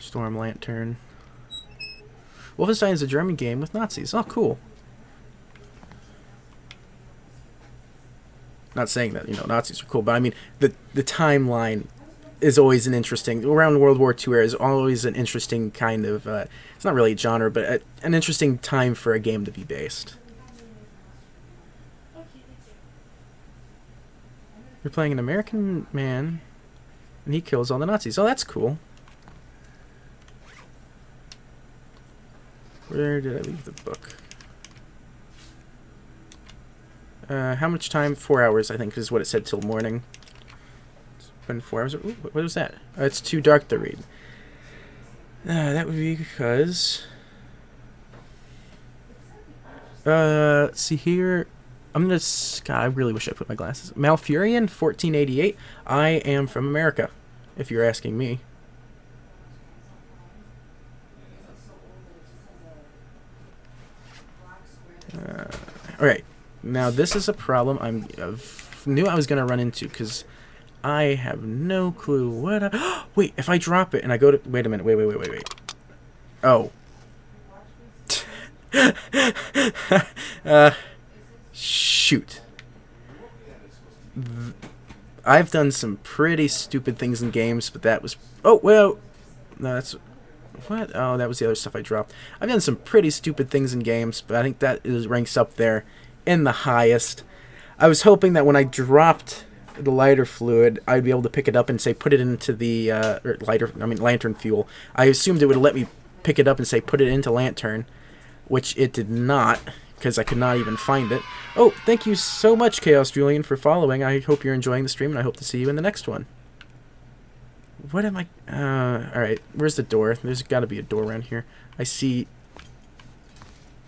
[SPEAKER 1] storm lantern. Wolfenstein is a German game with Nazis. Oh, cool. Not saying that, Nazis are cool, but I mean, the timeline is always an interesting... Around World War II era is always an interesting kind of... it's not really a genre, but an interesting time for a game to be based. You're playing an American man, and he kills all the Nazis. Oh, that's cool. Where did I leave the book? How much time? 4 hours, I think, is what it said till morning. It's been 4 hours. Ooh, what was that? It's too dark to read. That would be because... let's see here. I'm gonna. God, I really wish I put my glasses. Malfurion, 1488. I am from America, if you're asking me. All right. Now this is a problem knew I was gonna run into because I have no clue what. Wait, if I drop it and I go to. Wait a minute. Wait. Oh. Shoot. I've done some pretty stupid things in games, but that was... Oh, well... No, that's... What? Oh, that was the other stuff I dropped. I've done some pretty stupid things in games, but I think that ranks up there in the highest. I was hoping that when I dropped the lighter fluid, I'd be able to pick it up and say, put it into the... lantern fuel. I assumed it would let me pick it up and say, put it into lantern, which it did not, because I could not even find it. Oh, thank you so much, Chaos Julian, for following. I hope you're enjoying the stream, and I hope to see you in the next one. What am I... Alright, where's the door? There's got to be a door around here. I see...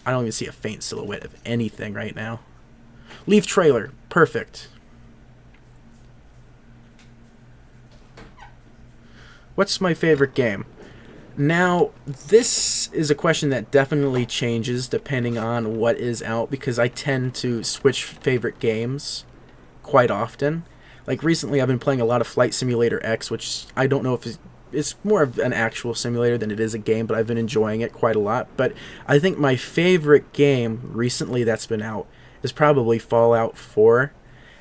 [SPEAKER 1] I don't even see a faint silhouette of anything right now. Leave trailer. Perfect. What's my favorite game? Now, this is a question that definitely changes depending on what is out, because I tend to switch favorite games quite often. Like, recently I've been playing a lot of Flight Simulator X, which I don't know if it's more of an actual simulator than it is a game, but I've been enjoying it quite a lot. But I think my favorite game recently that's been out is probably Fallout 4.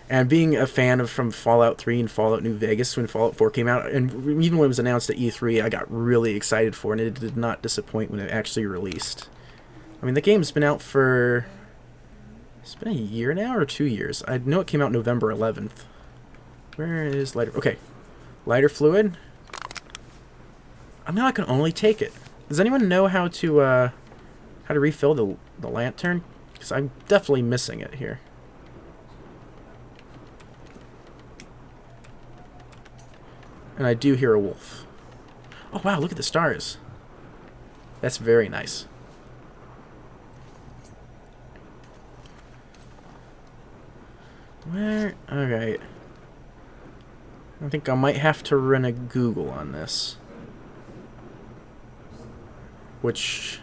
[SPEAKER 1] And being a fan from Fallout 3 and Fallout New Vegas when Fallout 4 came out, and even when it was announced at E3, I got really excited for it, and it did not disappoint when it actually released. I mean, the game's been out for... It's been a year now, or 2 years? I know it came out November 11th. Where is lighter... Okay. Lighter fluid. I mean, I can only take it. Does anyone know how to refill the lantern? Because I'm definitely missing it here. And I do hear a wolf. Oh, wow, look at the stars. That's very nice. Where? Alright. I think I might have to run a Google on this. Which...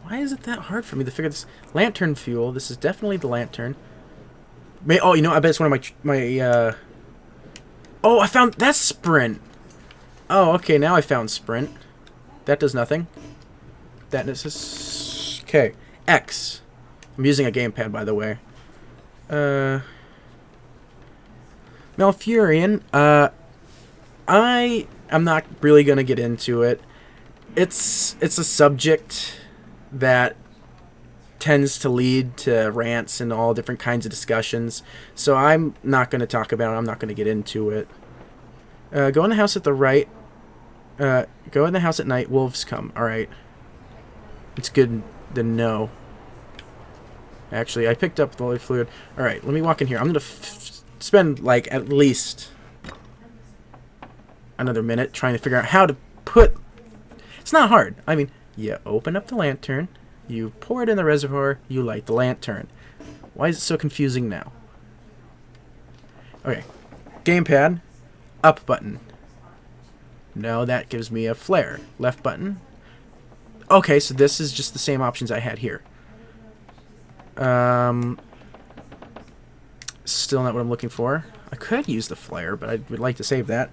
[SPEAKER 1] Why is it that hard for me to figure this? Lantern fuel. This is definitely the lantern. Oh, you know, I bet it's one of my Oh, I found... That's sprint. Oh, okay, now I found sprint. That does nothing. That is... Okay. X. I'm using a gamepad, by the way. Malfurion. I'm not really going to get into it. It's a subject that tends to lead to rants and all different kinds of discussions. So I'm not going to talk about it. I'm not going to get into it. Go in the house at the right. Go in the house at night. Wolves come. Alright. It's good to know. Actually, I picked up the light fluid. Alright, let me walk in here. I'm going to spend, like, at least another minute trying to figure out how to put... It's not hard. I mean, you open up the lantern. You pour it in the reservoir, you light the lantern. Why is it so confusing now? Okay. Gamepad. Up button. No, that gives me a flare. Left button. Okay, so this is just the same options I had here. Still not what I'm looking for. I could use the flare, but I would like to save that.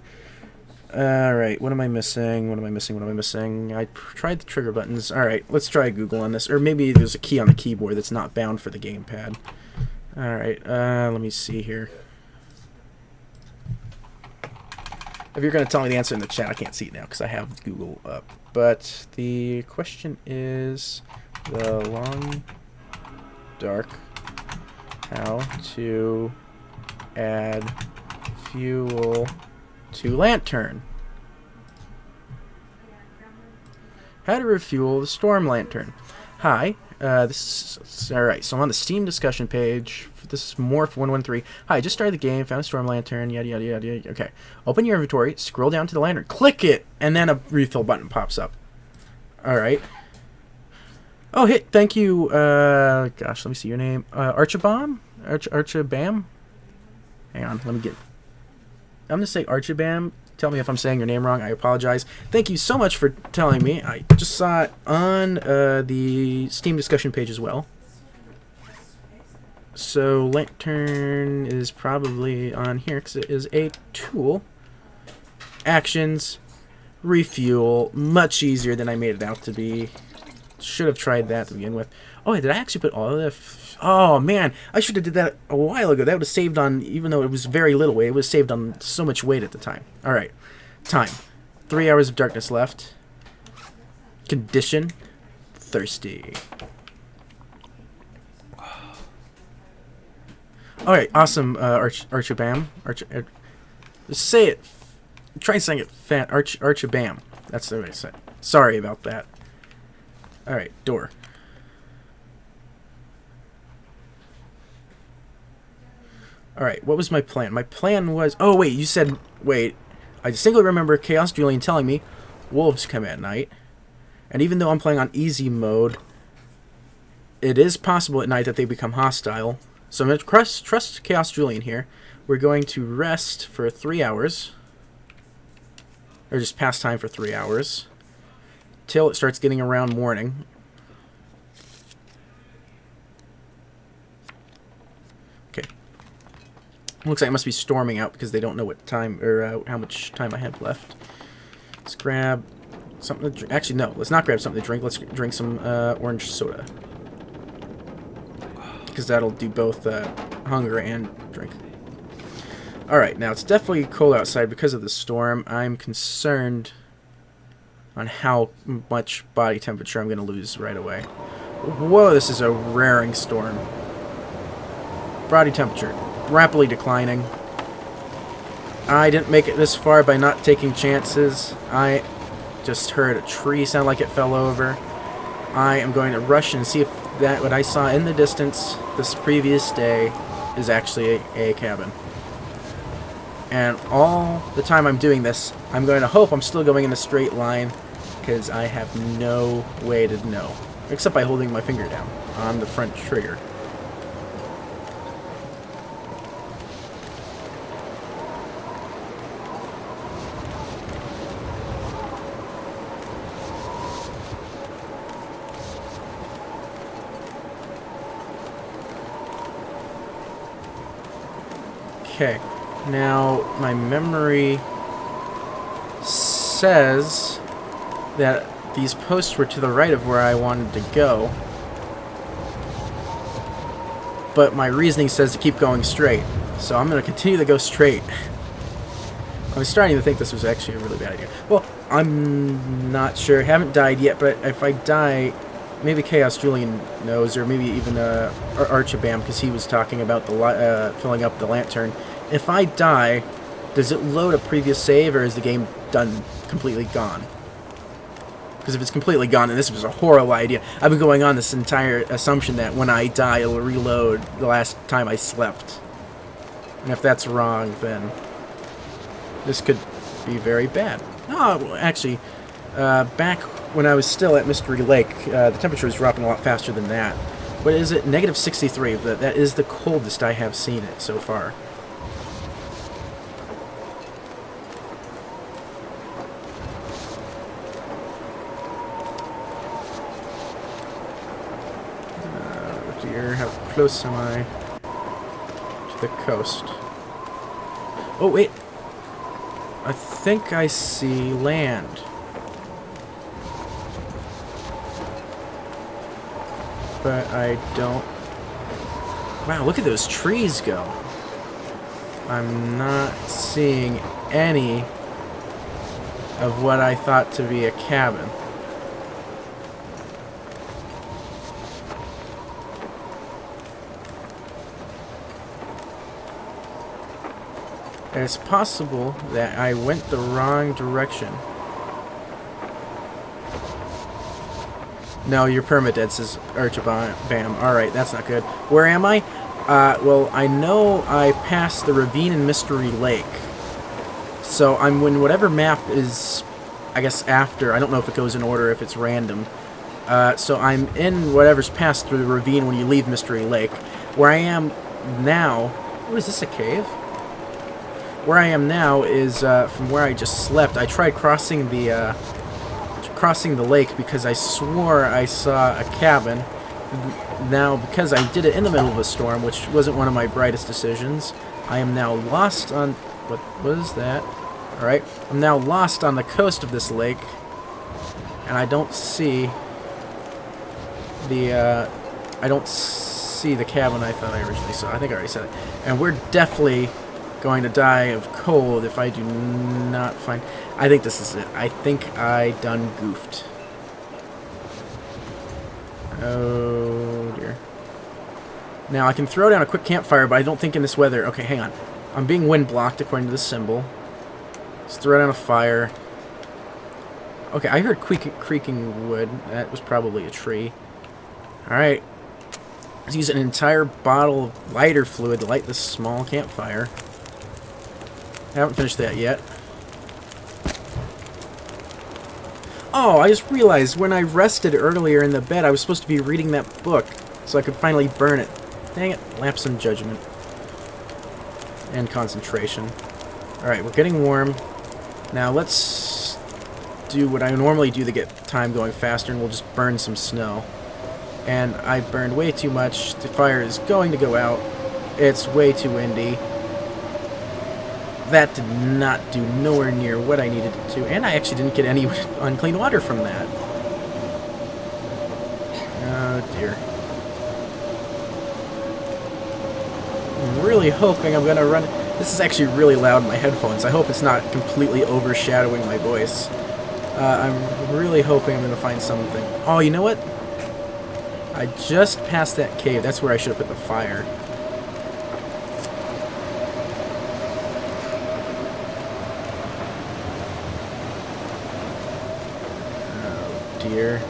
[SPEAKER 1] Alright, what am I missing? What am I missing? I tried the trigger buttons. Alright, let's try Google on this. Or maybe there's a key on the keyboard that's not bound for the gamepad. Alright, let me see here. If you're going to tell me the answer in the chat, I can't see it now because I have Google up. But the question is the long dark, how to add fuel to lantern. How to refuel the storm lantern. Hi, this is alright. So I'm on the Steam discussion page. This is Morph113. Hi, just started the game, found a storm lantern, yada yada yada yada. Okay, open your inventory, scroll down to the lantern, click it, and then a refill button pops up. Alright. Oh, thank you. Gosh, let me see your name. Archibomb? Archibam? Hang on, let me get... I'm going to say Archibam. Tell me if I'm saying your name wrong. I apologize. Thank you so much for telling me. I just saw it on the Steam discussion page as well. So Lantern is probably on here because it is a tool. Actions, refuel, much easier than I made it out to be. Should have tried that to begin with. Oh, did I actually put all of the... Oh, man. I should have did that a while ago. That would have saved on, even though it was very little weight, it was saved on so much weight at the time. All right. Time. 3 hours of darkness left. Condition. Thirsty. All right. Awesome, Archibam. Say it. Try saying it fat. Archibam. That's the way I say it. Sorry about that. All right. Door. Alright, what was my plan? My plan was... Oh, wait, you said... Wait. I distinctly remember Chaos Julian telling me wolves come at night. And even though I'm playing on easy mode, it is possible at night that they become hostile. So I'm going to trust Chaos Julian here. We're going to rest for 3 hours. Or just pass time for 3 hours. Till it starts getting around morning. Looks like it must be storming out because they don't know what time or how much time I have left. Let's grab something to drink. Actually, no. Let's not grab something to drink. Let's drink some orange soda. Because that'll do both hunger and drink. Alright, now it's definitely cold outside because of the storm. I'm concerned on how much body temperature I'm going to lose right away. Whoa, this is a raring storm. Body temperature. Rapidly declining. I didn't make it this far by not taking chances. I just heard a tree sound like it fell over. I am going to rush and see if that what I saw in the distance this previous day is actually a cabin. And all the time I'm doing this, I'm going to hope I'm still going in a straight line because I have no way to know. Except by holding my finger down on the front trigger. Okay, now my memory says that these posts were to the right of where I wanted to go, but my reasoning says to keep going straight, so I'm going to continue to go straight. I was starting to think this was actually a really bad idea. Well, I'm not sure. I haven't died yet, but if I die, maybe Chaos Julian knows, or maybe even Archibam, because he was talking about the filling up the lantern. If I die, does it load a previous save, or is the game done completely gone? Because if it's completely gone, then this was a horrible idea. I've been going on this entire assumption that when I die, it'll reload the last time I slept. And if that's wrong, then this could be very bad. Oh, well, actually, back when I was still at Mystery Lake, the temperature was dropping a lot faster than that. What is it? Negative 63. That is the coldest I have seen it so far. How close am I to the coast? Oh, wait. I think I see land. But I don't... Wow, look at those trees go. I'm not seeing any of what I thought to be a cabin. It's possible that I went the wrong direction. No, you're permadead, says Archibam. Alright, that's not good. Where am I? Well, I know I passed the ravine in Mystery Lake. So I'm in whatever map is, I guess, after. I don't know if it goes in order, if it's random. So I'm in whatever's passed through the ravine when you leave Mystery Lake. Where I am now... Oh, is this a cave? Where I am now is from where I just slept. I tried crossing the lake because I swore I saw a cabin. Now, because I did it in the middle of a storm, which wasn't one of my brightest decisions, I am now lost on... What was that? Alright, I'm now lost on the coast of this lake, and I don't see the, I don't see the cabin I thought I originally saw. I think I already said it. And we're definitely going to die of cold if I do not find... I think this is it. I think I done goofed. Oh, dear. Now, I can throw down a quick campfire, but I don't think in this weather... Okay, hang on. I'm being wind blocked, according to the symbol. Let's throw down a fire. Okay, I heard creaking wood. That was probably a tree. Alright. Let's use an entire bottle of lighter fluid to light this small campfire. I haven't finished that yet. Oh, I just realized when I rested earlier in the bed, I was supposed to be reading that book so I could finally burn it. Dang it. Lapse in judgment. And concentration. Alright, we're getting warm. Now let's do what I normally do to get time going faster, and we'll just burn some snow. And I burned way too much. The fire is going to go out. It's way too windy. That did not do nowhere near what I needed it to, and I actually didn't get any unclean water from that. Oh dear. I'm really hoping I'm gonna run... This is actually really loud in my headphones. I hope it's not completely overshadowing my voice. I'm really hoping I'm gonna find something. Oh, you know what? I just passed that cave. That's where I should have put the fire. Oh, dear.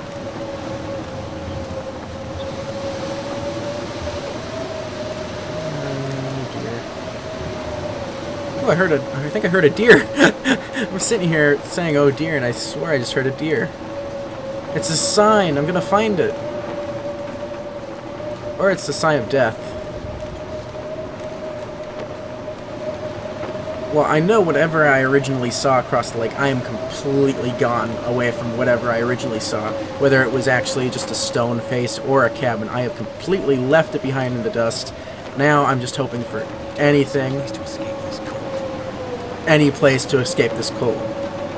[SPEAKER 1] Oh, I think I heard a deer. I'm sitting here saying, oh dear, and I swear I just heard a deer. It's a sign. I'm gonna find it. Or it's the sign of death. Well, I know whatever I originally saw across the lake, I am completely gone away from whatever I originally saw. Whether it was actually just a stone face or a cabin, I have completely left it behind in the dust. Now I'm just hoping for anything. Any place to escape this cold.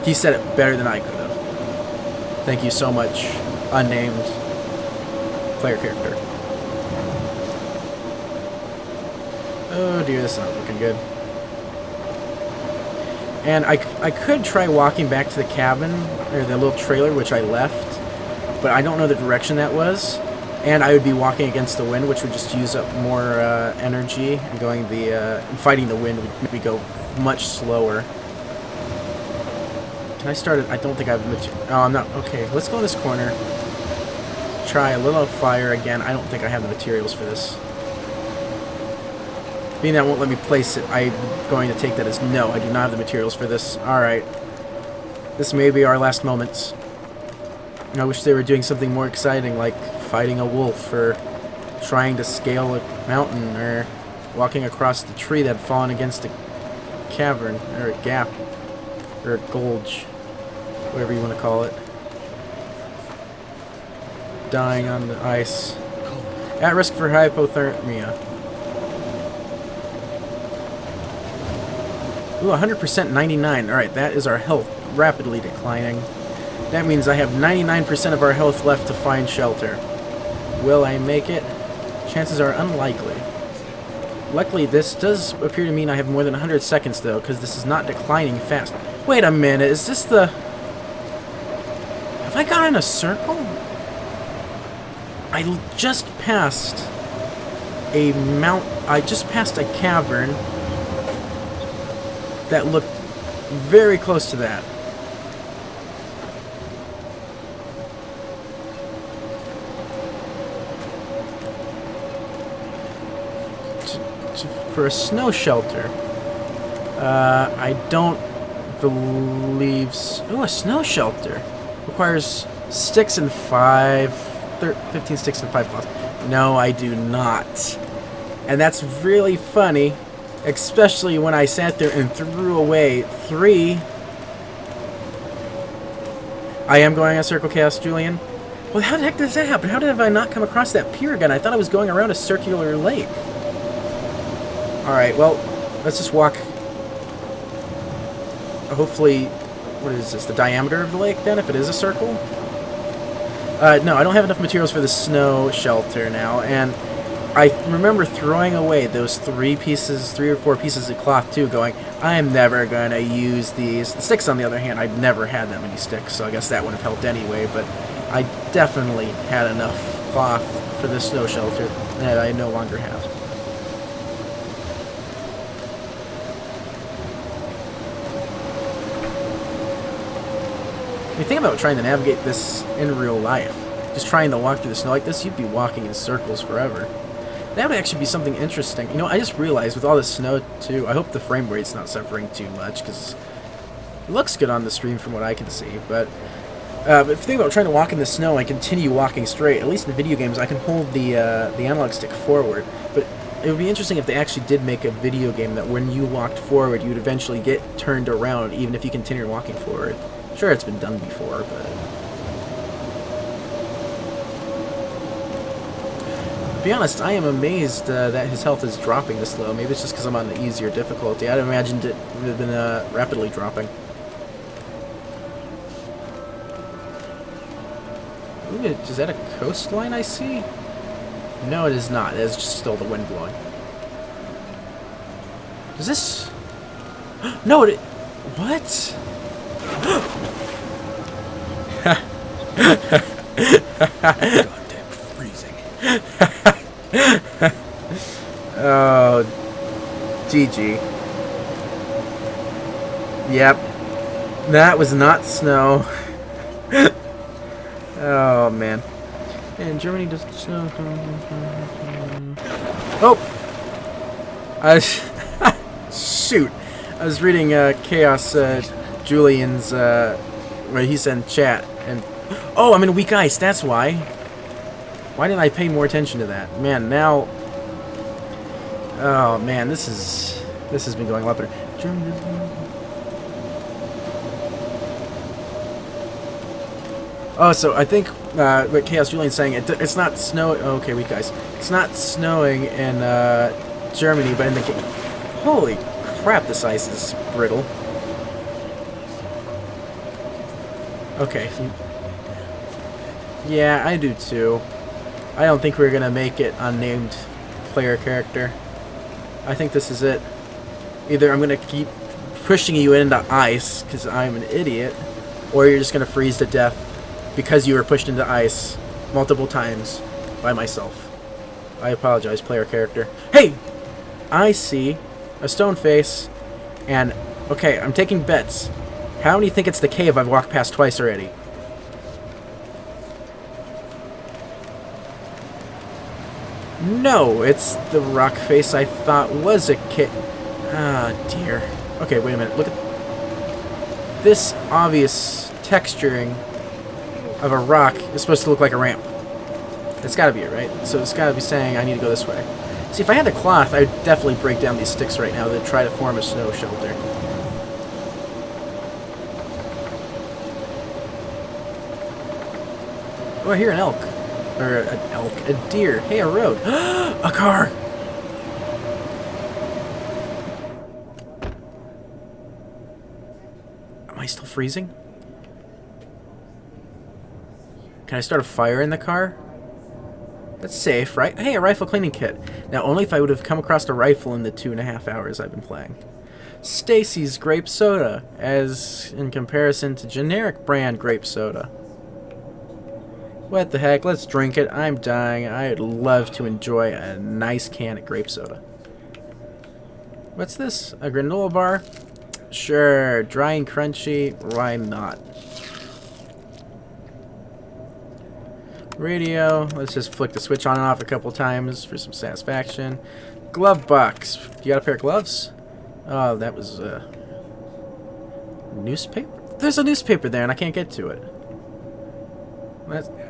[SPEAKER 1] He said it better than I could have. Thank you so much, unnamed player character. Oh dear, this is not looking good. And I could try walking back to the cabin, or the little trailer which I left, but I don't know the direction that was. And I would be walking against the wind, which would just use up more energy, and fighting the wind would make me go much slower. Can I start it? I don't think I have oh, I'm not. Okay, let's go in this corner. Try a little fire again. I don't think I have the materials for this. Being that won't let me place it, I'm going to take that as no, I do not have the materials for this. Alright. This may be our last moments. I wish they were doing something more exciting, like fighting a wolf, or trying to scale a mountain, or walking across the tree that had fallen against a cavern, or a gap, or a gulch, whatever you want to call it. Dying on the ice. At risk for hypothermia. Ooh, 100% 99. Alright, that is our health rapidly declining. That means I have 99% of our health left to find shelter. Will I make it? Chances are unlikely. Luckily, this does appear to mean I have more than 100 seconds, though, because this is not declining fast. Wait a minute, is this the... Have I gone in a circle? I just passed a I just passed a cavern that looked very close to that. For a snow shelter. I don't believe... Oh, a snow shelter. Requires sticks and 15 sticks and 5 cloths. No, I do not. And that's really funny, especially when I sat there and threw away 3. I am going on Circle Chaos, Julian. Well, how the heck does that happen? How did I not come across that pier again? I thought I was going around a circular lake. Alright, well, let's just walk. Hopefully, what is this? The diameter of the lake, then, if it is a circle? No, I don't have enough materials for the snow shelter now, and I remember throwing away those 3 or 4 pieces of cloth, too, going, I'm never going to use these. The sticks, on the other hand, I'd never had that many sticks, so I guess that would have helped anyway, but I definitely had enough cloth for the snow shelter that I no longer have. When you think about trying to navigate this in real life, just trying to walk through the snow like this, you'd be walking in circles forever. That would actually be something interesting. You know, I just realized with all this snow, too, I hope the frame rate's not suffering too much, because it looks good on the stream from what I can see, but if you think about trying to walk in the snow and continue walking straight, at least in video games, I can hold the analog stick forward. But it would be interesting if they actually did make a video game that when you walked forward, you'd eventually get turned around, even if you continued walking forward. Sure, it's been done before, but to be honest, I am amazed that his health is dropping this low. Maybe it's just because I'm on the easier difficulty. I'd imagined it would have been rapidly dropping. Ooh, is that a coastline I see? No, it is not. It is just still the wind blowing. Is this... No, it... What?
[SPEAKER 2] Goddamn freezing.
[SPEAKER 1] Oh, GG. Yep. That was not snow. Oh, man. And Germany doesn't snow. Oh! Shoot. I was reading Chaos Julian's, where he sent chat, and... Oh, I'm in weak ice, that's why. Why didn't I pay more attention to that? Man, now... Oh, man, this has been going a lot better. Oh, so I think what Chaos Julian's saying, it's not snow... Oh, okay, weak ice. It's not snowing in Germany, but in the... Holy crap, this ice is brittle. Okay. Yeah, I do too. I don't think we're gonna make it unnamed player character. I think this is it. Either I'm gonna keep pushing you into ice because I'm an idiot, or you're just gonna freeze to death because you were pushed into ice multiple times by myself. I apologize, player character. Hey! I see a stone face, and okay, I'm taking bets. How many think it's the cave I've walked past twice already? No, it's the rock face I thought was a cave. Ah, dear. Okay, wait a minute. Look at this obvious texturing of a rock is supposed to look like a ramp. It's gotta be it, right? So it's gotta be saying I need to go this way. See, if I had the cloth, I would definitely break down these sticks right now to try to form a snow shelter. Oh, I hear an elk. Or an elk. A deer. Hey, a road. A car! Am I still freezing? Can I start a fire in the car? That's safe, right? Hey, a rifle cleaning kit. Now, only if I would have come across a rifle in the 2.5 hours I've been playing. Stacy's grape soda, as in comparison to generic brand grape soda. What the heck? Let's drink it. I'm dying. I'd love to enjoy a nice can of grape soda. What's this? A granola bar? Sure. Dry and crunchy. Why not? Radio. Let's just flick the switch on and off a couple times for some satisfaction. Glove box. You got a pair of gloves? Oh, that was newspaper? There's a newspaper there and I can't get to it.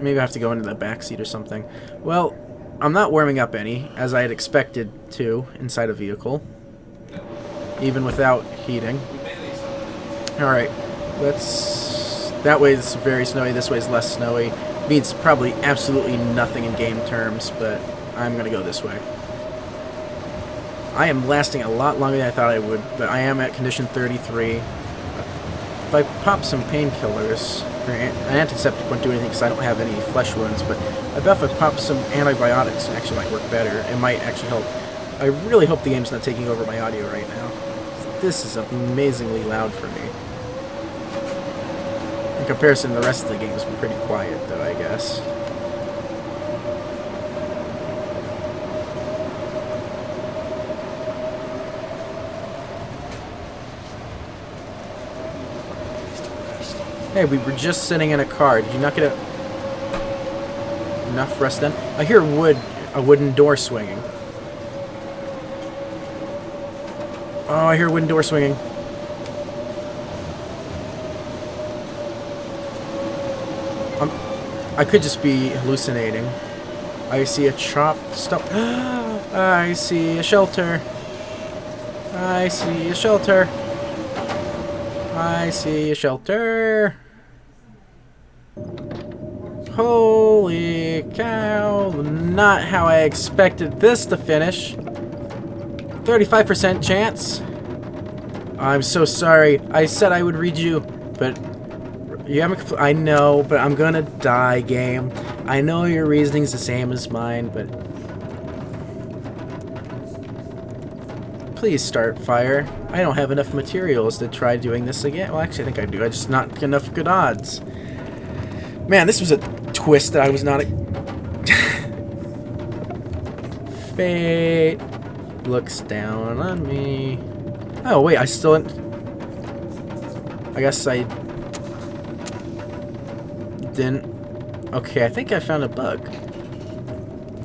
[SPEAKER 1] Maybe I have to go into the back seat or something. Well, I'm not warming up any, as I had expected to inside a vehicle, even without heating. Alright, let's... That way it's very snowy, this way is less snowy. Means probably absolutely nothing in game terms, but I'm gonna go this way. I am lasting a lot longer than I thought I would, but I am at condition 33. If I pop some painkillers, an antiseptic won't do anything because I don't have any flesh wounds, but I bet if I pop some antibiotics, it actually might work better. It might actually help. I really hope the game's not taking over my audio right now. This is amazingly loud for me. In comparison, the rest of the game has been pretty quiet, though, I guess. Hey, we were just sitting in a car. Did you not get enough rest then? I hear a wooden door swinging. Oh, I hear a wooden door swinging. I could just be hallucinating. I see a chopped stump. I see a shelter. I see a shelter. I see a shelter. Holy cow. Not how I expected this to finish. 35% chance. I'm so sorry. I said I would read you, but you haven't. I know, but I'm gonna die, game. I know your reasoning's the same as mine, but please start fire. I don't have enough materials to try doing this again. Well, actually, I think I do. I just not enough good odds. Man, this was a twist that I was not. Fate looks down on me. Oh wait, I still. I guess I didn't. Okay, I think I found a bug.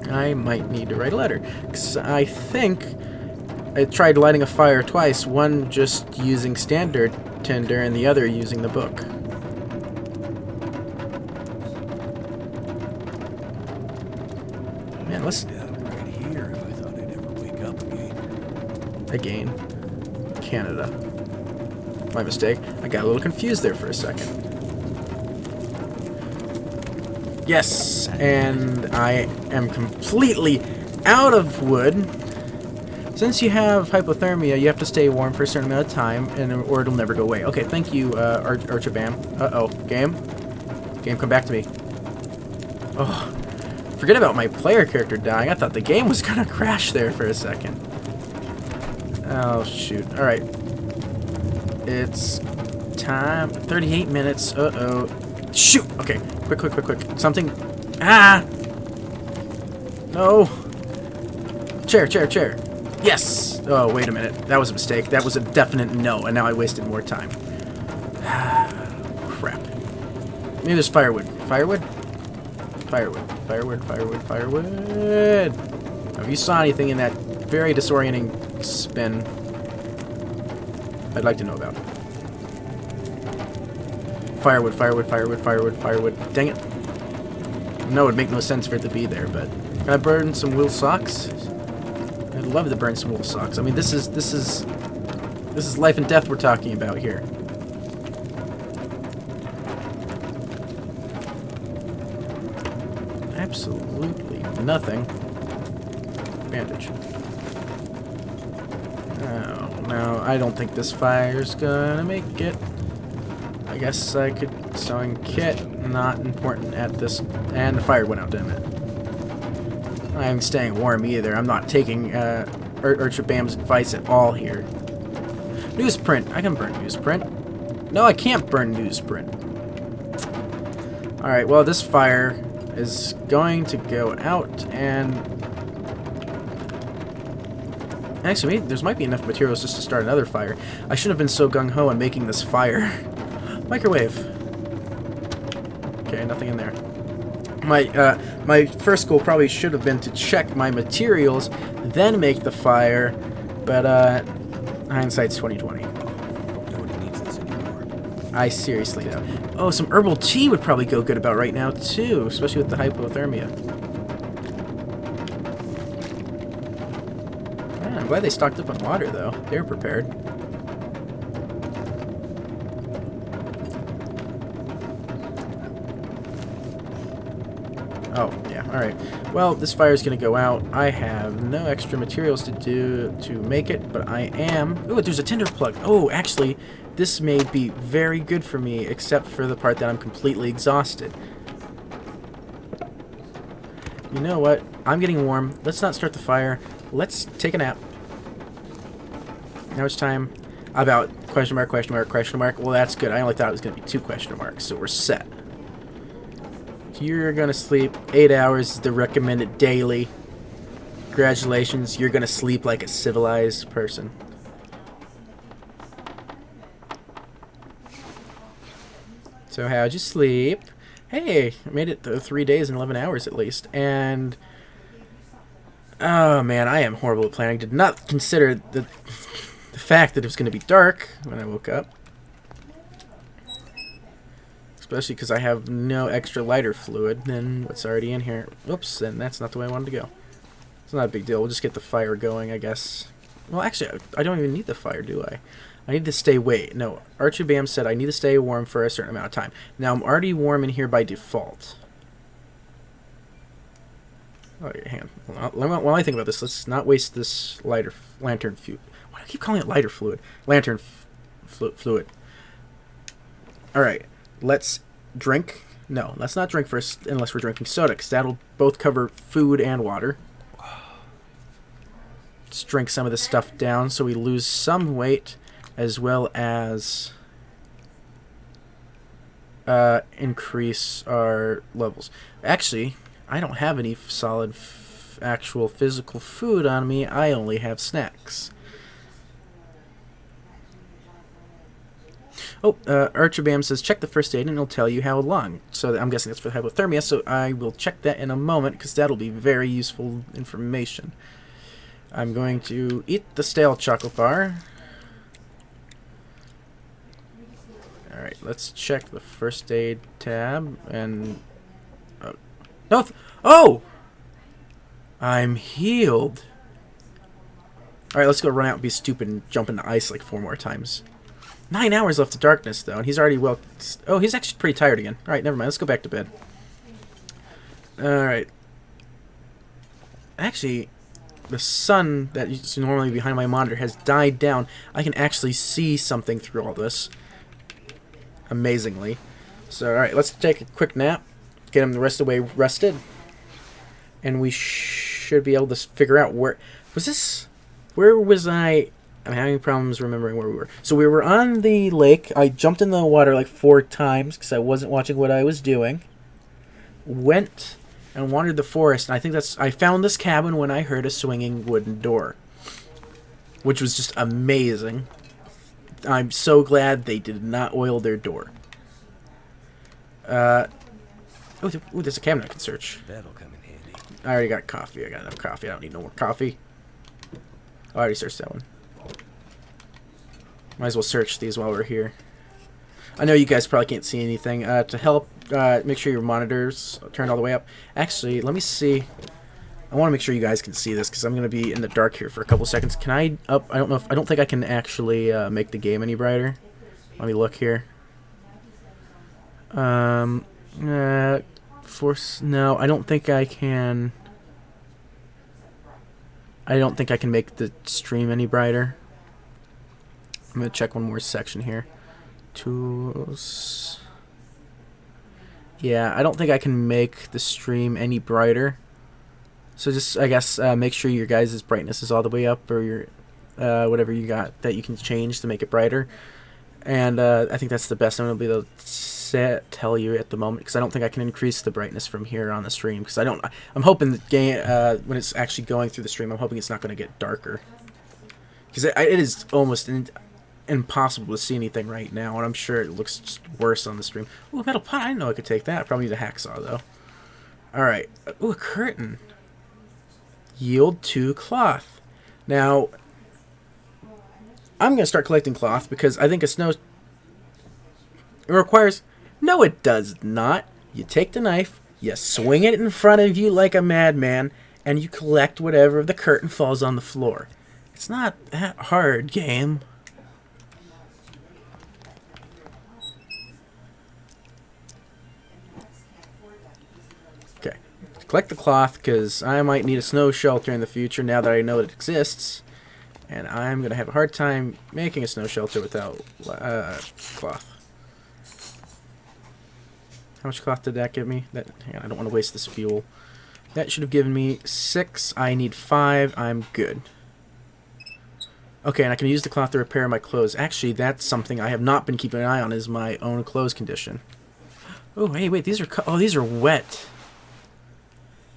[SPEAKER 1] I might need to write a letter. 'Cause I think I tried lighting a fire twice. One just using standard tinder, and the other using the book. Man, let's.
[SPEAKER 2] Right here if I thought I'd ever wake up
[SPEAKER 1] Again. Canada. My mistake. I got a little confused there for a second. Yes, and I am completely out of wood. Since you have hypothermia, you have to stay warm for a certain amount of time, or it'll never go away. Okay, thank you, Archabam. Uh-oh. Game? Game, come back to me. Oh, forget about my player character dying. I thought the game was gonna crash there for a second. Oh, shoot. Alright. It's time. 38 minutes. Uh-oh. Shoot! Okay. Quick, quick, quick, quick. Something. Ah! No! Chair, chair, chair. Yes! Oh, wait a minute. That was a mistake. That was a definite no, and now I wasted more time. Crap. Maybe there's firewood. Firewood? Firewood. Firewood, firewood, firewood. Now, if you saw anything in that very disorienting spin, I'd like to know about. Firewood, firewood, firewood, firewood, firewood. Dang it. No, it would make no sense for it to be there, but... Can I burn some wool socks? I'd love to burn some wool socks. I mean, this is life and death we're talking about here. Absolutely nothing. Bandage. Oh, no, I don't think this fire's gonna make it. I guess I could sewing kit, not important at this, and the fire went out, damn it. I'm staying warm either. I'm not taking Archabam's advice at all here. Newsprint. I can burn newsprint. No, I can't burn newsprint. Alright, well, this fire is going to go out, and... Actually, maybe there might be enough materials just to start another fire. I shouldn't have been so gung-ho in making this fire. Microwave. Okay, nothing in there. My first goal probably should have been to check my materials, then make the fire, but hindsight's 20/20.
[SPEAKER 2] Nobody needs this anymore.
[SPEAKER 1] I seriously though. Oh, some herbal tea would probably go good about right now too, especially with the hypothermia. I'm glad they stocked up on water, though. They were prepared. Oh, yeah, alright. Well, this fire's gonna go out. I have no extra materials to make it, but I am... Oh, there's a tinder plug. Oh, actually, this may be very good for me, except for the part that I'm completely exhausted. You know what? I'm getting warm. Let's not start the fire. Let's take a nap. How much time? About question mark, question mark, question mark. Well, that's good. I only thought it was going to be 2 question marks, so we're set. You're going to sleep 8 hours, the recommended daily. Congratulations, you're going to sleep like a civilized person. So how'd you sleep? Hey, I made it 3 days and 11 hours at least. And, oh man, I am horrible at planning. Did not consider the fact that it was going to be dark when I woke up. Especially because I have no extra lighter fluid than what's already in here. Oops, and that's not the way I wanted to go. It's not a big deal. We'll just get the fire going, I guess. Well, actually, I don't even need the fire, do I? I need to stay... Wait, no. Archie Bam said I need to stay warm for a certain amount of time. Now, I'm already warm in here by default. Oh, hang on. While I think about this, let's not waste this lantern fluid. Why do I keep calling it lighter fluid? Lantern fluid. Alright. Let's drink. No, let's not drink first unless we're drinking soda, because that'll both cover food and water. Let's drink some of this stuff down so we lose some weight, as well as increase our levels. Actually, I don't have any solid actual physical food on me. I only have snacks. Oh, Archibam says, check the first aid and it'll tell you how long. So I'm guessing that's for hypothermia, so I will check that in a moment, because that'll be very useful information. I'm going to eat the stale chocolate bar. Alright, let's check the first aid tab, and... no! Oh! I'm healed! Alright, let's go run out and be stupid and jump into ice like 4 more times. 9 hours left of darkness, though, and he's already well... Oh, he's actually pretty tired again. Alright, never mind. Let's go back to bed. Alright. Actually, the sun that is normally behind my monitor has died down. I can actually see something through all this. Amazingly. So, alright, let's take a quick nap. Get him the rest of the way rested. And we should be able to figure out where... Was this... Where was I... I'm having problems remembering where we were. So we were on the lake. I jumped in the water like 4 times because I wasn't watching what I was doing. Went and wandered the forest. And I think that's... I found this cabin when I heard a swinging wooden door. Which was just amazing. I'm so glad they did not oil their door. Oh, there's a cabinet I can search.
[SPEAKER 2] That'll come in handy.
[SPEAKER 1] I already got coffee. I got enough coffee. I don't need no more coffee. I already searched that one. Might as well search these while we're here. I know you guys probably can't see anything. To help, make sure your monitors are turned all the way up. Actually, let me see. I want to make sure you guys can see this because I'm going to be in the dark here for a couple seconds. Can I up? I don't know if I don't think I can actually make the game any brighter. Let me look here. Force. No, I don't think I can. I don't think I can make the stream any brighter. I'm going to check one more section here. Tools. Yeah, I don't think I can make the stream any brighter. So just, I guess, make sure your guys' brightness is all the way up, or your whatever you got that you can change to make it brighter. And I think that's the best I'm going to be able to tell you at the moment, because I don't think I can increase the brightness from here on the stream, because I'm hoping the game, when it's actually going through the stream, I'm hoping it's not going to get darker. Because it is almost impossible to see anything right now, and I'm sure it looks just worse on the stream. Ooh, a metal pot. I didn't know I could take that. I probably need a hacksaw, though. Alright. Ooh, a curtain. Yield 2 cloth. Now, I'm going to start collecting cloth because I think it requires... No, it does not. You take the knife, you swing it in front of you like a madman, and you collect whatever the curtain falls on the floor. It's not that hard, game. Okay. Collect the cloth, because I might need a snow shelter in the future now that I know it exists. And I'm going to have a hard time making a snow shelter without cloth. How much cloth did that give me? Hang on, I don't want to waste this fuel. That should have given me 6. I need 5. I'm good. Okay, and I can use the cloth to repair my clothes. Actually, that's something I have not been keeping an eye on, is my own clothes condition. Oh, hey, wait, these are wet.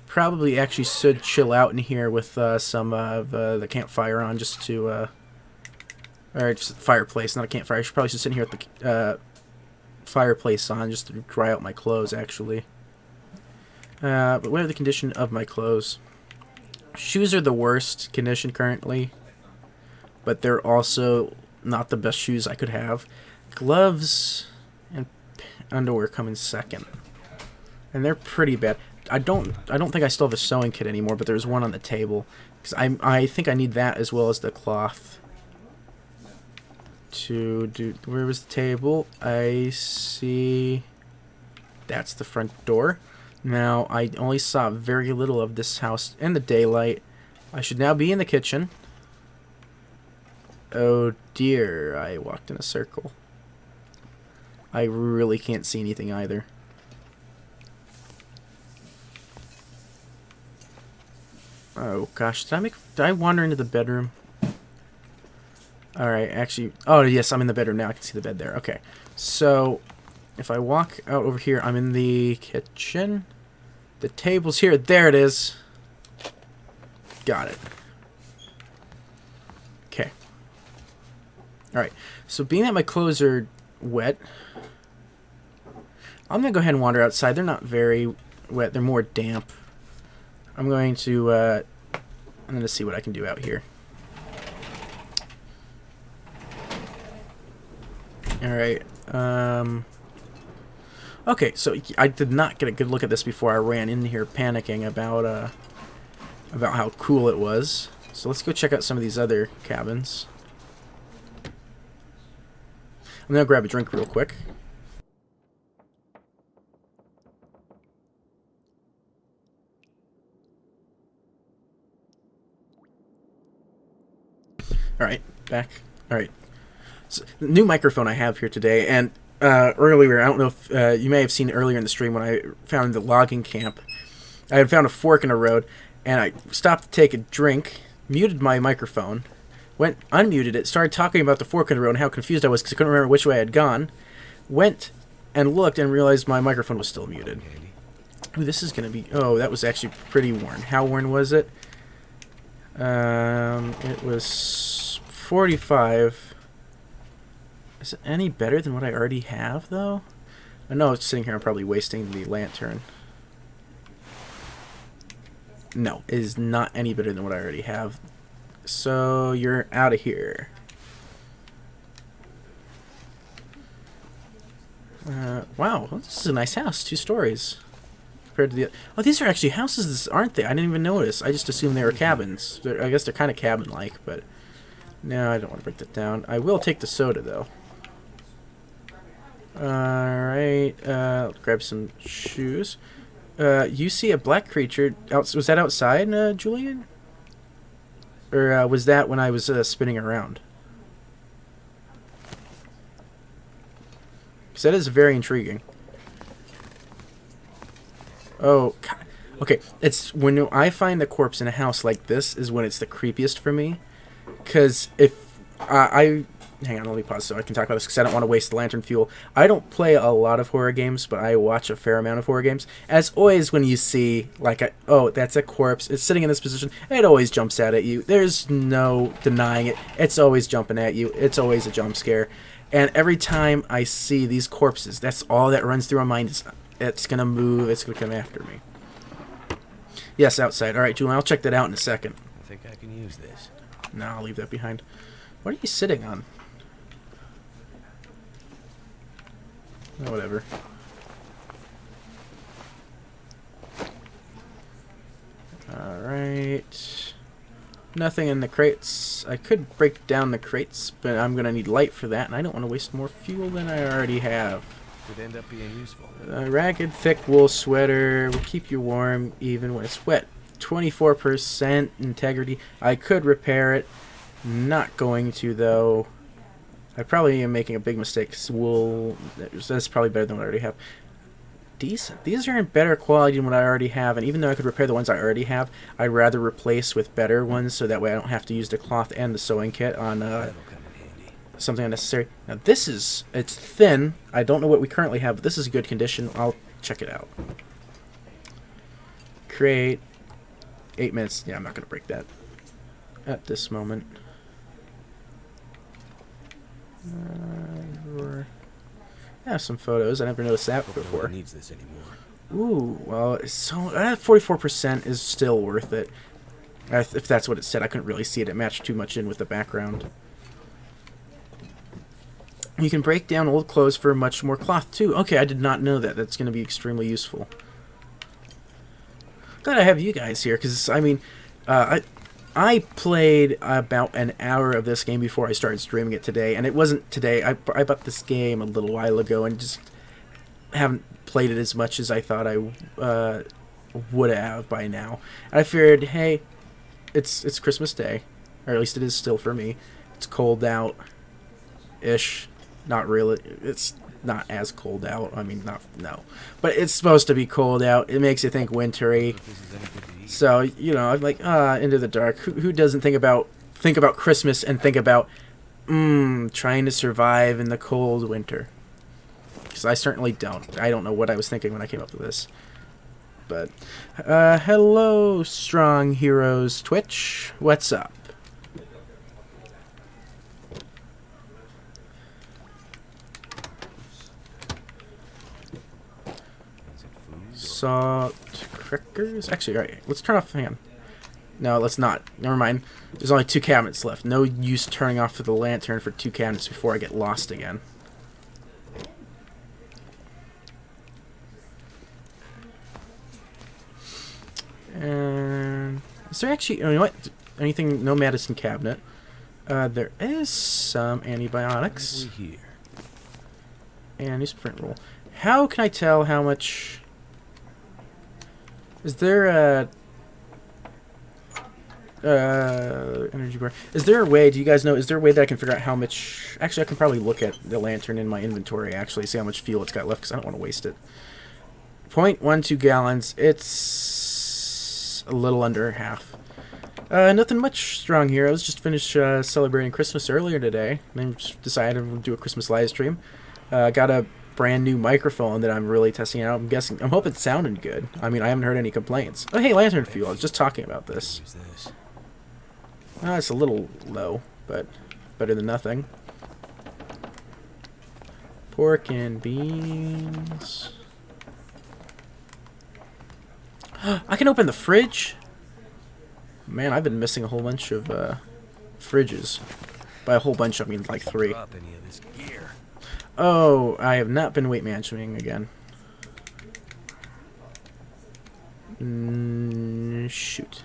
[SPEAKER 1] Probably actually should chill out in here with some of the campfire on, just to, or just fireplace, not a campfire. I should probably sit in here with the fireplace on, just to dry out my clothes, actually. But what are the condition of my clothes? Shoes are the worst condition currently, but they're also not the best shoes I could have. Gloves and underwear come in second, and they're pretty bad. I don't think I still have a sewing kit anymore, but there's one on the table, because I think I need that as well as the cloth to do. Where was the table? I see. That's the front door. Now, I only saw very little of this house in the daylight. I should now be in the kitchen. Oh dear, I walked in a circle. I really can't see anything either. Oh gosh, did I wander into the bedroom? Alright, actually, oh yes, I'm in the bedroom now. I can see the bed there. Okay, so if I walk out over here, I'm in the kitchen. The table's here. There it is. Got it. Okay. Alright, so being that my clothes are wet, I'm going to go ahead and wander outside. They're not very wet. They're more damp. I'm going to see what I can do out here. Alright, okay, so I did not get a good look at this before I ran in here panicking about how cool it was. So let's go check out some of these other cabins. I'm gonna grab a drink real quick. Alright, back. Alright. So, the new microphone I have here today, and earlier, I don't know if you may have seen earlier in the stream when I found the logging camp, I had found a fork in the road, and I stopped to take a drink, muted my microphone, went, unmuted it, started talking about the fork in the road and how confused I was because I couldn't remember which way I had gone, went and looked and realized my microphone was still muted. Ooh, this is going to be, oh, that was actually pretty worn. How worn was it? It was 45. Is it any better than what I already have, though? I know it's sitting here, I'm probably wasting the lantern. No, it is not any better than what I already have. So, you're out of here. Wow, this is a nice house. 2 stories. Compared to the... Oh, these are actually houses, aren't they? I didn't even notice. I just assumed they were cabins. I guess they're kind of cabin-like, but... No, I don't want to break that down. I will take the soda, though. Alright, grab some shoes. You see a black creature. Was that outside, Julian? Or was that when I was spinning around? Because that is very intriguing. Oh, God. Okay. It's when I find the corpse in a house like this is when it's the creepiest for me. Because if hang on, let me pause so I can talk about this because I don't want to waste the lantern fuel. I don't play a lot of horror games, but I watch a fair amount of horror games. As always, when you see, like, oh, that's a corpse, it's sitting in this position, it always jumps out at you. There's no denying it. It's always jumping at you. It's always a jump scare. And every time I see these corpses, that's all that runs through my mind is, it's going to move, it's going to come after me. Yes, outside. All right, Julian, I'll check that out in a second.
[SPEAKER 2] I think I can use this.
[SPEAKER 1] No, I'll leave that behind. What are you sitting on? Oh, whatever. Alright. Nothing in the crates. I could break down the crates, but I'm gonna need light for that, and I don't want to waste more fuel than I already have.
[SPEAKER 2] Could end up being useful.
[SPEAKER 1] A ragged, thick wool sweater will keep you warm even when it's wet. 24% integrity. I could repair it. Not going to, though. I probably am making a big mistake. Wool, that's probably better than what I already have. Decent. These are in better quality than what I already have, and even though I could repair the ones I already have, I'd rather replace with better ones so that way I don't have to use the cloth and the sewing kit on
[SPEAKER 2] That'll come in handy.
[SPEAKER 1] something unnecessary. Now this is, it's thin. I don't know what we currently have, but this is good condition. I'll check it out. Create 8 minutes. Yeah, I'm not going to break that at this moment. Yeah, some photos. I never noticed that
[SPEAKER 2] Hope no
[SPEAKER 1] before.
[SPEAKER 2] one needs this anymore.
[SPEAKER 1] Ooh, well, so 44% is still worth it. If that's what it said, I couldn't really see it. It matched too much in with the background. You can break down old clothes for much more cloth, too. Okay, I did not know that. That's going to be extremely useful. Glad I have you guys here, because, I mean, I played about an hour of this game before I started streaming it today, and it wasn't today. I bought this game a little while ago and just haven't played it as much as I thought I would have by now. And I figured, hey, it's Christmas Day, or at least it is still for me. It's cold out-ish. Not really. It's not as cold out. I mean, no. But it's supposed to be cold out. It makes you think wintry.
[SPEAKER 2] If this is any good to eat.
[SPEAKER 1] So, you know, I'm like, Into the Dark. Who doesn't think about Christmas and think about, trying to survive in the cold winter? Because I certainly don't. I don't know what I was thinking when I came up with this. But, hello, Strong Heroes Twitch. What's up?
[SPEAKER 2] Is it food?
[SPEAKER 1] Salt crackers? Actually, alright, let's turn off the fan. No, let's not. Never mind. There's only 2 cabinets left. No use turning off the lantern for 2 cabinets before I get lost again. And is there actually, you know what? Anything? No medicine cabinet. There is some antibiotics
[SPEAKER 2] Over here.
[SPEAKER 1] and newsprint roll. How can I tell how much? Is there a energy bar? Is there a way? Do you guys know? Is there a way that I can figure out how much? Actually, I can probably look at the lantern in my inventory. Actually, see how much fuel it's got left because I don't want to waste it. 0.12 gallons. It's a little under half. Nothing much, Strong Heroes. Just finished celebrating Christmas earlier today. And just decided to do a Christmas live stream. Got a brand new microphone that I'm really testing out. I'm hoping it's sounding good. I mean, I haven't heard any complaints. Oh, hey, lantern fuel. I was just talking about this.
[SPEAKER 2] Use this.
[SPEAKER 1] It's a little low, but better than nothing. Pork and beans. I can open the fridge? Man, I've been missing a whole bunch of fridges. By a whole bunch, I mean like 3.
[SPEAKER 2] Drop any of this gear.
[SPEAKER 1] Oh, I have not been weight managing again. Shoot.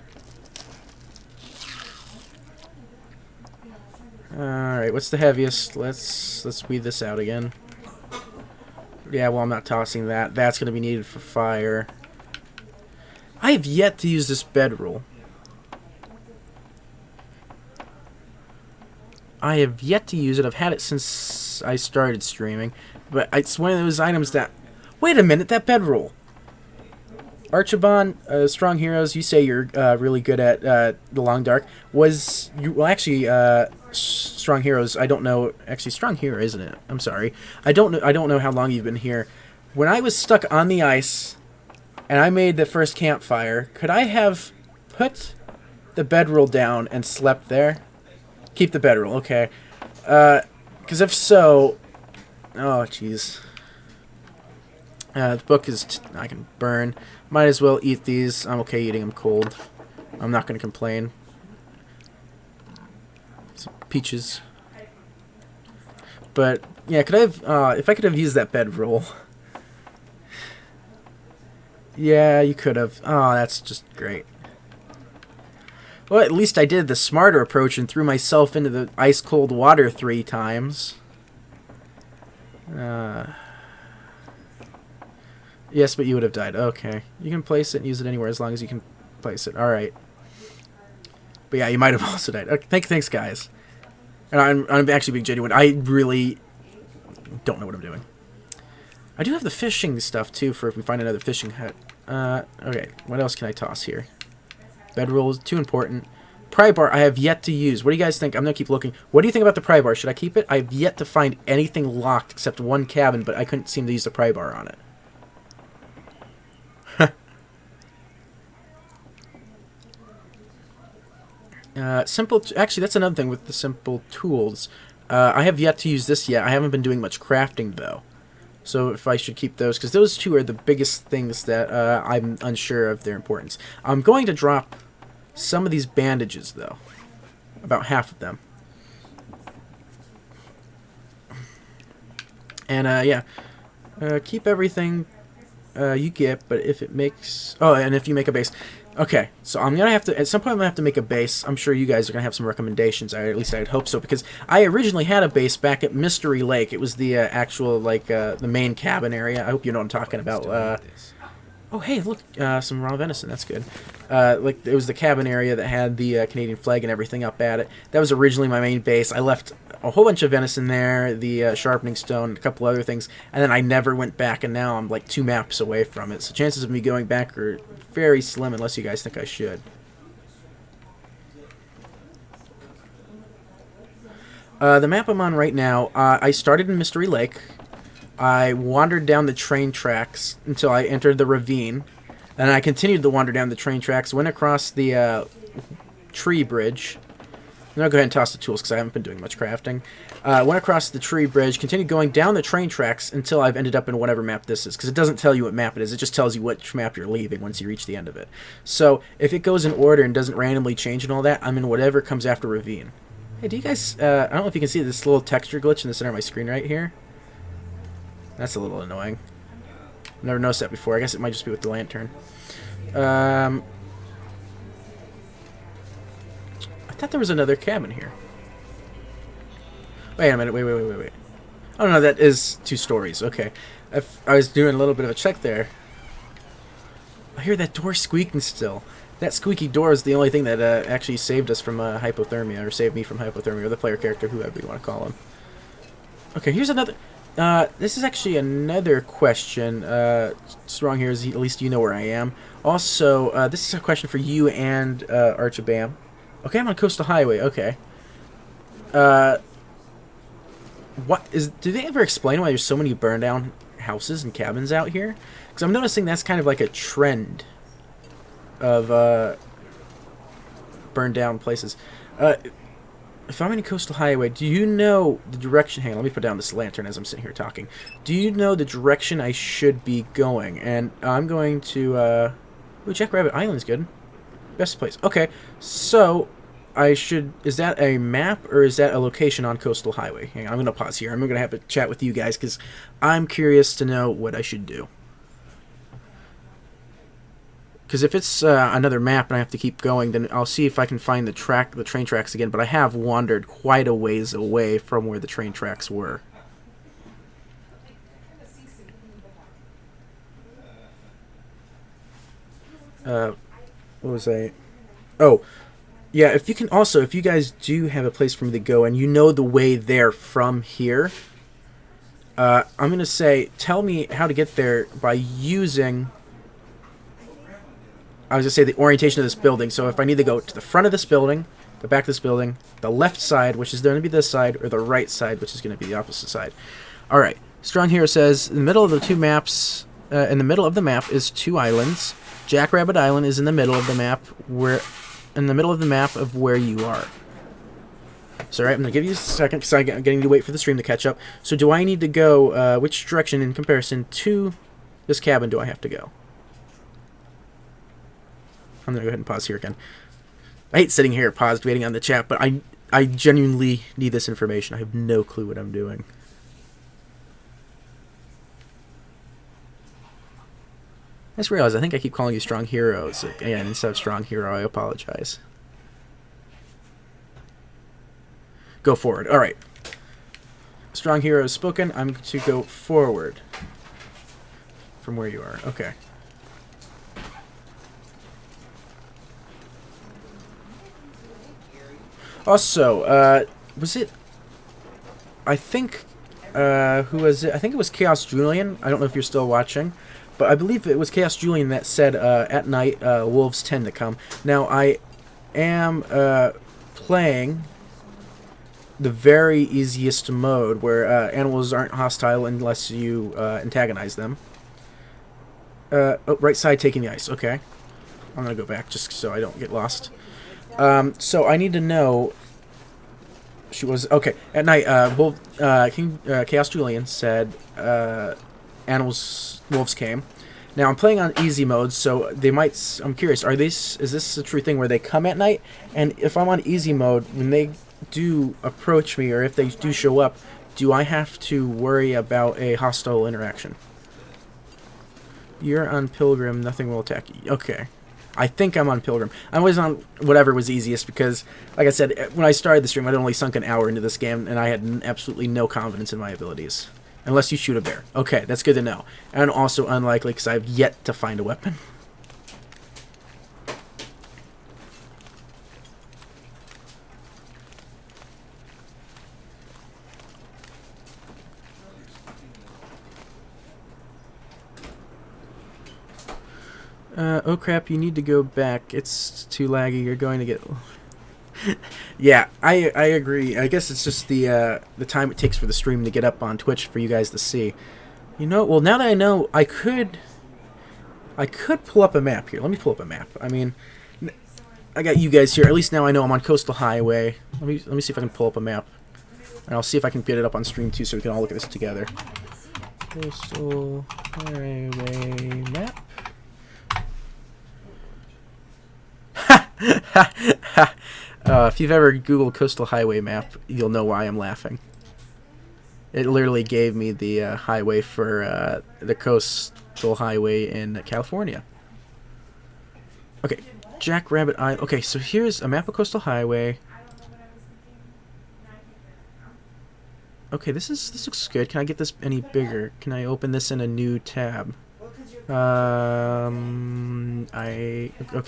[SPEAKER 1] Alright, what's the heaviest? Let's weed this out again. Yeah, well, I'm not tossing that. That's going to be needed for fire. I have yet to use this bedroll. I have yet to use it. I've had it since I started streaming. But it's one of those items that... Wait a minute, that bedroll. Archibald, Strong Heroes, you say you're really good at the Long Dark. Was you... Well, actually, Strong Heroes, I don't know... Actually, Strong Hero, isn't it? I'm sorry. I don't know how long you've been here. When I was stuck on the ice, and I made the first campfire, could I have put the bedroll down and slept there? Keep the bedroll, okay. Because if so... Oh, jeez. The book is... I can burn. Might as well eat these. I'm okay eating them cold. I'm not going to complain. Some peaches. But, yeah, could I have... if I could have used that bedroll... Yeah, you could have. Oh, that's just great. Well, at least I did the smarter approach and threw myself into the ice-cold water 3 times. Yes, but you would have died. Okay. You can place it and use it anywhere as long as you can place it. Alright. But yeah, you might have also died. Okay, thanks, guys. And I'm actually being genuine. I really don't know what I'm doing. I do have the fishing stuff, too, for if we find another fishing hut. Okay. What else can I toss here? Bedroll is too important. Pry bar I have yet to use. What do you guys think? I'm going to keep looking. What do you think about the pry bar? Should I keep it? I have yet to find anything locked except one cabin, but I couldn't seem to use the pry bar on it. Actually, that's another thing with the simple tools. I have yet to use this yet. I haven't been doing much crafting, though. So if I should keep those, because those two are the biggest things that I'm unsure of their importance. I'm going to drop some of these bandages, though. About half of them. And, yeah. Keep everything you get, but if it makes... Oh, and if you make a base... Okay, so I'm going to have to... At some point, I'm going to have to make a base. I'm sure you guys are going to have some recommendations. Or at least I'd hope so, because I originally had a base back at Mystery Lake. It was the actual, like, the main cabin area. I hope you know what I'm talking about. Oh, hey, look, some raw venison. That's good. Like, it was the cabin area that had the Canadian flag and everything up at it. That was originally my main base. I left a whole bunch of venison there, the sharpening stone, a couple other things, and then I never went back, and now I'm, like, 2 maps away from it. So chances of me going back are very slim, unless you guys think I should. The map I'm on right now, I started in Mystery Lake. I wandered down the train tracks until I entered the ravine. And I continued to wander down the train tracks, went across the tree bridge. I'm going to go ahead and toss the tools because I haven't been doing much crafting. Went across the tree bridge, continued going down the train tracks until I've ended up in whatever map this is. Because it doesn't tell you what map it is, it just tells you which map you're leaving once you reach the end of it. So if it goes in order and doesn't randomly change and all that, I'm in whatever comes after ravine. Hey, do you guys... I don't know if you can see this little texture glitch in the center of my screen right here. That's a little annoying. I've never noticed that before. I guess it might just be with the lantern. I thought there was another cabin here. Wait a minute. Wait. Oh, no, that is 2 stories. Okay. I was doing a little bit of a check there. I hear that door squeaking still. That squeaky door is the only thing that actually saved us from hypothermia, or saved me from hypothermia, or the player character, whoever you want to call him. Okay, here's another... this is actually another question. Strong here is at least you know where I am. Also, this is a question for you and Archabam. Okay, I'm on Coastal Highway. Okay. Do they ever explain why there's so many burned down houses and cabins out here? Because I'm noticing that's kind of like a trend of burned down places. If I'm in Coastal Highway, do you know the direction... Hang on, let me put down this lantern as I'm sitting here talking. Do you know the direction I should be going? And I'm going to... Ooh, Jackrabbit Island's good. Best place. Okay, so I should... Is that a map or is that a location on Coastal Highway? Hang on, I'm going to pause here. I'm going to have a chat with you guys because I'm curious to know what I should do. Because if it's another map and I have to keep going, then I'll see if I can find the train tracks again. But I have wandered quite a ways away from where the train tracks were. What was I... Oh, yeah, if you can also, if you guys do have a place for me to go and you know the way there from here, I'm going to say, tell me how to get there by using... I was going to say the orientation of this building. So if I need to go to the front of this building, the back of this building, the left side, which is going to be this side, or the right side, which is going to be the opposite side. All right. Strong Hero says, in the middle of the 2 maps, in the middle of the map is 2 islands. Jackrabbit Island is in the middle of the map, of where you are. So, all right, I'm going to give you a second because I'm getting to wait for the stream to catch up. So do I need to go, which direction in comparison to this cabin do I have to go? I'm going to go ahead and pause here again. I hate sitting here paused waiting on the chat, but I genuinely need this information. I have no clue what I'm doing. I just realized I think I keep calling you Strong Heroes again instead of Strong Hero. I apologize. Go forward. All right. Strong hero has spoken. I'm to go forward from where you are. Okay. Also, was it... I think... who was it? I think it was Chaos Julian. I don't know if you're still watching. But I believe it was Chaos Julian that said, at night, wolves tend to come. Now, I am playing the very easiest mode where animals aren't hostile unless you antagonize them. Oh, right side taking the ice. Okay. I'm going to go back just so I don't get lost. So I need to know... She was... Okay. At night, Chaos Julian said wolves came. Now, I'm playing on easy mode, so they might... I'm curious, is this a true thing where they come at night? And if I'm on easy mode, when they do approach me, or if they do show up, do I have to worry about a hostile interaction? You're on Pilgrim, nothing will attack you. Okay. I think I'm on Pilgrim. I was on whatever was easiest because, like I said, when I started the stream, I'd only sunk an hour into this game, and I had absolutely no confidence in my abilities. Unless you shoot a bear. Okay, that's good to know. And also unlikely because I've yet to find a weapon. Oh crap, you need to go back. It's too laggy. You're going to get... Yeah, I agree. I guess it's just the time it takes for the stream to get up on Twitch for you guys to see. You know, well, now that I know, I could pull up a map here. Let me pull up a map. I mean, I got you guys here. At least now I know I'm on Coastal Highway. Let me see if I can pull up a map. And I'll see if I can get it up on stream too so we can all look at this together. Coastal Highway map. If you've ever Googled Coastal Highway map, you'll know why I'm laughing. It literally gave me the highway for the Coastal Highway in California. Okay, Jackrabbit Island. Okay, so here's a map of Coastal Highway. Okay, this looks good. Can I get this any bigger? Can I open this in a new tab? Okay,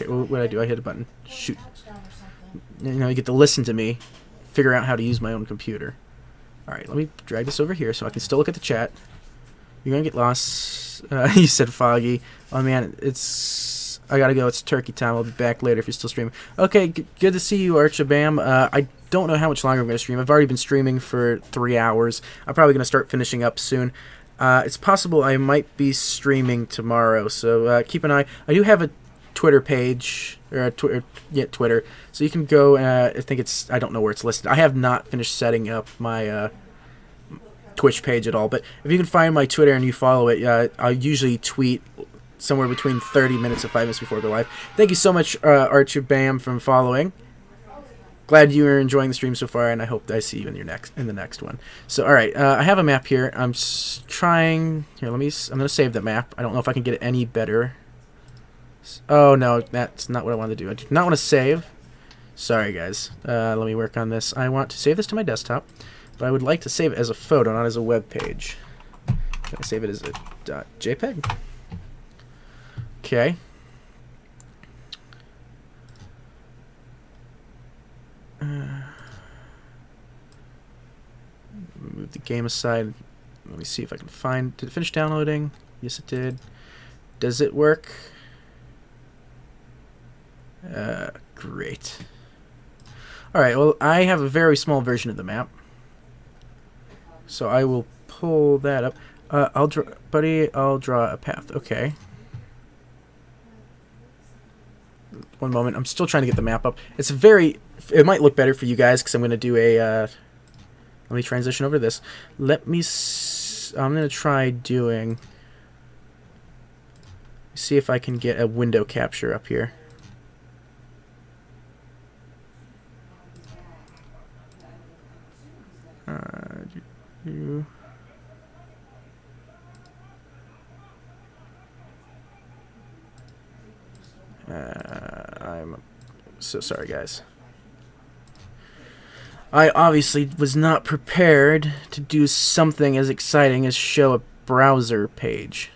[SPEAKER 1] what did I do? I hit a button. Shoot. Now you get to listen to me figure out how to use my own computer. Alright, let me drag this over here so I can still look at the chat. You're gonna get lost. You said foggy. Oh man, I gotta go. It's turkey time. I'll be back later if you're still streaming. Okay, good to see you, Archabam. I don't know how much longer I'm gonna stream. I've already been streaming for 3 hours. I'm probably gonna start finishing up soon. It's possible I might be streaming tomorrow, so keep an eye. I do have a Twitter page, or Twitter, so you can go, I don't know where it's listed. I have not finished setting up my Twitch page at all, but if you can find my Twitter and you follow it, I usually tweet somewhere between 30 minutes and 5 minutes before I go live. Thank you so much, Archabam, from following. Glad you are enjoying the stream so far, and I hope I see you in the next one. So, all right, I have a map here. I'm trying. Here, I'm gonna save the map. I don't know if I can get it any better. Oh no, that's not what I wanted to do. I do not want to save. Sorry, guys. Let me work on this. I want to save this to my desktop, but I would like to save it as a photo, not as a web page. Can I save it as a .jpeg? Okay. Move the game aside. Let me see if I can find... Did it finish downloading? Yes, it did. Does it work? Great. Alright, well, I have a very small version of the map. So I will pull that up. I'll draw a path. Okay. One moment. I'm still trying to get the map up. It might look better for you guys because I'm going to do a... let me transition over to this. I'm going to try doing... See if I can get a window capture up here. I'm so sorry, guys. I obviously was not prepared to do something as exciting as show a browser page.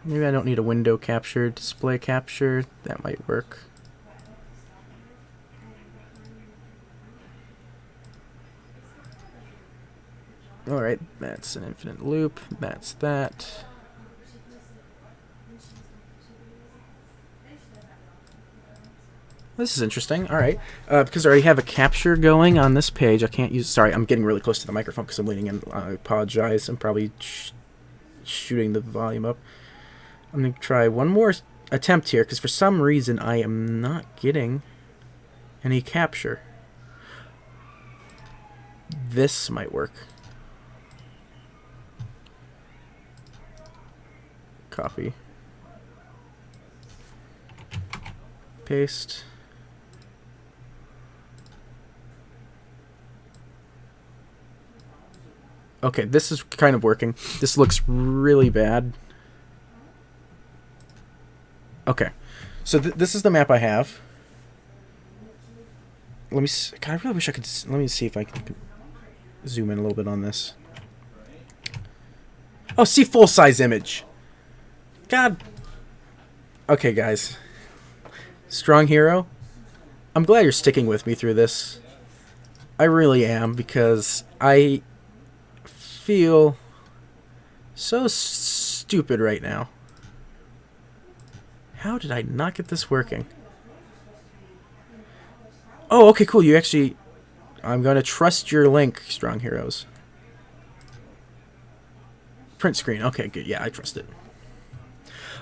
[SPEAKER 1] Maybe I don't need a window capture, display capture. That might work. Alright, that's an infinite loop. That's that. This is interesting. Alright. Because I already have a capture going on this page, I can't use... Sorry, I'm getting really close to the microphone because I'm leaning in. I apologize. I'm probably shooting the volume up. I'm going to try one more attempt here because for some reason I am not getting any capture. This might work. Copy. Paste. Okay, this is kind of working. This looks really bad. Okay, so this is the map I have. Let me see. God, I really wish I could... Let me see if I can zoom in a little bit on this. Oh, see full-size image. God. Okay, guys. Strong Hero, I'm glad you're sticking with me through this. I really am, because I feel so stupid right now. How did I not get this working? Oh, okay, cool. You actually... I'm going to trust your link, Strong Heroes. Print screen. Okay, good. Yeah, I trust it.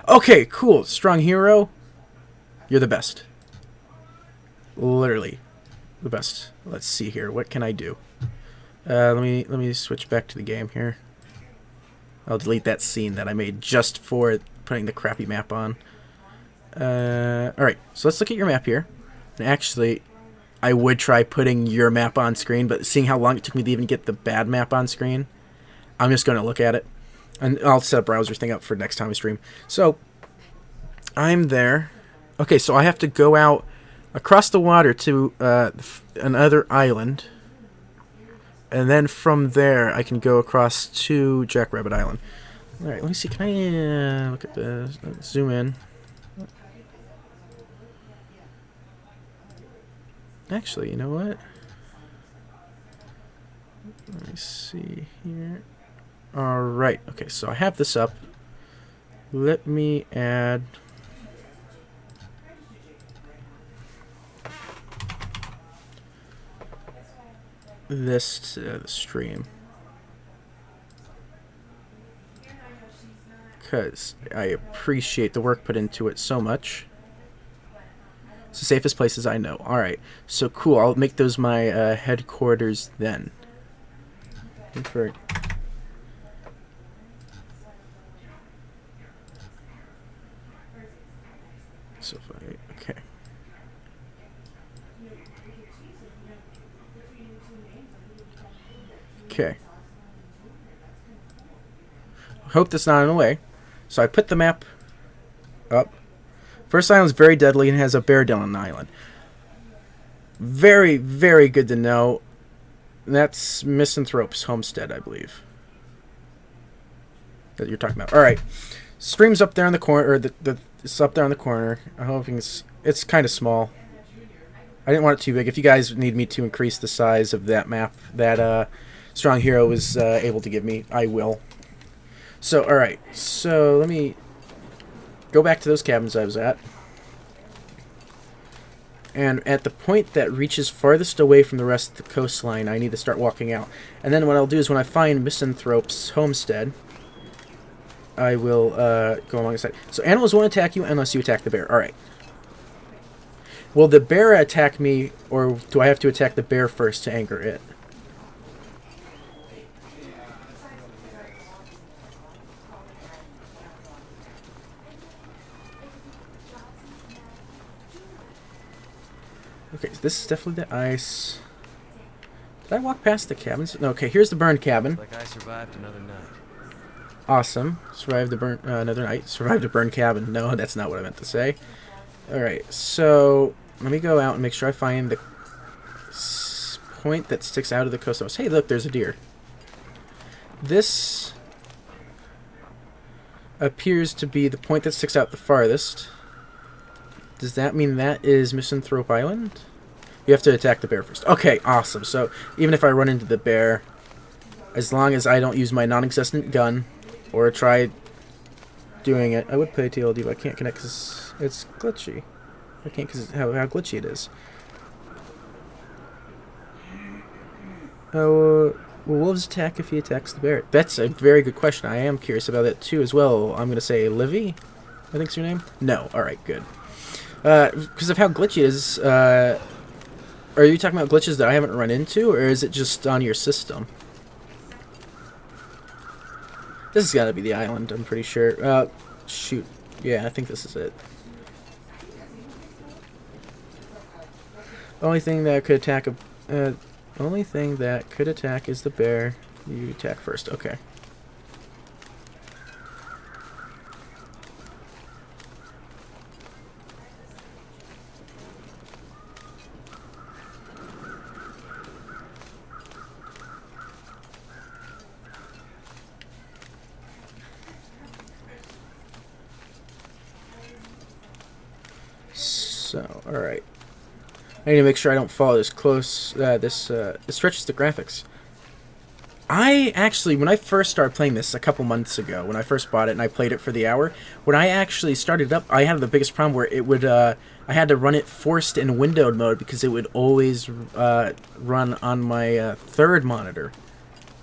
[SPEAKER 1] Okay, cool. Strong Hero, you're the best. Literally the best. Let's see here. What can I do? Let me switch back to the game here. I'll delete that scene that I made just for putting the crappy map on. Alright, so let's look at your map here. And actually, I would try putting your map on screen, but seeing how long it took me to even get the bad map on screen, I'm just going to look at it. And I'll set a browser thing up for next time I stream. So, I'm there. Okay, so I have to go out across the water to another island. And then from there, I can go across to Jackrabbit Island. Alright, let me see. Can I look at this? Zoom in. Actually, you know what? Let me see here. Alright, okay, so I have this up. Let me add... this to the stream. Because I appreciate the work put into it so much. It's the safest places I know. Alright, so cool. I'll make those my headquarters then. For so funny. Okay. Okay. Hope that's not in the way. So I put the map up. First island is very deadly and has a bear down on the island. Very, very good to know. That's Misanthrope's homestead, I believe. That you're talking about. Alright. Stream's up there in the corner, or it's up there in the corner. I'm hoping it's kind of small. I didn't want it too big. If you guys need me to increase the size of that map that Strong Hero was able to give me, I will. So, alright. So, let me go back to those cabins I was at. And at the point that reaches farthest away from the rest of the coastline, I need to start walking out. And then what I'll do is when I find Misanthrope's homestead, I will go along the side. So animals won't attack you unless you attack the bear. Alright. Will the bear attack me, or do I have to attack the bear first to anger it? Okay, so this is definitely the ice. Did I walk past the cabins? No, okay, here's the burned cabin.
[SPEAKER 2] Like I survived another night.
[SPEAKER 1] Awesome. Survived the burn another night. Survived a burned cabin. No, that's not what I meant to say. Alright, so let me go out and make sure I find the point that sticks out of the coast. Hey, look, there's a deer. This appears to be the point that sticks out the farthest. Does that mean that is Misanthrope Island? You have to attack the bear first. Okay, awesome. So even if I run into the bear, as long as I don't use my non-existent gun or try doing it, I would play TLD, but I can't connect because it's glitchy. I can't because how glitchy it is. Will wolves attack if he attacks the bear? That's a very good question. I am curious about that too as well. I'm going to say Livy, I think's your name? No. Alright, good. Because of how glitchy it is, are you talking about glitches that I haven't run into, or is it just on your system? This has got to be the island, I'm pretty sure. Shoot. Yeah, I think this is it. Only thing that could attack only thing that could attack is the bear. You attack first. Okay. So, alright. I need to make sure I don't follow this close. It stretches the graphics. I actually, when I first started playing this a couple months ago, when I first bought it and I played it for the hour, when I actually started up, I had the biggest problem where it would, I had to run it forced in windowed mode because it would always run on my third monitor.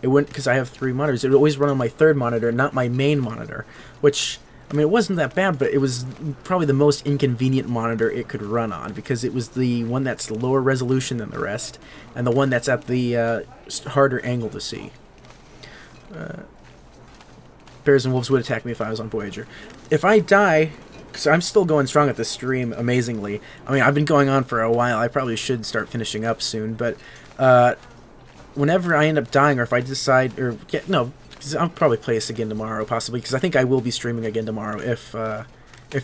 [SPEAKER 1] It wouldn't, because I have 3 monitors, it would always run on my third monitor, not my main monitor, which, I mean, it wasn't that bad, but it was probably the most inconvenient monitor it could run on, because it was the one that's lower resolution than the rest, and the one that's at the harder angle to see. Bears and wolves would attack me if I was on Voyager. If I die, because I'm still going strong at this stream, amazingly. I mean, I've been going on for a while. I probably should start finishing up soon, but whenever I end up dying, or if I decide, or no, I'll probably play this again tomorrow, possibly, because I think I will be streaming again tomorrow if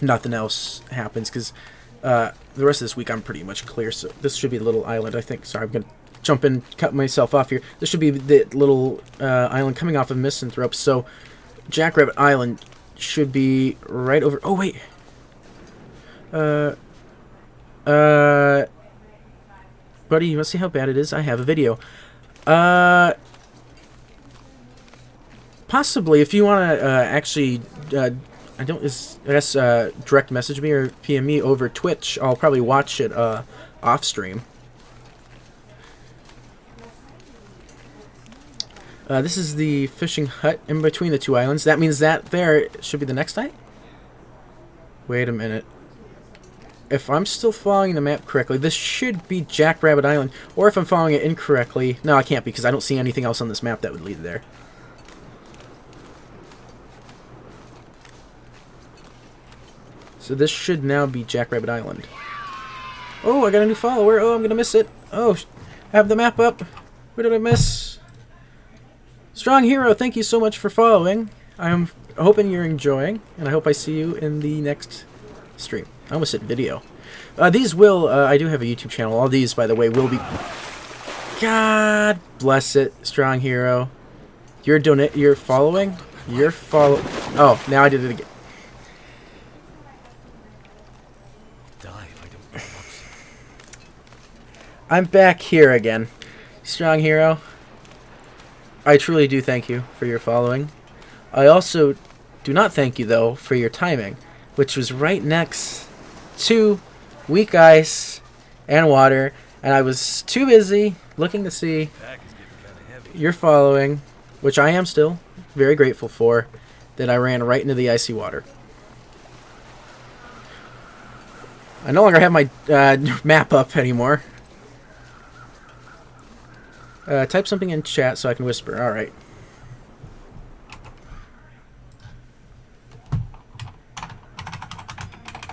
[SPEAKER 1] nothing else happens, because the rest of this week I'm pretty much clear, so this should be the little island, I think. Sorry, I'm going to jump in, cut myself off here. This should be the little island coming off of Misanthrope, so Jackrabbit Island should be right over... Oh, wait! Buddy, you want to see how bad it is? I have a video. Possibly, if you want to actually, I guess direct message me or PM me over Twitch, I'll probably watch it off stream. This is the fishing hut in between the 2 islands. That means that there should be the next night? Wait a minute. If I'm still following the map correctly, this should be Jackrabbit Island. Or if I'm following it incorrectly... No, I can't, because I don't see anything else on this map that would lead there. So this should now be Jackrabbit Island. Oh, I got a new follower. Oh, I'm going to miss it. Oh, I have the map up. What did I miss? Strong Hero, thank you so much for following. I'm hoping you're enjoying, and I hope I see you in the next stream. I almost said video. These will, I do have a YouTube channel. All these, by the way, will be... God bless it, Strong Hero. You're following? You're follow... Oh, now I did it again. I'm back here again. Strong Hero, I truly do thank you for your following. I also do not thank you, though, for your timing, which was right next to weak ice and water, and I was too busy looking to see your following, which I am still very grateful for, that I ran right into the icy water. I no longer have my map up anymore. Type something in chat so I can whisper. Alright.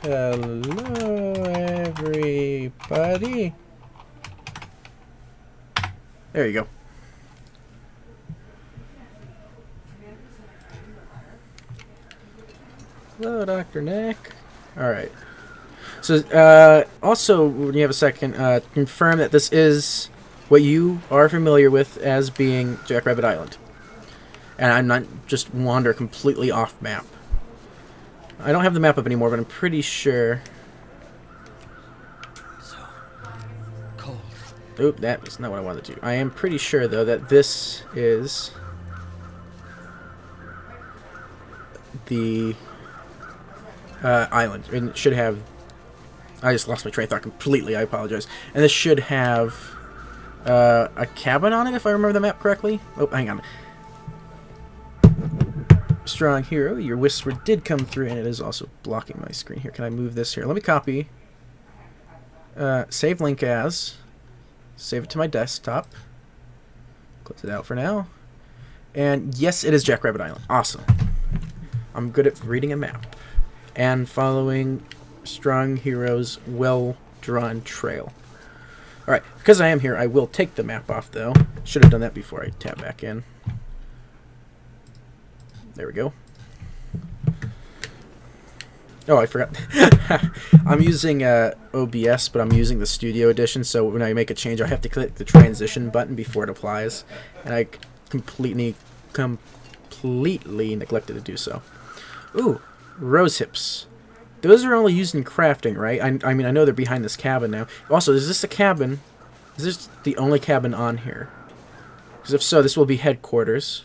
[SPEAKER 1] Hello, everybody. There you go. Hello, Dr. Nick. Alright. So, also, when you have a second, confirm that this is
[SPEAKER 3] what you are familiar with as being Jackrabbit Island. And I'm not just wander completely off map. I don't have the map up anymore, but I'm pretty sure...
[SPEAKER 2] So cold.
[SPEAKER 3] Oop, that was not what I wanted to do. I am pretty sure, though, that this is the island. And it should have... I just lost my train of thought completely. I apologize. And this should have a cabin on it, if I remember the map correctly. Oh, hang on. Strong Hero, your whisper did come through, and it is also blocking my screen here. Can I move this here? Let me copy. Save link as. Save it to my desktop. Close it out for now. And yes, it is Jackrabbit Island. Awesome. I'm good at reading a map and following Strong Hero's well-drawn trail. Alright, because I am here, I will take the map off, though. Should have done that before I tap back in. There we go. Oh, I forgot. I'm using OBS, but I'm using the Studio Edition, so when I make a change, I have to click the transition button before it applies. And I completely neglected to do so. Ooh, rose hips. Those are only used in crafting, right? I mean, I know they're behind this cabin now. Also, is this a cabin? Is this the only cabin on here? Because if so, this will be headquarters.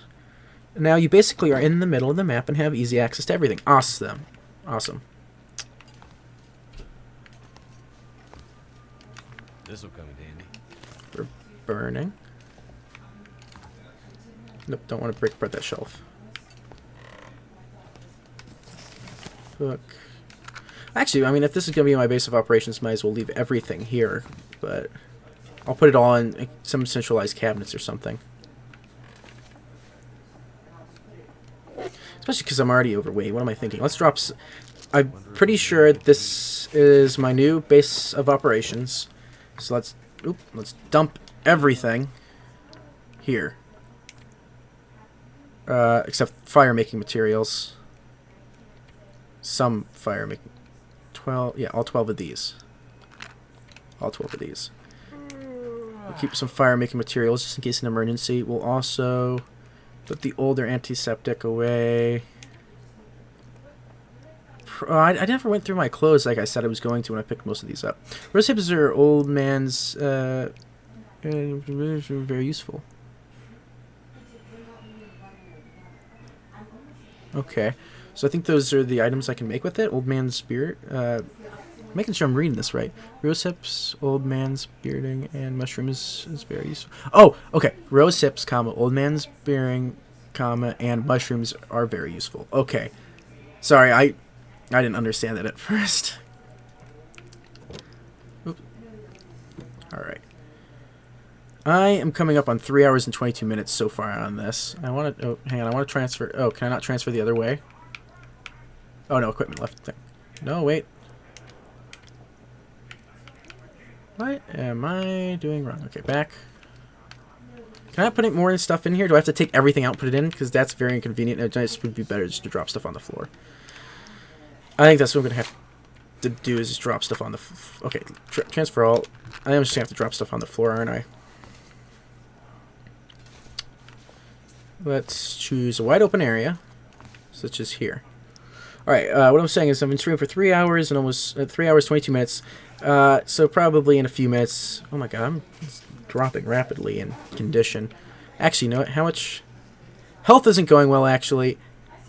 [SPEAKER 3] Now, you basically are in the middle of the map and have easy access to everything. Awesome. Awesome.
[SPEAKER 2] This'll come in handy.
[SPEAKER 3] We're burning. Nope, don't want to break apart that shelf. Look. Actually, I mean, if this is going to be my base of operations, might as well leave everything here. But I'll put it all in some centralized cabinets or something. Especially because I'm already overweight. What am I thinking? Let's drop... I'm pretty sure this is my new base of operations. So let's dump everything here. Except fire-making materials. Some fire-making... 12... Yeah, all 12 of these. All 12 of these. We'll keep some fire-making materials just in case of an emergency. We'll also... put the older antiseptic away. I never went through my clothes like I said I was going to when I picked most of these up. Rose hips are old man's... very useful. Okay. So I think those are the items I can make with it. Old man's spirit. Making sure I'm reading this right. Rose hips, old man's bearding, and mushrooms is very useful. Oh, okay. Rose hips, comma, old man's bearding, comma, and mushrooms are very useful. Okay. Sorry, I didn't understand that at first. Oops. Alright. I am coming up on 3 hours and 22 minutes so far on this. I want to... Oh, hang on. I want to transfer... Oh, can I not transfer the other way? Oh, no. Equipment left. No, wait. What am I doing wrong? Okay, back. Can I put more stuff in here? Do I have to take everything out and put it in? Because that's very inconvenient. It just would be better just to drop stuff on the floor. I think that's what I'm going to have to do is just drop stuff on the... Okay, transfer all. I am just going to have to drop stuff on the floor, aren't I? Let's choose a wide open area, such as here. Alright, what I'm saying is I've been streaming for 3 hours and almost 3 hours, 22 minutes. So probably in a few minutes... Oh my god, I'm dropping rapidly in condition. Actually, you know what? How much... Health isn't going well, actually.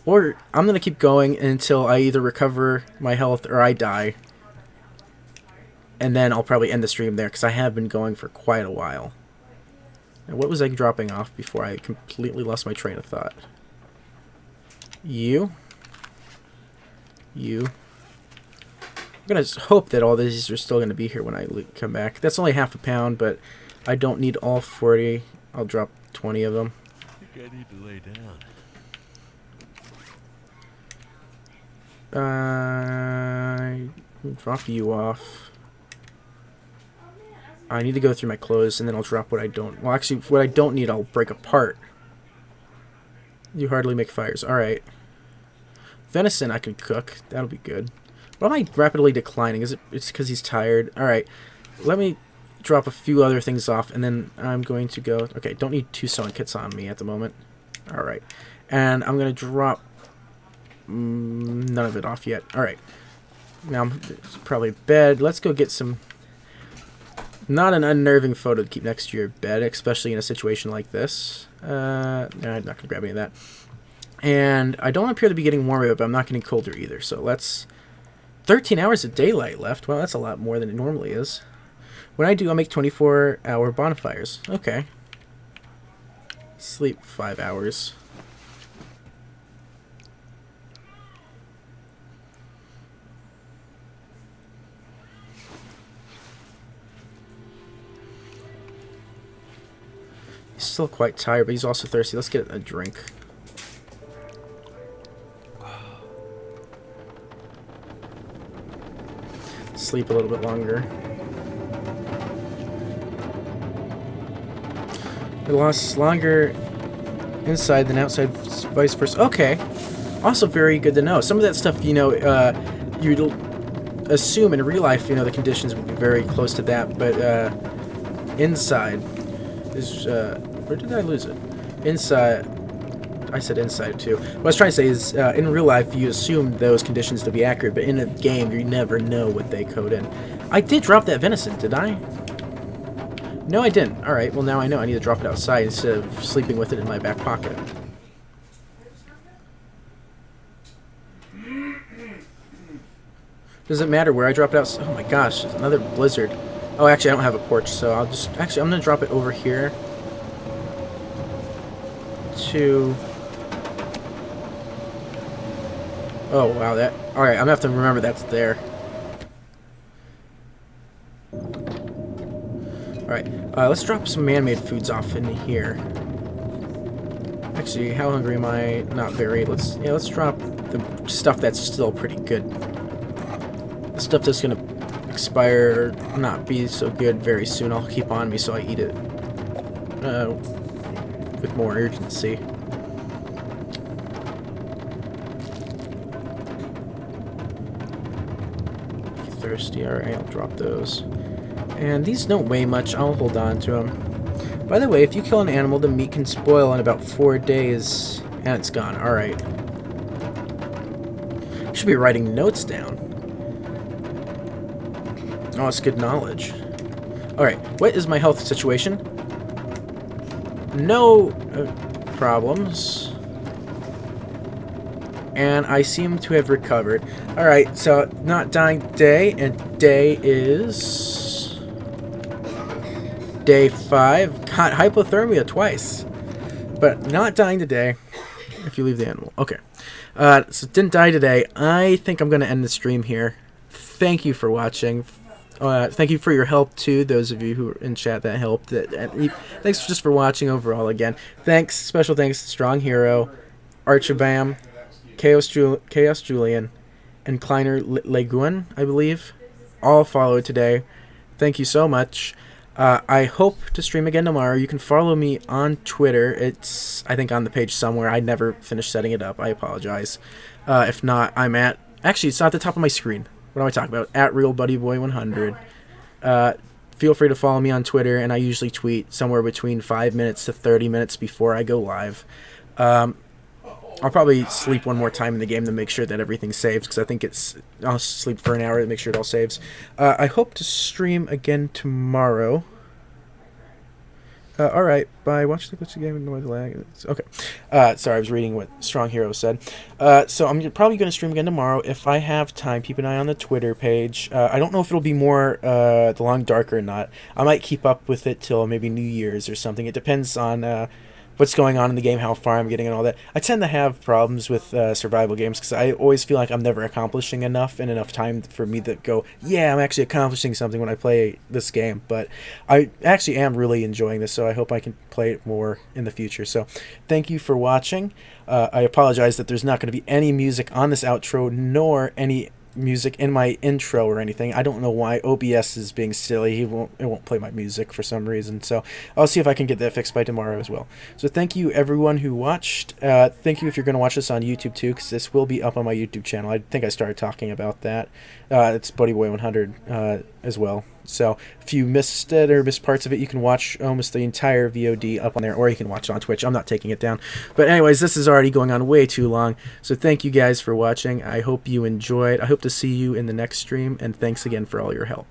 [SPEAKER 3] Or I'm going to keep going until I either recover my health or I die. And then I'll probably end the stream there, because I have been going for quite a while. Now, what was I dropping off before I completely lost my train of thought? You. I'm going to hope that all these are still going to be here when I come back. That's only half a pound, but I don't need all 40. I'll drop 20 of them.
[SPEAKER 2] I think I need to lay down.
[SPEAKER 3] Drop you off. I need to go through my clothes, and then I'll drop what I don't... Well, actually, what I don't need, I'll break apart. You hardly make fires. Alright. Venison I can cook. That'll be good. Why am I rapidly declining? Is it? It's because he's tired. Alright. Let me drop a few other things off, and then I'm going to go... Okay, don't need 2 sewing kits on me at the moment. Alright. And I'm going to drop... none of it off yet. Alright. Now, it's probably bed. Let's go get some... Not an unnerving photo to keep next to your bed, especially in a situation like this. I'm not going to grab any of that. And I don't appear to be getting warmer, but I'm not getting colder either. So let's... 13 hours of daylight left. Well, that's a lot more than it normally is. When I do, I'll make 24-hour bonfires. Okay. Sleep 5 hours. He's still quite tired, but he's also thirsty. Let's get a drink. Sleep a little bit longer. It lasts longer inside than outside, vice versa. Okay. Also very good to know. Some of that stuff, you know, you'd assume in real life, you know, the conditions would be very close to that, but inside is... where did I lose it? Inside... I said inside too. What I was trying to say is, in real life, you assume those conditions to be accurate, but in a game, you never know what they code in. I did drop that venison, did I? No, I didn't. Alright, well now I know I need to drop it outside instead of sleeping with it in my back pocket. Does it matter where I drop it out? Oh my gosh, there's another blizzard. Oh, actually, I don't have a porch, so I'll just... Actually, I'm going to drop it over here. To... Oh, wow, that... Alright, I'm going to have to remember that's there. Alright, let's drop some man-made foods off in here. Actually, how hungry am I? Not very. Let's drop the stuff that's still pretty good. The stuff that's going to expire, not be so good very soon, I'll keep on me so I eat it with more urgency. Thirsty. Alright, I'll drop those. And these don't weigh much. I'll hold on to them. By the way, if you kill an animal, the meat can spoil in about 4 days. And it's gone. Alright. Should be writing notes down. Oh, it's good knowledge. Alright, what is my health situation? No problems. And I seem to have recovered. Alright, so not dying day, and day is... Day 5. Got hypothermia twice. But not dying today, if you leave the animal. Okay. So didn't die today. I think I'm going to end the stream here. Thank you for watching. Thank you for your help, too, those of you who are in chat that helped. Thanks just for watching overall again. Thanks, special thanks to Strong Hero, Archabam, Chaos Julian, and Kleiner Leguin, I believe. All followed today. Thank you so much. I hope to stream again tomorrow. You can follow me on Twitter. It's, I think, on the page somewhere. I never finished setting it up. I apologize. If not, I'm at... Actually, it's not at the top of my screen. What am I talking about? At RealBuddyBoy100. Feel free to follow me on Twitter, and I usually tweet somewhere between 5 minutes to 30 minutes before I go live. I'll probably sleep one more time in the game to make sure that everything saves, because I think it's... I'll sleep for an hour to make sure it all saves. I hope to stream again tomorrow. Alright, bye. Watch the glitchy game and annoy the lag. Okay. Sorry, I was reading what Strong Hero said. So I'm probably going to stream again tomorrow if I have time. Keep an eye on the Twitter page. I don't know if it'll be more The Long Dark or not. I might keep up with it till maybe New Year's or something. It depends on... what's going on in the game, how far I'm getting, and all that. I tend to have problems with survival games because I always feel like I'm never accomplishing enough in enough time for me to go, yeah, I'm actually accomplishing something when I play this game. But I actually am really enjoying this, so I hope I can play it more in the future. So thank you for watching. I apologize that there's not going to be any music on this outro, nor any music in my intro or anything. I don't know why OBS is being silly. It won't play my music for some reason. So I'll see if I can get that fixed by tomorrow as well. So thank you everyone who watched. Thank you if you're going to watch this on YouTube too, because this will be up on my YouTube channel. I think I started talking about that. It's BuddyBoy100 as well. So if you missed it or missed parts of it, you can watch almost the entire VOD up on there, or you can watch it on Twitch. I'm not taking it down. But anyways, this is already going on way too long. So thank you guys for watching. I hope you enjoyed. I hope to see you in the next stream, and thanks again for all your help.